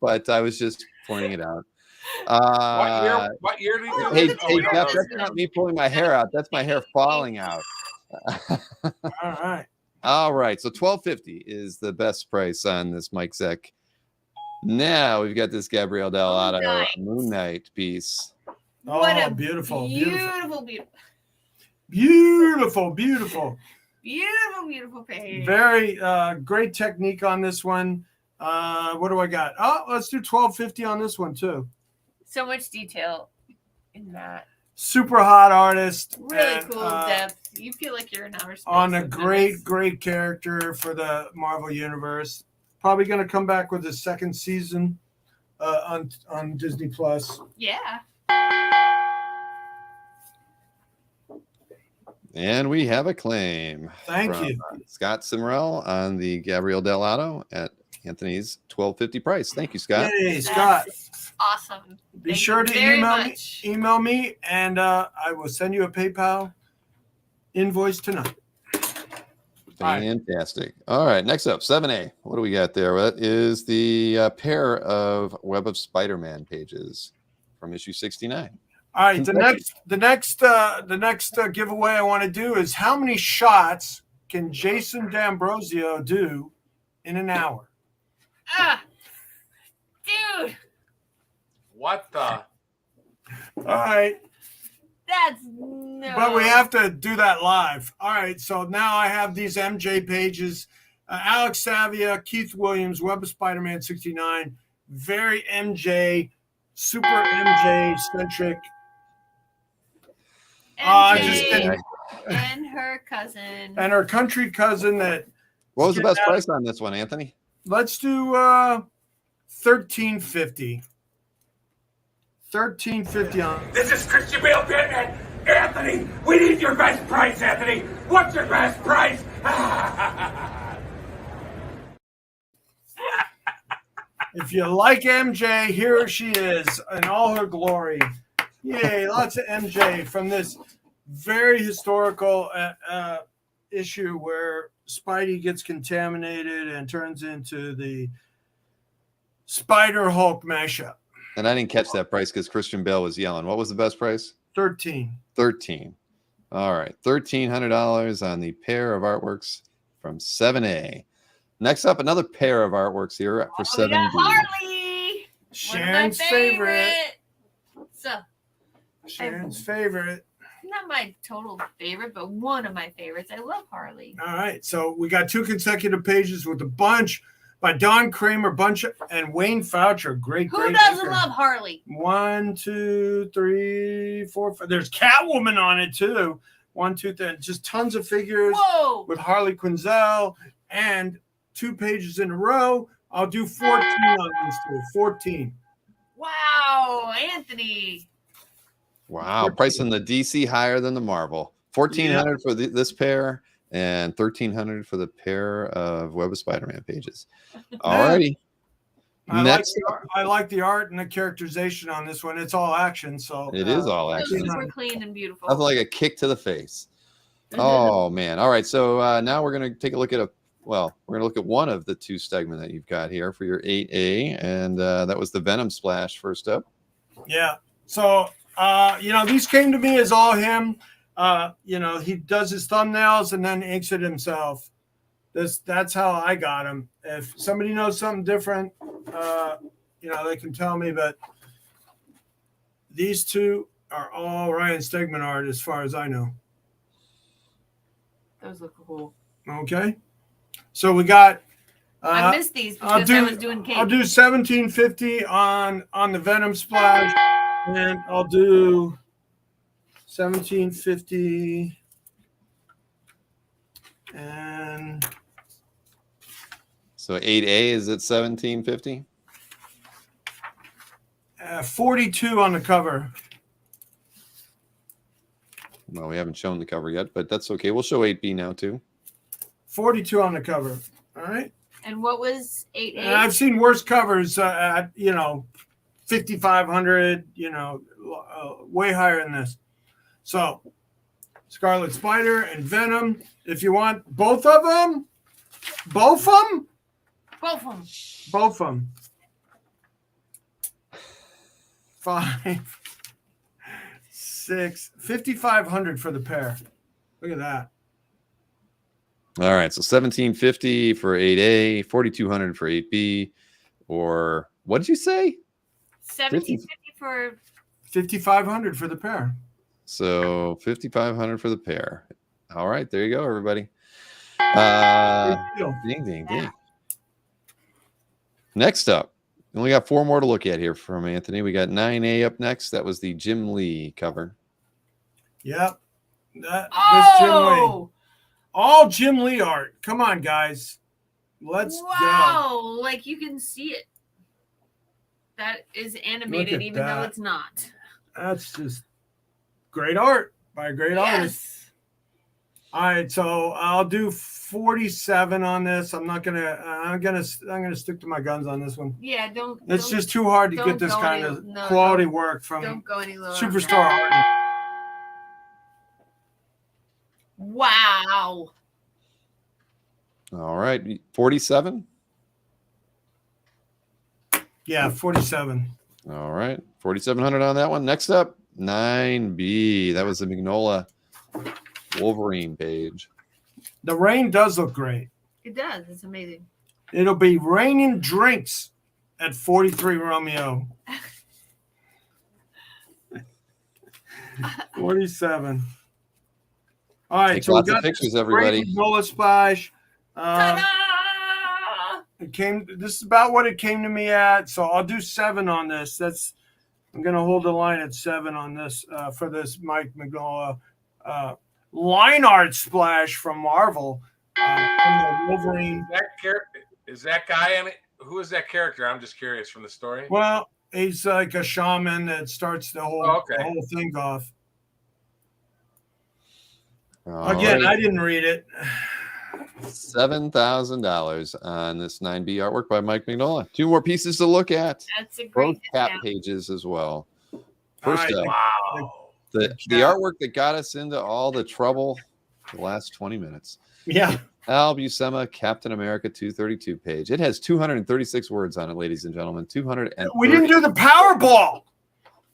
But I was just pointing it out. What year did you do Hey, this? hey we don't Jeff, know. that's not me pulling my hair out. That's my hair falling out. All right. All right. So $12.50 is the best price on this Mike Zek. Now we've got this Gabrielle Delato Moon Knight piece. What Oh, a beautiful. beautiful page. Very great technique on this one. What do I got? Oh, let's do $12.50 on this one too. So much detail in that. Super hot artist. Really and, cool depth. You feel like you're in outer space. on a with great, this. great character for the Marvel Universe. Probably going to come back with a second season on Disney Plus. Yeah. And we have a claim. Thank from, you. Scott Simrell on the Gabrielle Delato at Anthony's $12.50 price. Thank you, Scott. Hey, Scott. That's awesome. Be Thank sure you to very email much. me, and I will send you a PayPal invoice tonight. Fantastic. All right, next up, 7A. What do we got there? That is the pair of Web of Spider-Man pages from issue 69. All right, the next giveaway I want to do is how many shots can Jason D'Ambrosio do in an hour? Ah, dude, What the? All right. that's no. But we have to do that live. All right. So now I have these MJ pages. Alex Savia, Keith Williams, Web of Spider-Man 69. Very MJ, super MJ centric. I just MJ didn't. and her cousin. And her country cousin that. What was the Get best out. price on this one, Anthony? Let's do $13.50. $13.50 on. This is Christian Bale Batman. Anthony, we need your best price, Anthony. What's your best price? If you like MJ, here she is in all her glory. Yay, lots of MJ from this very historical issue where Spidey gets contaminated and turns into the Spider Hulk mashup. And I didn't catch that price because Christian Bale was yelling. What was the best price? 13. 13. All right, $1,300 on the pair of artworks from 7A. Next up, another pair of artworks here for We 7B. got Harley. Sharon's favorite. So, Sharon's favorite. not my total favorite, but one of my favorites. I love Harley. All right, so we got 2 consecutive pages with a bunch by Don Kramer, bunch and Wayne Foucher. Great. Who doesn't love Harley? 1, 2, 3, 4, 5. There's Catwoman on it too. 1, 2, 3. Just tons of figures. Whoa! With Harley Quinzel and 2 pages in a row. I'll do 14 on these 2. 14. Wow, Anthony. Wow, pricing the DC higher than the Marvel. $1,400 for this pair and $1,300 for the pair of Web of Spider-Man pages. Alrighty. I like the art and the characterization on this one. It's all action, so it is all So action. super clean and beautiful. Nothing like a kick to the face. Oh man! All right, so now we're gonna take a look at we're gonna look at one of the 2 stegmen that you've got here for your 8A, and that was the Venom Splash first up. Yeah. So these came to me as all him. He does his thumbnails and then inks it himself. That's how I got him. If somebody knows something different, they can tell me. But these 2 are all Ryan Stegman art, as far as I know. Those look cool. Okay. So we got. I missed these because I was doing cake. I'll do $1,750 on the Venom Splash, and I'll do $1,750 and. So 8A is at $1,750. 42 on the cover. Well, we haven't shown the cover yet, but that's okay. We'll show 8B now too. 42 on the cover. All right. And what was 8A? And I've seen worse covers at 5,500. Way higher than this. So, Scarlet Spider and Venom. If you want both of them. Both of them. 5, 6, 5,500 for the pair. Look at that. All right, so $1,750 for 8A, $4,200 for 8B, or what did you say? $1,750 for 5,500 for the pair. So $5,500 for the pair. All right, there you go, everybody. Ding, ding, ding. Next up, we only got 4 more to look at here from Anthony. We got 9A up next. That was the Jim Lee cover. Yep. This Jim Lee. All Jim Lee art. Come on, guys. Let's go. Like you can see it. That is animated, even though it's not. That's just great art by a great artist. All right, so I'll do 47 on this. I'm gonna stick to my guns on this one. Yeah, don't. It's just too hard to get this kind of quality work from Don't go any lower. superstar art. Wow. All right, 47. Yeah, 47. All right, 4,700 on that one. Next up, 9B. That was the Mignola Wolverine page. The rain does look great. It does. It's amazing. It'll be raining drinks at 43 Romeo. 47. All right, Take so we lots of got pictures, everybody. Mignola Splash. Ta-da! This is about what it came to me at, so I'll do 7 on this. I'm gonna hold the line at 7 on this for this Mike Mignola line art splash from Marvel. From the Wolverine. Is that guy in it? Who is that character? I'm just curious from the story. Well, he's like a shaman that starts the whole thing off. Again, I didn't read it. $7,000 on this 9B artwork by Mike Mignola. 2 more pieces to look at. That's a great Both cat discount. pages as well. First up, Wow. the artwork that got us into all the trouble the last 20 minutes. Yeah. Al Buscema, Captain America 232 page. It has 236 words on it, ladies and gentlemen. 200. We didn't do the Powerball.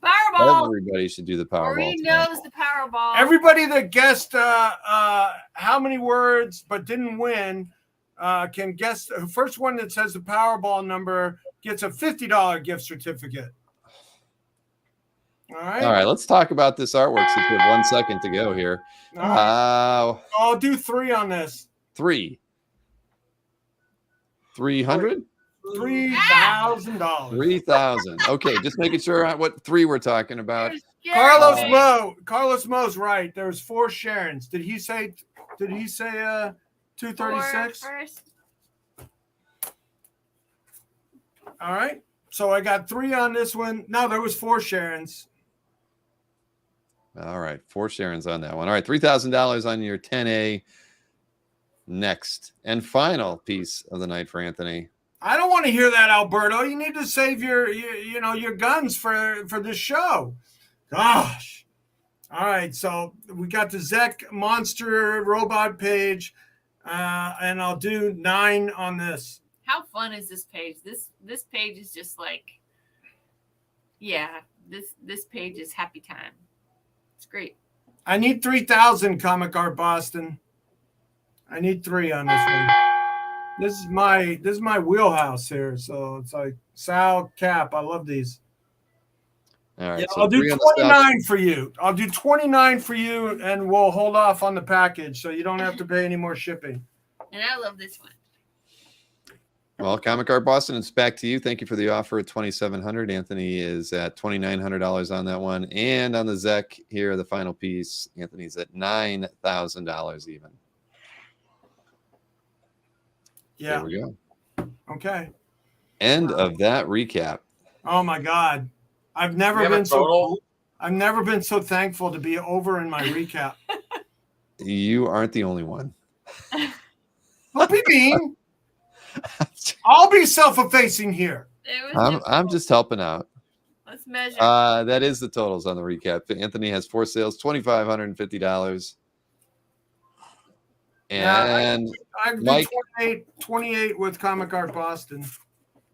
Powerball. Everybody should do the Powerball. Maureen tonight. knows the Powerball. Everybody that guessed how many words but didn't win can guess. The first one that says the Powerball number gets a $50 gift certificate. All right. All right, let's talk about this artwork since we have 1 second to go here. All right. I'll do 3 on this. 300? $3,000. 3,000. Okay, just making sure what 3 we're talking about. Carlos Mo's right. There's 4 Sharons. Did he say 236? All right. So I got 3 on this one. No, there was 4 Sharons. All right, 4 Sharons on that one. All right, $3,000 on your 10A. Next and final piece of the night for Anthony. I don't want to hear that, Alberto. You need to save your guns for this show. Gosh. All right, so we got the Zek monster robot page, and I'll do 9 on this. How fun is this page? This page is just like, yeah, this page is happy time. It's great. I need 3,000 Comic Art Boston. I need 3 on this one. This is my wheelhouse here. So it's like Sal, Cap. I love these. All right, Yeah, so I'll do 3 on the South. 29 for you. I'll do 29 for you, and we'll hold off on the package so you don't have to pay any more shipping. And I love this one. Well, Comic Art Boston, it's back to you. Thank you for the offer at $2,700. Anthony is at $2,900 on that one, and on the Zek here, the final piece, Anthony's at $9,000 even. Yeah. There we go. Okay. End of that recap. Oh my God. I've never been so thankful to be over in my recap. You aren't the only one. Don't be mean. I'll be self-effacing here. I'm just helping out. Let's measure. That is the totals on the recap. Anthony has 4 sales, $2,550. And I did Mike, 28 with Comic Art Boston.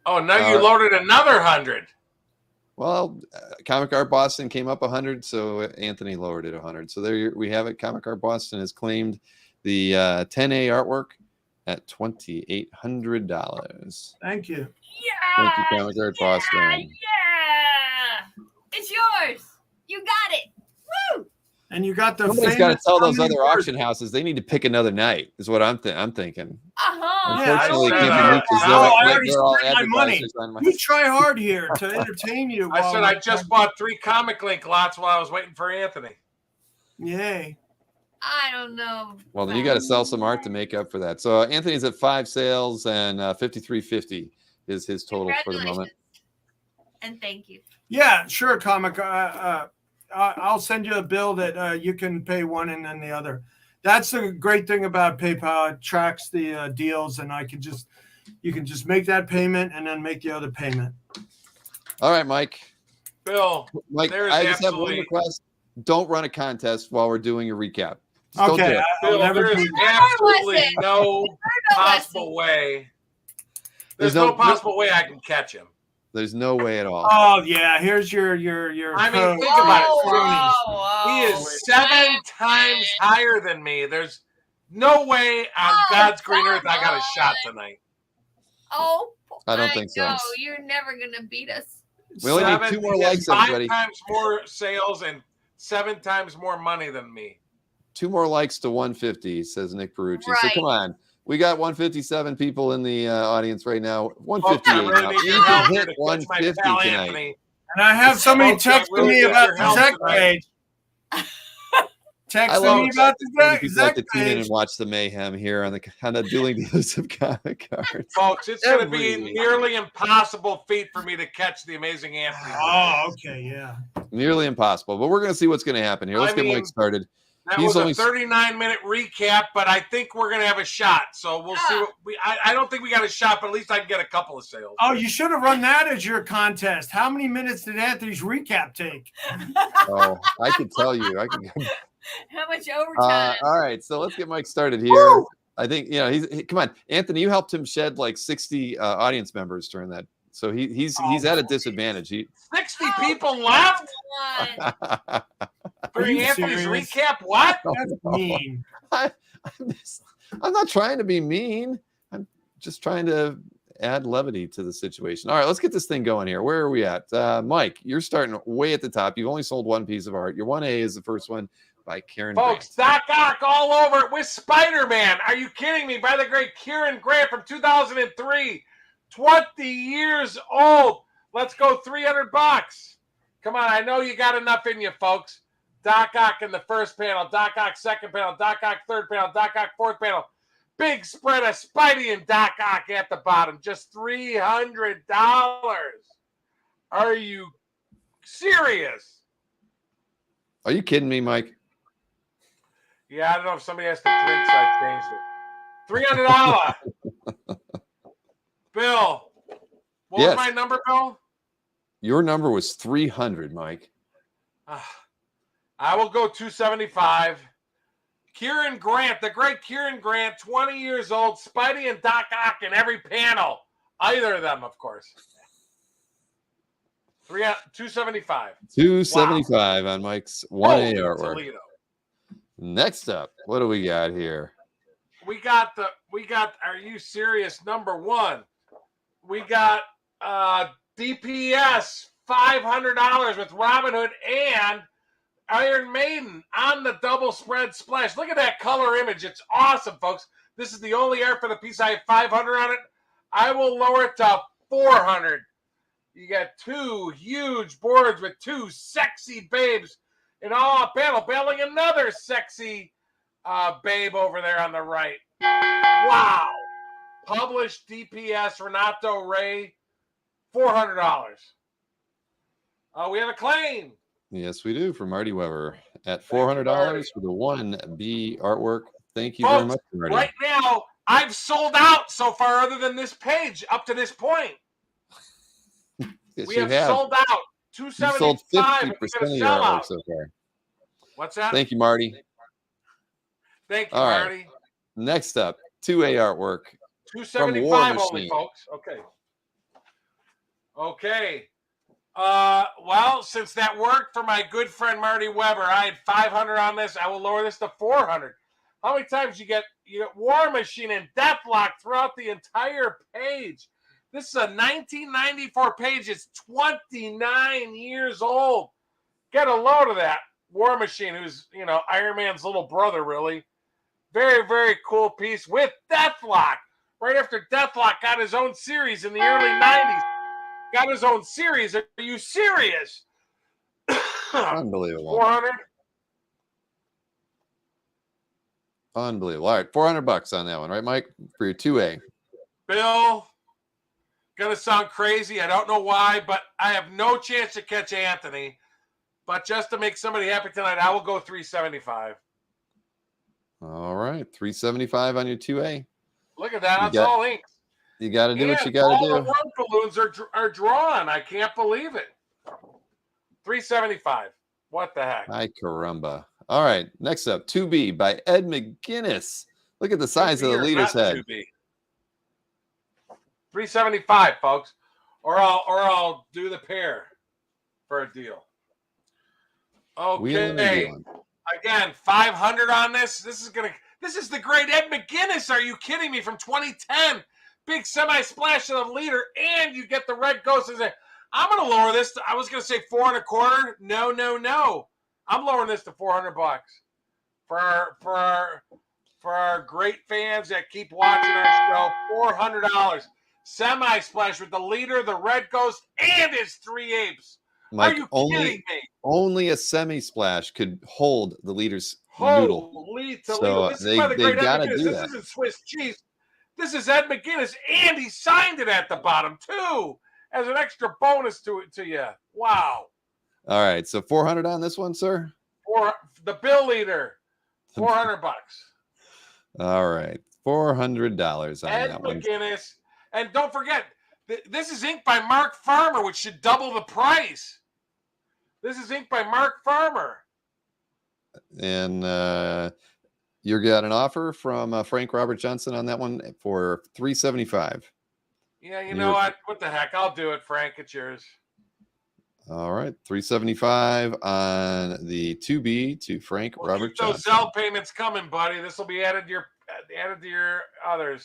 Oh, now you loaded another 100. well, Comic Art Boston came up 100, so Anthony lowered it 100. So there we have it. Comic Art Boston has claimed the 10A artwork at $2,800. Thank you. Yeah. Thank you, Comic Art Boston. Yeah. It's yours. You got it. Woo. And you got the. Somebody's got to tell those famous other auction houses they need to pick another night. Is what I'm thinking. Uh-huh. Unfortunately, I already they're all spent my money. advertisers on my. We try hard here to entertain you. I said I just bought 3 Comic Link lots while I was waiting for Anthony. Yay. I don't know. Well, then you got to sell some art to make up for that. So Anthony's at 5 sales and $5,350 is his total for the moment. And thank you. Yeah, sure, Comic. I'll send you a bill that you can pay one and then the other. That's the great thing about PayPal. It tracks the deals, and you can just make that payment and then make the other payment. All right, Mike. Bill, Mike, I just have one request. Don't run a contest while we're doing a recap. Just don't do Okay, it. Bill, there is absolutely no possible way. There's no possible way I can catch him. There's no way at all. Oh yeah, here's your. I mean, code. think about Whoa, it. He is 7 times higher than me. There's no way on God's green earth I got a shot tonight. Oh, I don't think so. No, you're never gonna beat us. We only need 2 more likes, everybody. 5 times more sales and 7 times more money than me. 2 more likes to 150, says Nick Perucci. So Right. come on. We got 157 people in the audience right now. 158 I really now. need You your help can here hit to catch my 150 pal tonight. Anthony. And I have somebody Folks, I texting really me need about your the help Zek tonight. page. I Texting love me about the when people like Zek to tune in page. and watch the mayhem here on the Dueling Dealers of Comic Cards. Folks, it's going to be Every week. nearly impossible feat for me to catch the amazing Anthony. Oh, okay, yeah. Nearly impossible, but we're going to see what's going to happen here. Let's get Mike started. That He's was only a 39-minute recap, but I think we're going to have a shot. So we'll see. I don't think we got a shot, but at least I can get a couple of sales. Oh, you should have run that as your contest. How many minutes did Anthony's recap take? Oh, I can tell you. I can. How much overtime? All right, so let's get Mike started here. Woo! I think he's come on, Anthony. You helped him shed like 60 audience members during that So he's at a disadvantage. 60 people left Come on. Are during you Anthony's serious? recap. What? That's mean. I'm not trying to be mean. I'm just trying to add levity to the situation. All right, let's get this thing going here. Where are we at? Mike, you're starting way at the top. You've only sold one piece of art. Your 1A is the first one by Karen Folks, Grant. Doc Ock all over it with Spider-Man. Are you kidding me? By the great Kieran Grant from 2003. 20 years old. Let's go $300. Come on, I know you got enough in you, folks. Doc Ock in the first panel, Doc Ock second panel, Doc Ock third panel, Doc Ock fourth panel. Big spread of Spidey and Doc Ock at the bottom. Just $300. Are you serious? Are you kidding me, Mike? Yeah, I don't know if somebody has to print, so I changed it. $300. Bill, what Yes. was my number, Bill? Your number was 300, Mike. I will go 275. Kieran Grant, the great Kieran Grant, 20 years old, Spidey and Doc Ock in every panel. Either of them, of course. 275. 275 on Mike's 1A Holy artwork. Toledo. Next up, what do we got here? We got are you serious? Number one. We got DPS $500 with Robin Hood and Iron Maiden on the double spread splash. Look at that color image. It's awesome, folks. This is the only art for the piece. I have 500 on it. I will lower it to 400. You got two huge boards with two sexy babes in all panel, battling another sexy babe over there on the right. Wow. Published DPS Renato Ray, $400. We have a claim. Yes, we do, from Marty Weber at $400 for the 1B artwork. Thank you Folks, very much, Marty. right now, I've sold out so far other than this page up to this point. Yes, We you have sold out. You sold 275. 50% of your artwork so far. What's that? Thank you, Marty. Thank you, All right. Marty. Next up, 2A artwork. 275 only, Machine. folks. Okay. Well, since that worked for my good friend Marty Weber, I had 500 on this. I will lower this to 400. How many times you get War Machine and Deathlock throughout the entire page? This is a 1994 page. It's 29 years old. Get a load of that. War Machine, who's, Iron Man's little brother, really. Very, very cool piece with Deathlock. Right after Deathlock got his own series in the early 90s. Got his own series. Are you serious? Unbelievable. 400? Unbelievable. All right, $400 on that one, right, Mike? For your 2A. Bill, gonna sound crazy. I don't know why, but I have no chance to catch Anthony. But just to make somebody happy tonight, I will go 375. All right, 375 on your 2A. Look at that. That's all ink. You got to do what And you got to do. all the word balloons are drawn. I can't believe it. 375. What the heck? Hi, caramba. All right, next up, 2B by Ed McGuinness. Look at the size of the leader's head. 2B. 375, folks. Or I'll do the pair for a deal. Wheeling and Okay. dealing. Again, 500 on this. This is the great Ed McGuinness. Are you kidding me? From 2010. Big semi-splash of the leader, and you get the red ghost. I'm going to lower this. I was going to say 425. No. I'm lowering this to $400 for our great fans that keep watching our show. $400 semi-splash with the leader, the red ghost, and his three apes. Mike, Are you kidding me? Only a semi-splash could hold the leader's noodle. Holy So Toledo. This is by the they great Ed gotta McGuinness. do This that. isn't Swiss cheese. This is Ed McGuinness, and he signed it at the bottom, too, as an extra bonus to you. Wow. All right, so 400 on this one, sir? For the bill leader, $400. All right, $400 on Ed that one. McGuinness. And don't forget, this is inked by Mark Farmer, which should double the price. This is inked by Mark Farmer. And you got an offer from Frank Robert Johnson on that one for $375. Yeah, you know what? What the heck? I'll do it, Frank. It's yours. All right, 375 on the 2B to Frank Robert Keep those Johnson. Zelle payments coming, buddy. This will be added to your others.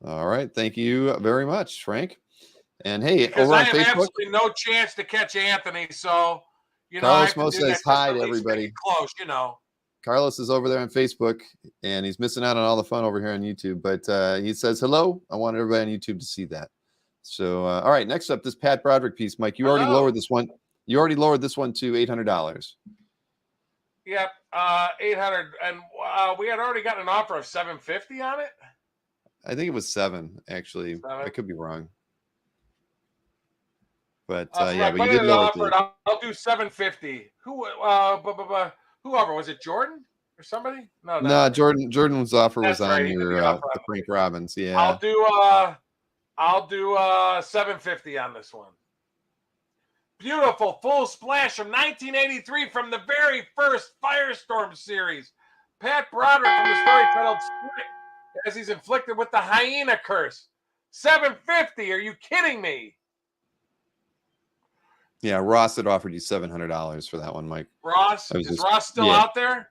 All right, thank you very much, Frank. And hey, Because over I on have Facebook, absolutely no chance to catch Anthony, so Carlos I Mo have to do says that hi just to at least make everybody. it close, Carlos is over there on Facebook, and he's missing out on all the fun over here on YouTube. But he says hello. I want everybody on YouTube to see that. So, all right, next up, this Pat Broderick piece, Mike. You already lowered this one. You already lowered this one to $800. Yep, 800, and we had already gotten an offer of 750 on it. I think it was 7, actually. 7? I could be wrong. But Yeah, but you did lower it. I'll do 750. Who offered? Was it Jordan or somebody? No, Jordan's offer was That's right. on He did your the offer the Frank Robbins. Yeah. I'll do 750 on this one. Beautiful full splash from 1983 from the very first Firestorm series. Pat Broderick from the story titled Split, as he's inflicted with the hyena curse. 750. Are you kidding me? Yeah, Ross had offered you $700 for that one, Mike. Ross, is Ross still out there?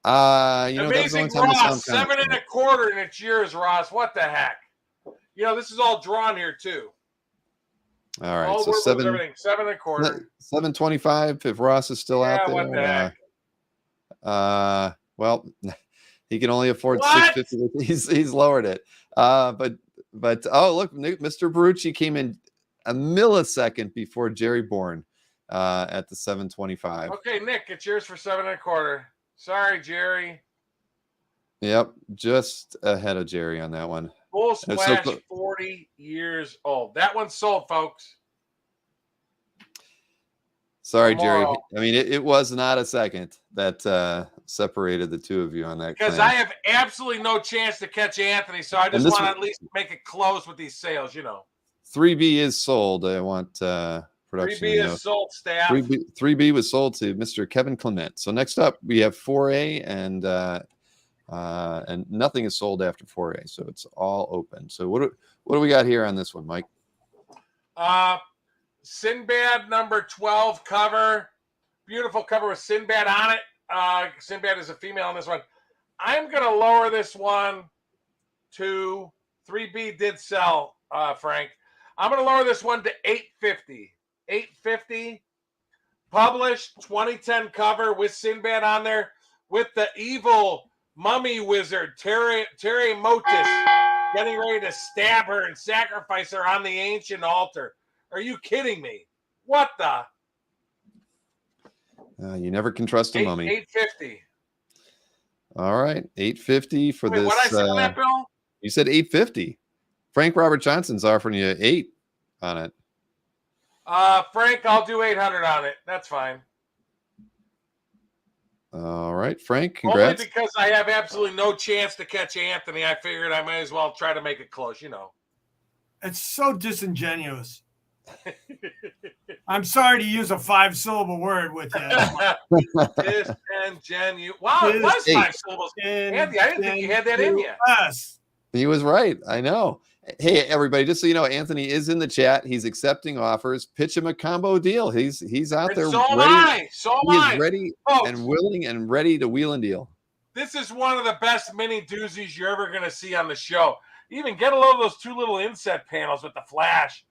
Amazing Ross, 7 1/4, and it's yours, Ross. What the heck? This is all drawn here too. All right, so 7 1/4. 725 if Ross is still out there. What the heck? Well, he can only afford 650. He's lowered it. But oh look, Mr. Barucci came in a millisecond before Jerry Bourne at the 725. Okay, Nick, it's yours for 7 1/4. Sorry, Jerry. Yep, just ahead of Jerry on that one. Full splash, 40 years old. That one's sold, folks. Sorry, Jerry. I mean, it was not a second that separated the two of you on that. Because I have absolutely no chance to catch Anthony, so I just want to at least make it close with these sales, 3B is sold. I want production. 3B is sold, staff. 3B was sold to Mr. Kevin Clement. So next up, we have 4A, and nothing is sold after 4A, so it's all open. So what do we got here on this one, Mike? Sinbad number 12 cover, beautiful cover with Sinbad on it. Sinbad is a female on this one. I'm gonna lower this one to 3B did sell, Frank. I'm gonna lower this one to 850. 850 published 2010 cover with Sinbad on there with the evil mummy wizard Terry Motis getting ready to stab her and sacrifice her on the ancient altar. Are you kidding me? What the? You never can trust a mummy. 850. All right, 850 for this. What I said on that, Bill? You said 850. Frank Robert Johnson's offering you 8 on it. Frank, I'll do 800 on it. That's fine. All right, Frank, congrats. Only because I have absolutely no chance to catch Anthony. I figured I might as well try to make it close, It's so disingenuous. I'm sorry to use a 5-syllable word with you. Disingenuous. Wow, it was 5 syllables. Andy, I didn't think you had that in you. He was right. I know. Hey, everybody, just so you know, Anthony is in the chat. He's accepting offers. Pitch him a combo deal. He's out there. So am I. He is ready and willing and ready to wheel and deal. This is one of the best mini doozies you're ever going to see on the show. You even get a load of those 2 little inset panels with the flash.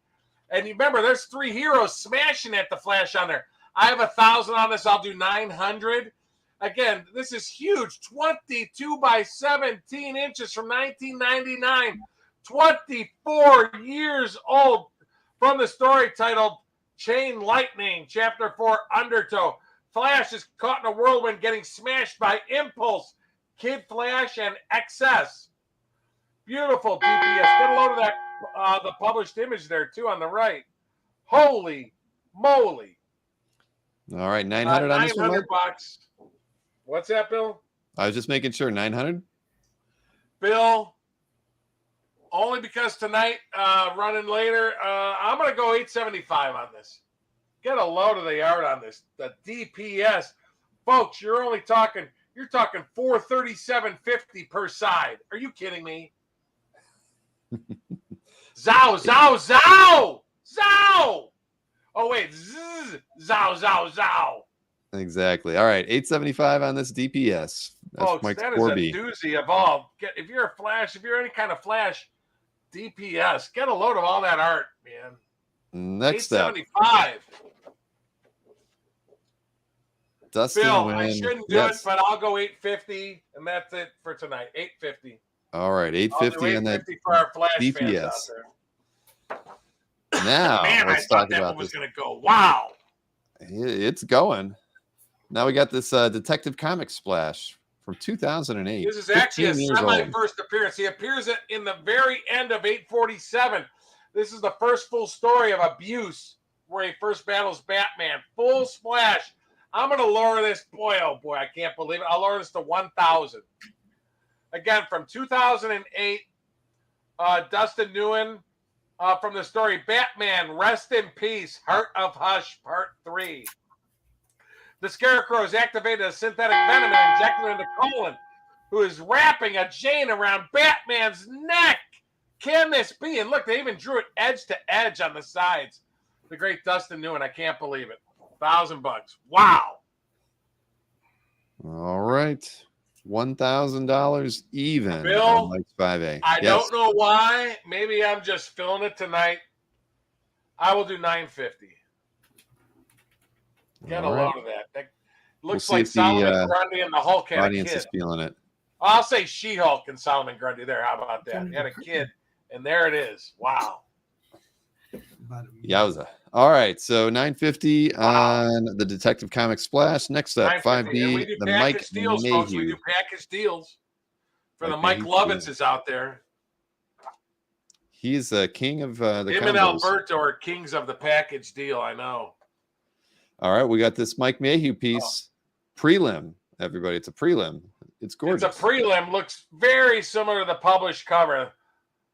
And you remember, there's 3 heroes smashing at the flash on there. I have 1,000 on this. I'll do 900. Again, this is huge. 22 by 17 inches from 1999. 24 years old from the story titled Chain Lightning, Chapter 4, Undertow. Flash is caught in a whirlwind getting smashed by Impulse, Kid Flash, and XS. Beautiful DPS. Get a load of that, the published image there, too, on the right. Holy moly. All right, 900 on this one, Mike? $900. What's that, Bill? I was just making sure, 900? Bill, only because tonight, running later, I'm going to go 875 on this. Get a load of the yard on this. The DPS. Folks, you're talking 437.50 per side. Are you kidding me? Zow, zow, zow, zow. Oh wait, zzz, zow, zow, zow. Exactly. All right, 875 on this DPS. That's Folks, Mike's that is a 4B. doozy of all. If you're a Flash, if you're any kind of Flash DPS, get a load of all that art, man. Next up, 875. Dustin Bill, Wynn. I shouldn't do it, but I'll go 850, and that's it for tonight. 850. All right, 850 on that 850 for our Flash fans DPS. out there. Now, Man, I let's thought talk that about one was this. going to go. Wow. It's going. Now we got this Detective Comic Splash from 2008. This is actually a 15 years old. semi-first appearance. He appears in the very end of 847. This is the first full story of abuse where he first battles Batman. Full splash. I'm going to lower this. Boy, oh boy, I can't believe it. I'll lower this to 1,000. Again, from 2008, Dustin Nguyen from the story Batman, Rest in Peace, Heart of Hush, Part 3. The Scarecrow has activated a synthetic venom and injected it into Colin, who is wrapping a chain around Batman's neck. Can this be? And look, they even drew it edge to edge on the sides. The great Dustin Nguyen. I can't believe it. $1,000. Wow. All right. $1,000 even. Bill, on Mike's 5A. I Yes. don't know why. Maybe I'm just feeling it tonight. I will do 950. Get a All right. load of that. That looks We'll see like if the, Solomon Grundy and the Hulk had a Audience kid. is feeling it. I'll say She-Hulk and Solomon Grundy there. How about that? He had a kid, and there it is. Wow. Yowza. All right, so 950 on the Detective Comic Splash. Next up, 950. And we 5B, do the package Mike deals, folks. We Mayhew. do package deals for the Mike Mike Mayhew. Lovitzes out there. He's king of the Him and combos. Alberto are kings of the package deal. I know. All right, we got this Mike Mayhew piece. Prelim, everybody. It's a prelim. It's gorgeous. It's a prelim. Looks very similar to the published cover.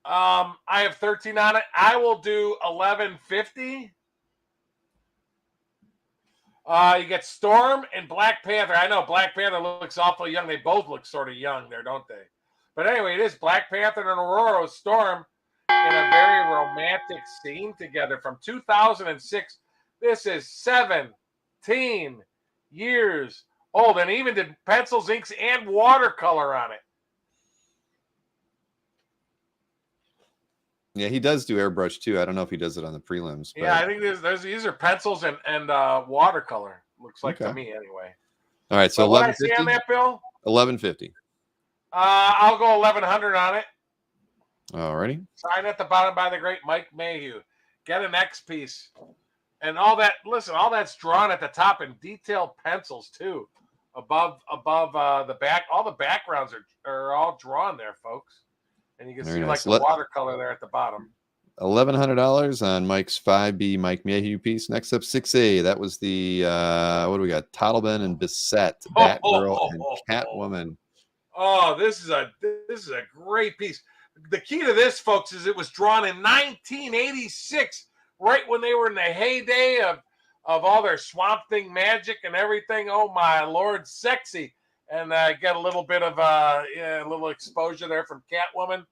I have 13 on it. I will do 1150. You get Storm and Black Panther. I know Black Panther looks awful young. They both look sort of young there, don't they? But anyway, it is Black Panther and Aurora Storm in a very romantic scene together from 2006. This is 17 years old, and even did pencils, inks, and watercolor on it. Yeah, he does do airbrush too. I don't know if he does it on the prelims. But... Yeah, I think there's these are pencils and watercolor. Looks like Okay. to me anyway. All right, so What I see 1150. on that, Bill? 1150. I'll go 1100 on it. All righty. Signed at the bottom by the great Mike Mayhew. Get an X piece. And all that, listen, all that's drawn at the top in detailed pencils too. Above the back, all the backgrounds are all drawn there, folks. And you can Very see nice. like the watercolor there at the bottom. $1,100 on Mike's 5B Mike Mayhew piece. Next up, 6A. That was the what do we got? Toddleben and Bissett, Batgirl and Catwoman. Oh, this is a great piece. The key to this, folks, is it was drawn in 1986, right when they were in the heyday of all their Swamp Thing magic and everything. Oh my Lord, sexy! And get a little bit of a little exposure there from Catwoman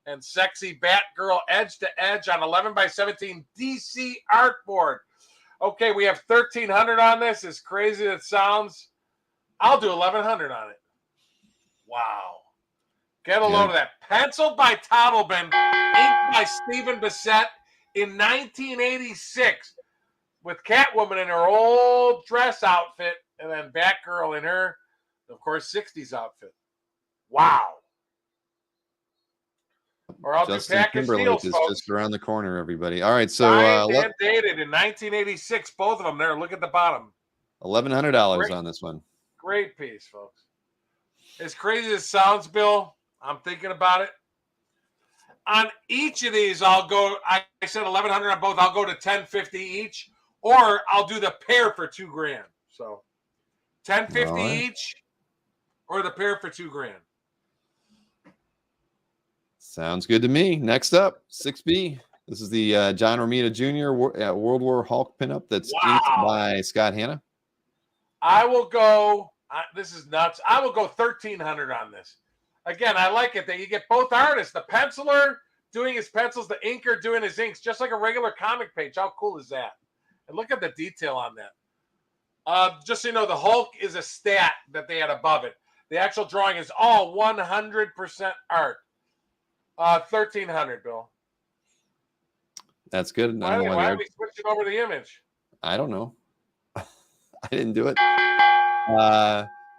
and sexy Batgirl edge to edge on 11x17 DC artboard. Okay, we have 1,300 on this. As crazy as it sounds, I'll do 1,100 on it. Wow. Get a load of that. Penciled by Toddleben, inked by Stephen Bissett in 1986 with Catwoman in her old dress outfit and then Batgirl in her, of course, 60s outfit. Wow. Or I'll Justin do package Timberlake deals, is folks. just around the corner, everybody. All right, so Signed and dated in 1986, both of them there. Look at the bottom. $1,100 on this one. Great piece, folks. As crazy as it sounds, Bill, I'm thinking about it. On each of these, I'll go. I said 1,100 on both. I'll go to 1,050 each, or I'll do the pair for $2,000. So, 1,050 All right. each, or the pair for $2,000. Sounds good to me. Next up, 6B. This is the John Romita Jr. World War Hulk pinup that's inked by Scott Hanna. I will go. This is nuts. I will go 1,300 on this. Again, I like it that you get both artists, the penciler doing his pencils, the inker doing his inks, just like a regular comic page. How cool is that? And look at the detail on that. Just so you know, the Hulk is a stat that they had above it. The actual drawing is all 100% art. 1,300, Bill. That's good. Why are we switching over the image? I don't know. I didn't do it.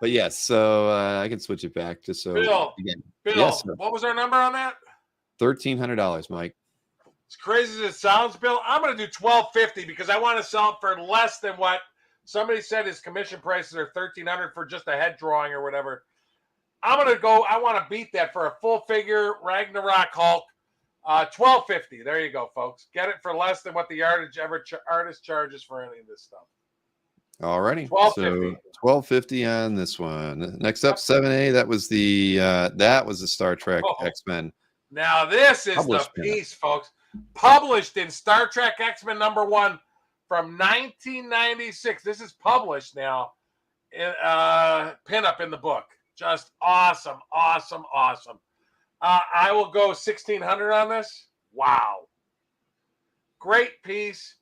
But yes, so I can switch it back just so. Bill, Again. Bill, Yes, what was our number on that? $1,300, Mike. As crazy as it sounds, Bill, I'm going to do $1,250 because I want to sell it for less than what somebody said his commission prices are $1,300 for just a head drawing or whatever. I'm going to go. I want to beat that for a full figure Ragnarok Hulk. $1,250. There you go, folks. Get it for less than what the artist charges for any of this stuff. Alrighty. $1,250. So $1,250 on this one. Next up, 7A. That was the Star Trek X-Men. Now this is Published the piece, folks. Published in Star Trek X-Men #1 from 1996. This is published now. Pinup in the book. Just awesome, awesome, awesome. I will go 1,600 on this. Wow. Great piece.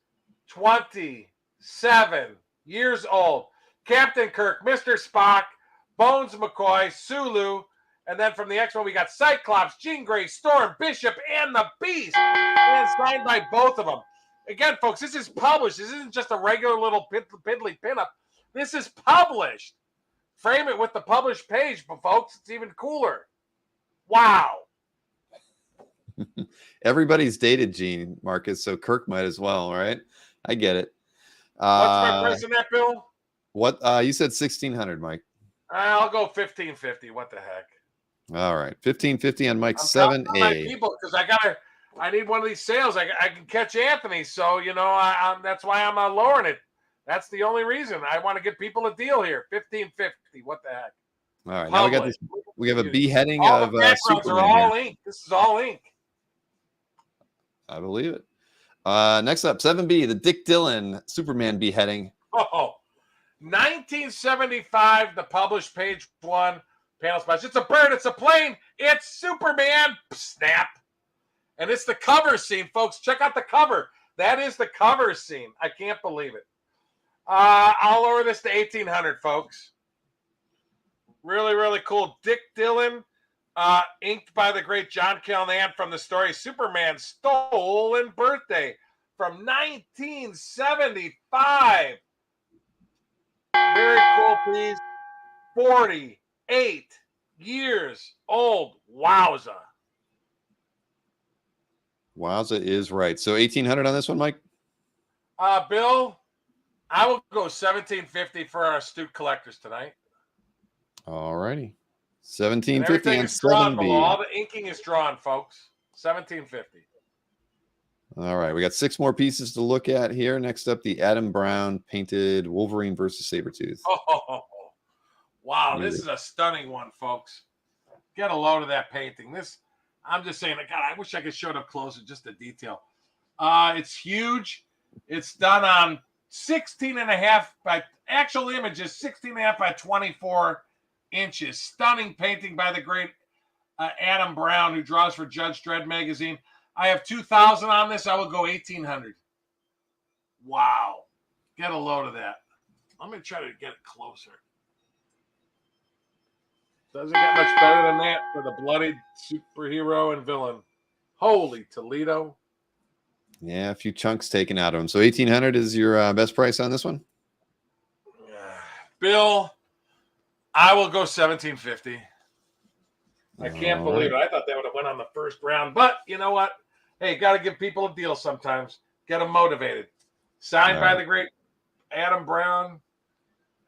27 years old. Captain Kirk, Mr. Spock, Bones McCoy, Sulu, and then from the X-Men we got Cyclops, Jean Grey, Storm, Bishop, and the Beast. And signed by both of them. Again, folks, this is published. This isn't just a regular little piddly pinup. This is published. Frame it with the published page, but folks, it's even cooler. Wow. Everybody's dated Gene, Marcus, so Kirk might as well, right? I get it. What's my price on that, Bill? What you said 1,600, Mike. I'll go 1,550. What the heck? All right. 1,550 on Mike's 7A. People, because I need one of these sales. I can catch Anthony, so that's why I'm lowering it. That's the only reason. I want to give people a deal here. 1,550. What the heck? All right. Now we got this. We have a beheading all of the backgrounds Superman are all here. ink. This is all ink. I believe it. Next up, 7B, the Dick Dillon Superman beheading. Oh, 1975, the published page 1 panel splash. It's a bird. It's a plane. It's Superman. Snap. And it's the cover scene, folks. Check out the cover. That is the cover scene. I can't believe it. I'll lower this to 1,800, folks. Really, really cool. Dick Dillon, inked by the great John Callahan from the story Superman Stolen Birthday from 1975. Very cool piece. 48 years old. Wowza. Wowza is right. So 1,800 on this one, Mike? Bill, I will go 1,750 for our astute collectors tonight. All righty. 1,750 Everything on is drawn 7B. below. All the inking is drawn, folks. 1,750. All right. We got 6 more pieces to look at here. Next up, the Adam Brown painted Wolverine versus Sabretooth. Oh, wow. This is a stunning one, folks. Get a load of that painting. I'm just saying, God, I wish I could show it up closer, just the detail. It's huge. It's done on 16.5 by actual images, 16.5 by 24 inches. Stunning painting by the great Adam Brown, who draws for Judge Dredd magazine. I have 2,000 on this. I will go 1,800. Wow. Get a load of that. Let me try to get it closer. Doesn't get much better than that for the bloodied superhero and villain. Holy Toledo. Yeah, a few chunks taken out of him. So 1,800 is your best price on this one? Bill, I will go 1,750. I can't believe it. I thought that would have went on the first round. But you know what? Hey, got to give people a deal sometimes. Get them motivated. Signed by the great Adam Brown.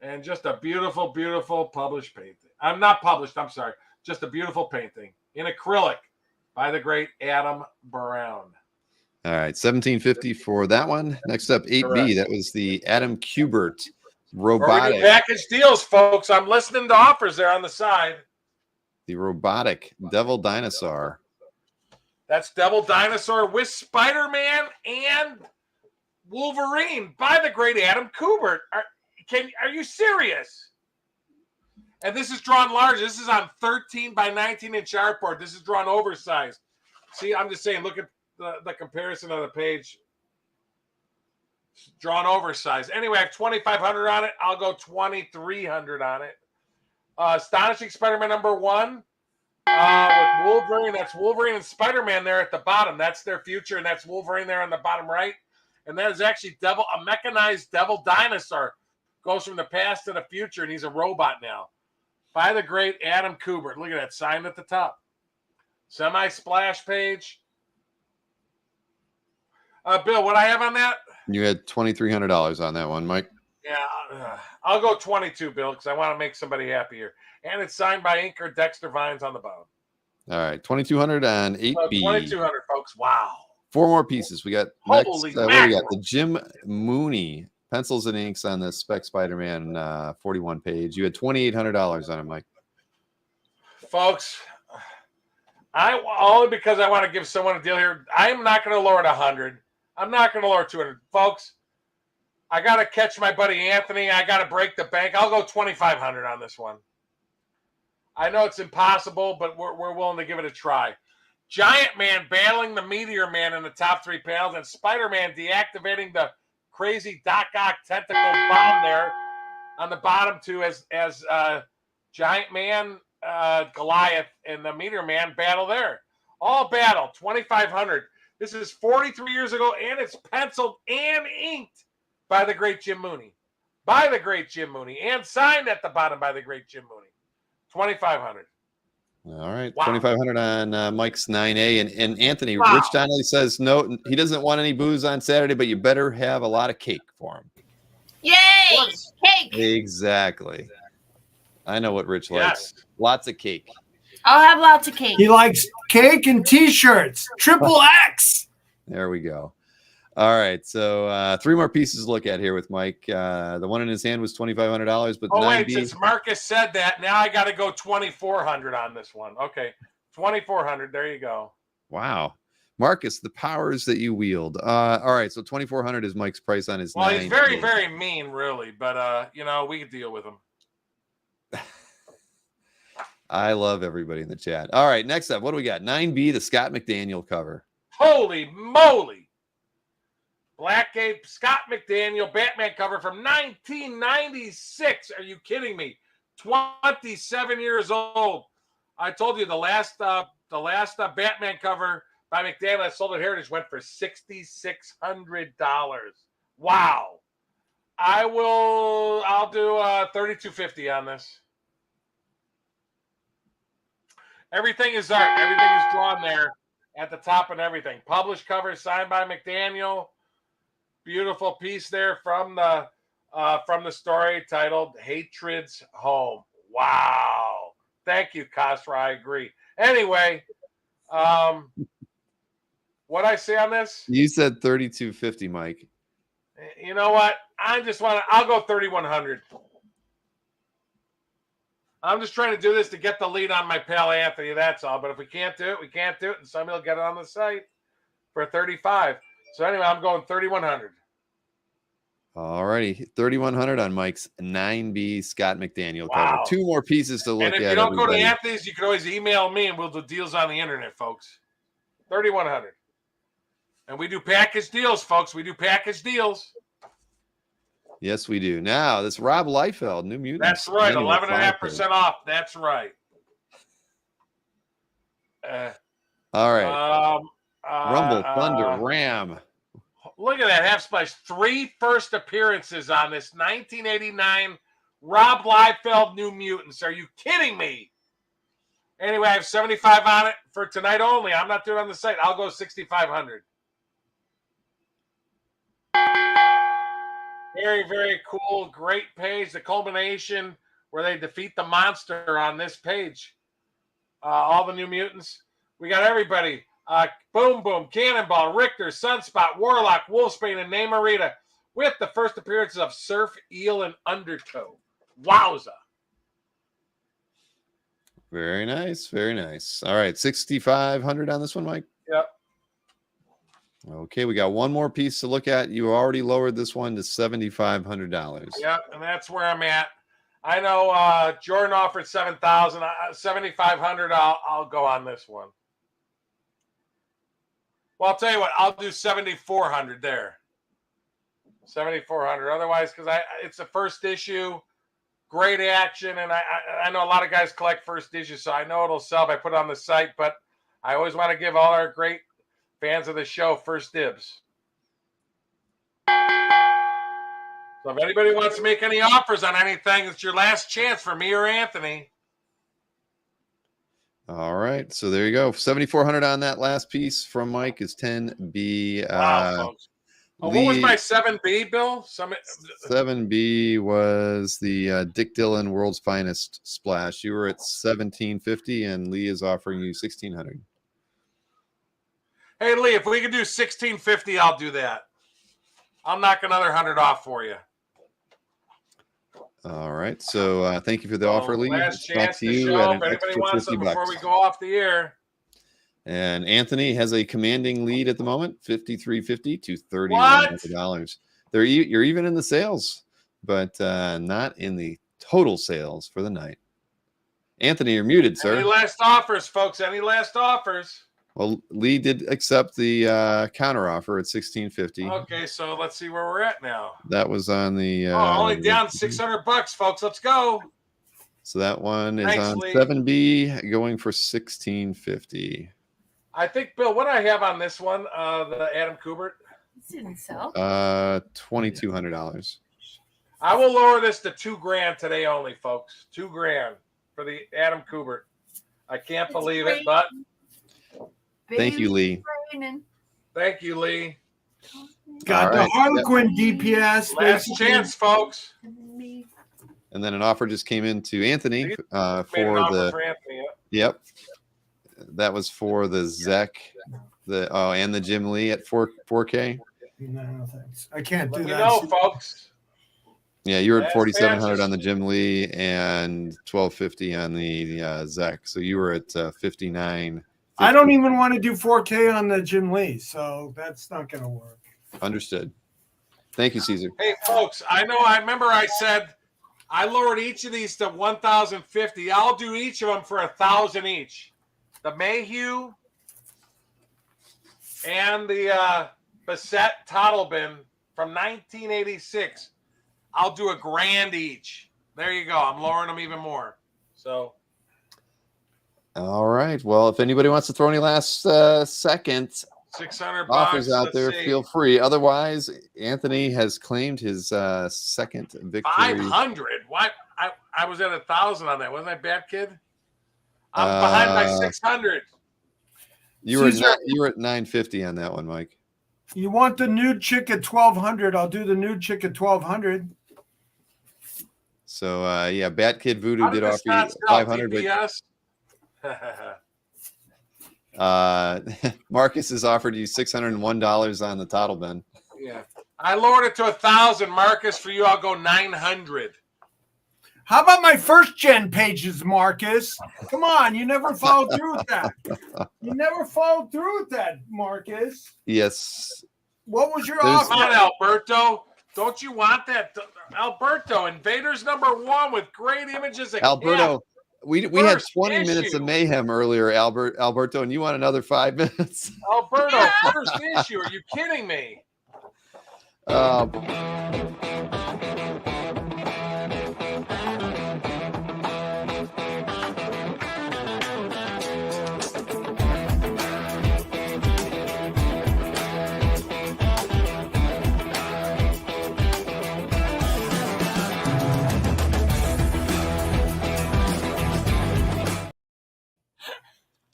And just a beautiful, beautiful published painting. I'm not published. I'm sorry. Just a beautiful painting in acrylic by the great Adam Brown. All right. 1,750 for that one. Next up, 8B. Correct. That was the Adam Kubert Or we robotic. do package deals, folks. I'm listening to offers there on the side. The robotic Devil Dinosaur. That's Devil Dinosaur with Spider-Man and Wolverine by the great Adam Kubert. Are you serious? And this is drawn large. This is on 13 by 19 inch artboard. This is drawn oversized. See, I'm just saying, look at the comparison of the page. It's drawn oversized. Anyway, I have 2,500 on it. I'll go 2,300 on it. Astonishing Spider-Man #1 with Wolverine. That's Wolverine and Spider-Man there at the bottom. That's their future, and that's Wolverine there on the bottom right. And that is actually a mechanized devil dinosaur. Goes from the past to the future, and he's a robot now. By the great Adam Kubert. Look at that sign at the top. Semi-splash page. Bill, what I have on that? You had $2,300 on that one, Mike. Yeah, I'll go 22, Bill, because I want to make somebody happy here. And it's signed by inker Dexter Vines on the bottom. All right, 2,200 on 8B. 2,200, folks. Wow. 4 more pieces. We got next. What do we got? The Jim Mooney pencils and inks on the Spec Spider-Man 41 page. You had $2,800 on it, Mike. Folks, only because I want to give someone a deal here. I'm not going to lower it 100. I'm not going to lower 200, folks. I got to catch my buddy Anthony. I got to break the bank. I'll go 2,500 on this one. I know it's impossible, but we're willing to give it a try. Giant Man battling the Meteor Man in the top 3 panels, and Spider-Man deactivating the crazy Doc Ock tentacle bomb there on the bottom 2 as Giant Man, Goliath, and the Meteor Man battle there. All battle, 2,500. This is 43 years ago, and it's penciled and inked by the great Jim Mooney. By the great Jim Mooney. And signed at the bottom by the great Jim Mooney. 2,500. All right. Wow. 2,500 on Mike's 9A. And Anthony, Wow. Rich Donnelly says no, he doesn't want any booze on Saturday, but you better have a lot of cake for him. Yay! Cake! Exactly. I know what Rich likes. Yes. Lots of cake. I'll have lots of cake. He likes cake and T-shirts. Triple X. There we go. All right. So 3 more pieces to look at here with Mike. The one in his hand was $2,500, but Oh, 9B. wait, since Marcus said that, now I got to go 2,400 on this one. Okay, 2,400. There you go. Wow. Marcus, the powers that you wield. All right. So 2,400 is Mike's price on his. Well, 9B. he's very, very mean, really, but, we could deal with him. I love everybody in the chat. All right. Next up, what do we got? 9B, the Scott McDaniel cover. Holy moly. Black Ape, Scott McDaniel, Batman cover from 1996. Are you kidding me? 27 years old. I told you the last Batman cover by McDaniel I sold at Heritage went for $6,600. Wow. I'll do $3,250 on this. Everything is art. Everything is drawn there at the top and everything. Published cover signed by McDaniel. Beautiful piece there from the story titled Hatred's Home. Wow. Thank you, Kasra. I agree. Anyway, what I say on this? You said $3,250, Mike. You know what? I'll go 3,100. I'm just trying to do this to get the lead on my pal Anthony. That's all. But if we can't do it, we can't do it. And somebody will get it on the site for 35. So anyway, I'm going 3,100. All righty. 3,100 on Mike's 9B Scott McDaniel Wow. cover. 2 more pieces to look at. And if you don't go to everybody. Anthony's, you can always email me and we'll do deals on the internet, folks. 3,100. And we do package deals, folks. We do package deals. Yes, we do. Now, this Rob Liefeld, New Mutants. That's right. Annual 11.5% off. That's right. All right. Rumble, Thunder, uh, Ram. Look at that half splash. 3 first appearances on this 1989 Rob Liefeld New Mutants. Are you kidding me? Anyway, I have 75 on it for tonight only. I'm not doing it on the site. I'll go 6,500. Very, very cool. Great page. The culmination where they defeat the monster on this page. All the New Mutants. We got everybody. Boom Boom, Cannonball, Richter, Sunspot, Warlock, Wolfsbane, and Namorita with the first appearances of Surf, Eel, and Undertow. Wowza. Very nice. Very nice. All right. 6,500 on this one, Mike? Yep. Okay. We got one more piece to look at. You already lowered this one to $7,500. Yep. And that's where I'm at. I know Jordan offered 7,000, 7,500. I'll go on this one. Well, I'll tell you what. I'll do 7,400 there. 7,400. Otherwise, because it's the first issue, great action, and I know a lot of guys collect first issues, so I know it'll sell if I put it on the site. But I always want to give all our great fans of the show first dibs. So if anybody wants to make any offers on anything, it's your last chance for me or Anthony. All right, so there you go. 7,400 on that last piece from Mike is 10B. Wow, folks. What was my 7B, Bill? 7B was the Dick Dillon World's Finest Splash. You were at 1,750, and Lee is offering you 1,600. Hey, Lee, if we could do 1,650, I'll do that. I'll knock another 100 off for you. All right, so thank you for the offer, Lee. Last Back chance to to you show at if an anybody extra wants 50 them before bucks. we go off the air. And Anthony has a commanding lead at the moment, 53.50 to $3,100. You're even in the sales, but not in the total sales for the night. Anthony, you're muted, sir. Any last offers, folks? Any last offers? Well, Lee did accept the counter offer at 16.50. Okay, so let's see where we're at now. That was on the only down $600, folks. Let's go. So that one is Thanks, on Lee. 7B, going for 16.50. I think, Bill, what I have on this one, the Adam Kubert, This didn't sell. $2,200. I will lower this to $2,000 today only, folks. $2,000 for the Adam Kubert. I can't believe it, but Thank you, Lee. thank you, Lee. Got All the Harlequin DPS. Last basically. chance, folks. And then an offer just came in to Anthony Made for an offer the. for Anthony. Yep, that was for the Zek, and the Jim Lee at 4K. No, thanks. I can't do Let me that. know, folks. Yeah, you were at Last 4,700 matches. on the Jim Lee and 1,250 on the Zek. So you were at 59. I don't even want to do 4K on the Jim Lee, so that's not going to work. Understood. Thank you, Caesar. Hey, folks, I remember I said I lowered each of these to 1,050. I'll do each of them for 1,000 each. The Mayhew and the Bassett Toddlebin from 1986. I'll do $1,000 each. There you go. I'm lowering them even more. So. All right. Well, if anybody wants to throw any last second $600 offers out let's there, see. feel free. Otherwise, Anthony has claimed his second victory. 500. Why? I was at 1,000 on that. Wasn't I bad, kid? I'm behind by 600. You were Caesar- you were at 950 on that one, Mike. You want the nude chick at 1,200? I'll do the nude chick at 1,200. So yeah, Bat Kid Voodoo How did this offer you not sell, 500. DPS? Marcus has offered you $601 on the Toddle Bin. Yeah, I lowered it to 1,000. Marcus, for you, I'll go 900. How about my first gen pages, Marcus? Come on, you never followed through with that. You never followed through with that, Marcus. Yes. What was your There's- offer? Come on, Alberto. Don't you want that? Alberto, Invaders #1 with great images of Alberto, Cat. we had First 20 minutes of issue. mayhem earlier, Alberto, and you want another 5 minutes? Alberto, first issue. Are you kidding me?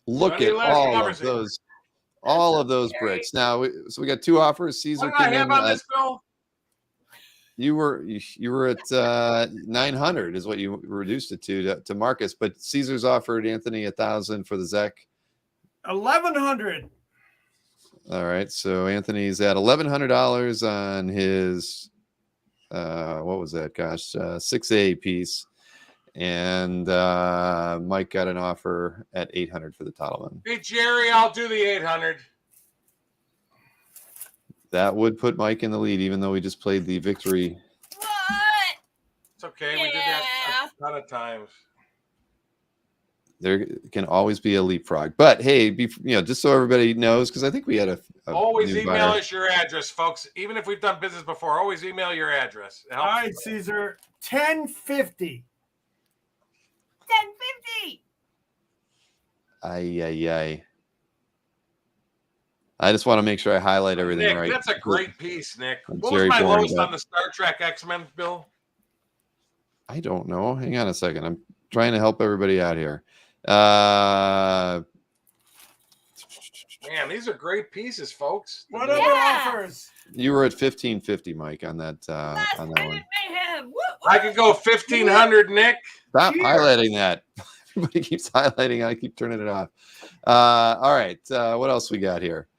Look Any at last conversation? all of those bricks. Now, so we got 2 offers. Caesar What did I came have in. on this, Bill? You were at 900 is what you reduced it to Marcus, but Caesar's offered Anthony 1,000 for the Zek. 1,100. All right, so Anthony's at $1,100 on his what was that? Gosh, 6A piece, and Mike got an offer at 800 for the Toddleman. Hey, Jerry, I'll do the 800. That would put Mike in the lead, even though we just played the victory. What? It's okay. We did that a ton of times. there can always be a leapfrog. But hey, just so everybody knows, because I think we had a always new email buyer. us your address, folks. Even if we've done business before, always email your address. All right, Caesar, 1050. 1050. Ay. I just want to make sure I highlight everything Nick, right. that's a great piece, Nick. I'm What was very my bored lowest about on the Star Trek X-Men, Bill? I don't know. Hang on a second. I'm trying to help everybody out here. Man, these are great pieces, folks. What other offers? You were at 1550, Mike, on that on that one. Mayhem. I could go 1500, Nick. Stop highlighting that. Everybody keeps highlighting. I keep turning it off. All right. What else we got here?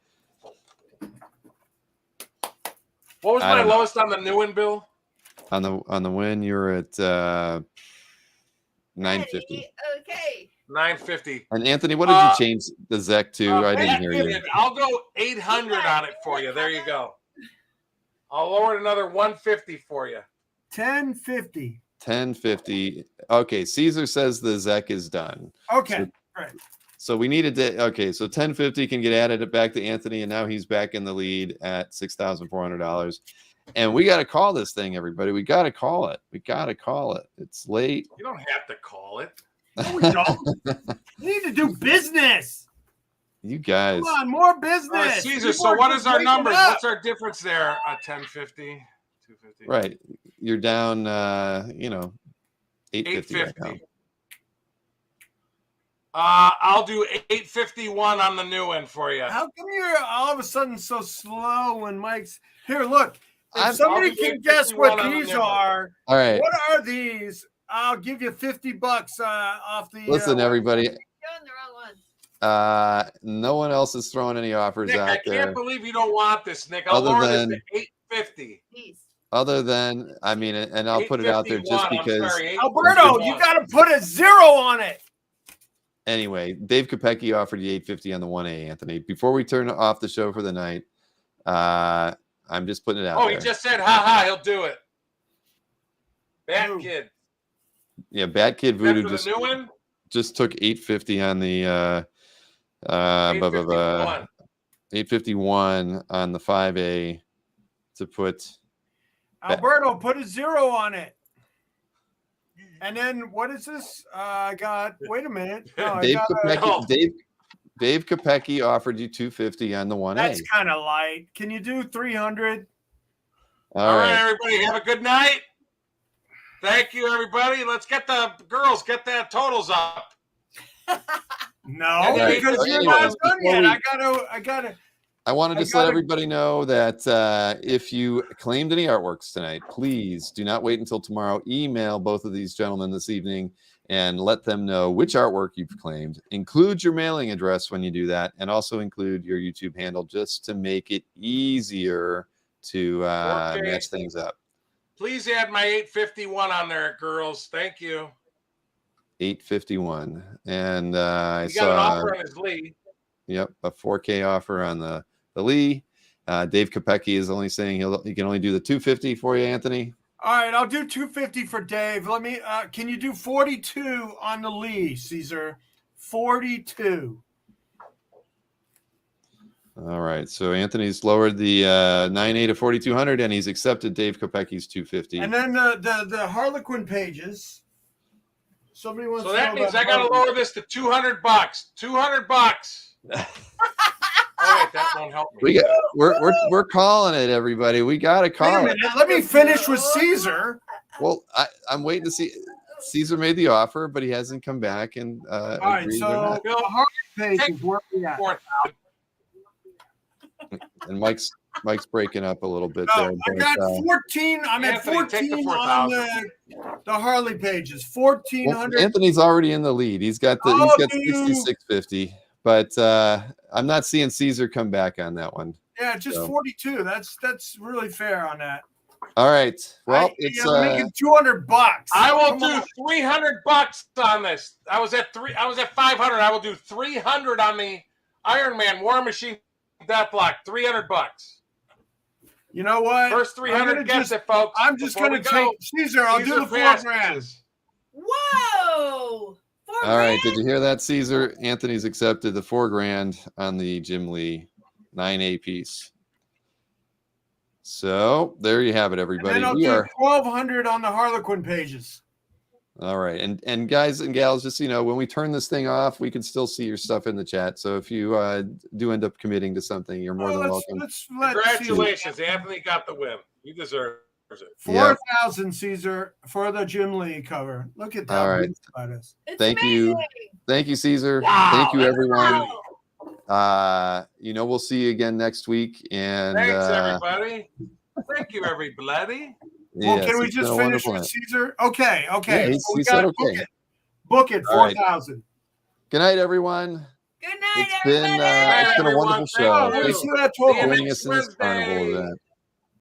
What was my lowest on the new one, Bill? On the win, you're at 950. Okay. 950. And Anthony, what did you change the Zek to? I didn't hear you. I'll go 800 on it for you. There you go. I'll lower it another 150 for you. 1050. 1050. Okay, Caesar says the Zek is done. Okay, right. So we needed to. Okay, so 1050 can get added back to Anthony, and now he's back in the lead at $6,400. And we got to call this thing, everybody. We got to call it. It's late. You don't have to call it. No, we don't. We need to do business. You guys. Come on, more business. Caesar, so what is our numbers? What's our difference there? 1050, 250. Right. You're down, 850. Right now. I'll do 851 on the new one for you. How come you're all of a sudden so slow when Mike's here? Look, if I'll somebody can guess what these are, all right. What are these? I'll give you $50 off the. Listen, everybody. You're on the wrong one. No one else is throwing any offers Nick, out I there. can't believe you don't want this, Nick. I'll lower this to 850. Please. Other than, and I'll put it out there just because. Alberto, you got to put a 0 on it. Anyway, Dave Kopecki offered you 850 on the 1A, Anthony. Before we turn off the show for the night, I'm just putting it out there. He just said, ha, he'll do it. Bad Kid. Yeah, Bad Kid Voodoo just took 850 on the 851 on the 5A to put. Alberto, put a 0 on it. And then what is this? I got. Wait a minute. No, Dave Kopecki offered you 250 on the 1A. That's kind of light. Can you do 300? All right, everybody, have a good night. Thank you, everybody. Let's get the girls get that totals up. No, because you're not done yet. I gotta. I want to just let everybody know that if you claimed any artworks tonight, please do not wait until tomorrow. Email both of these gentlemen this evening and let them know which artwork you've claimed. Include your mailing address when you do that, and also include your YouTube handle just to make it easier to match things up. Please add my 851 on there, girls. Thank you. 851. And I saw an offer on his Lee. Yep, a 4K offer on the Lee. Dave Kopecki is only saying he can only do the 250 for you, Anthony. All right, I'll do 250 for Dave. Let me. Can you do 42 on the Lee, Caesar? 42. All right, so Anthony's lowered the 9A to 4,200, and he's accepted Dave Kopecki's 250. And then the Harlequin pages. Somebody wants. So that means I got to lower this to $200. $200. Oh wait, that won't help me. We're calling it, everybody. We got to call it. Let me finish with Caesar. Well, I'm waiting to see. Caesar made the offer, but he hasn't come back and. All right, so the Harlequin page is where we at. And Mike's breaking up a little bit there. I got 14. I'm at 14 on the Harley pages. 1,400. Well, Anthony's already in the lead. He's got 6650. But I'm not seeing Caesar come back on that one. Yeah, just 42. That's really fair on that. All right. Well, I'm making $200. I will do $300 on this. I was at 500. I will do 300 on the Iron Man War Machine Deathlock. $300. You know what? First 300 gets it, folks. I'm just going to take Caesar. I'll do the $4,000. Whoa! All right. Did you hear that, Caesar? Anthony's accepted the $4,000 on the Jim Lee 9A piece. So there you have it, everybody. And then I'll do 1,200 on the Harlequin pages. All right. And guys and gals, just, when we turn this thing off, we can still see your stuff in the chat. So if you do end up committing to something, you're more than welcome. Congratulations. Anthony got the win. He deserves it. 4,000, Caesar, for the Jim Lee cover. Look at that. All right. Thank amazing. you. Thank you, Caesar. Wow, Thank you, that's everyone. wow. We'll see you again next week. And Thanks, everybody. Thank you, everybody. Well, yes, can we it's been just a finish wonderful with night. Caesar? Okay. Yeah, So we he said got okay. Book it, All right. 4,000. Good night, everyone. Good night, It's been everybody. a wonderful show. Oh, let me Thanks see that See you for total. joining next us in this carnival Wednesday. event.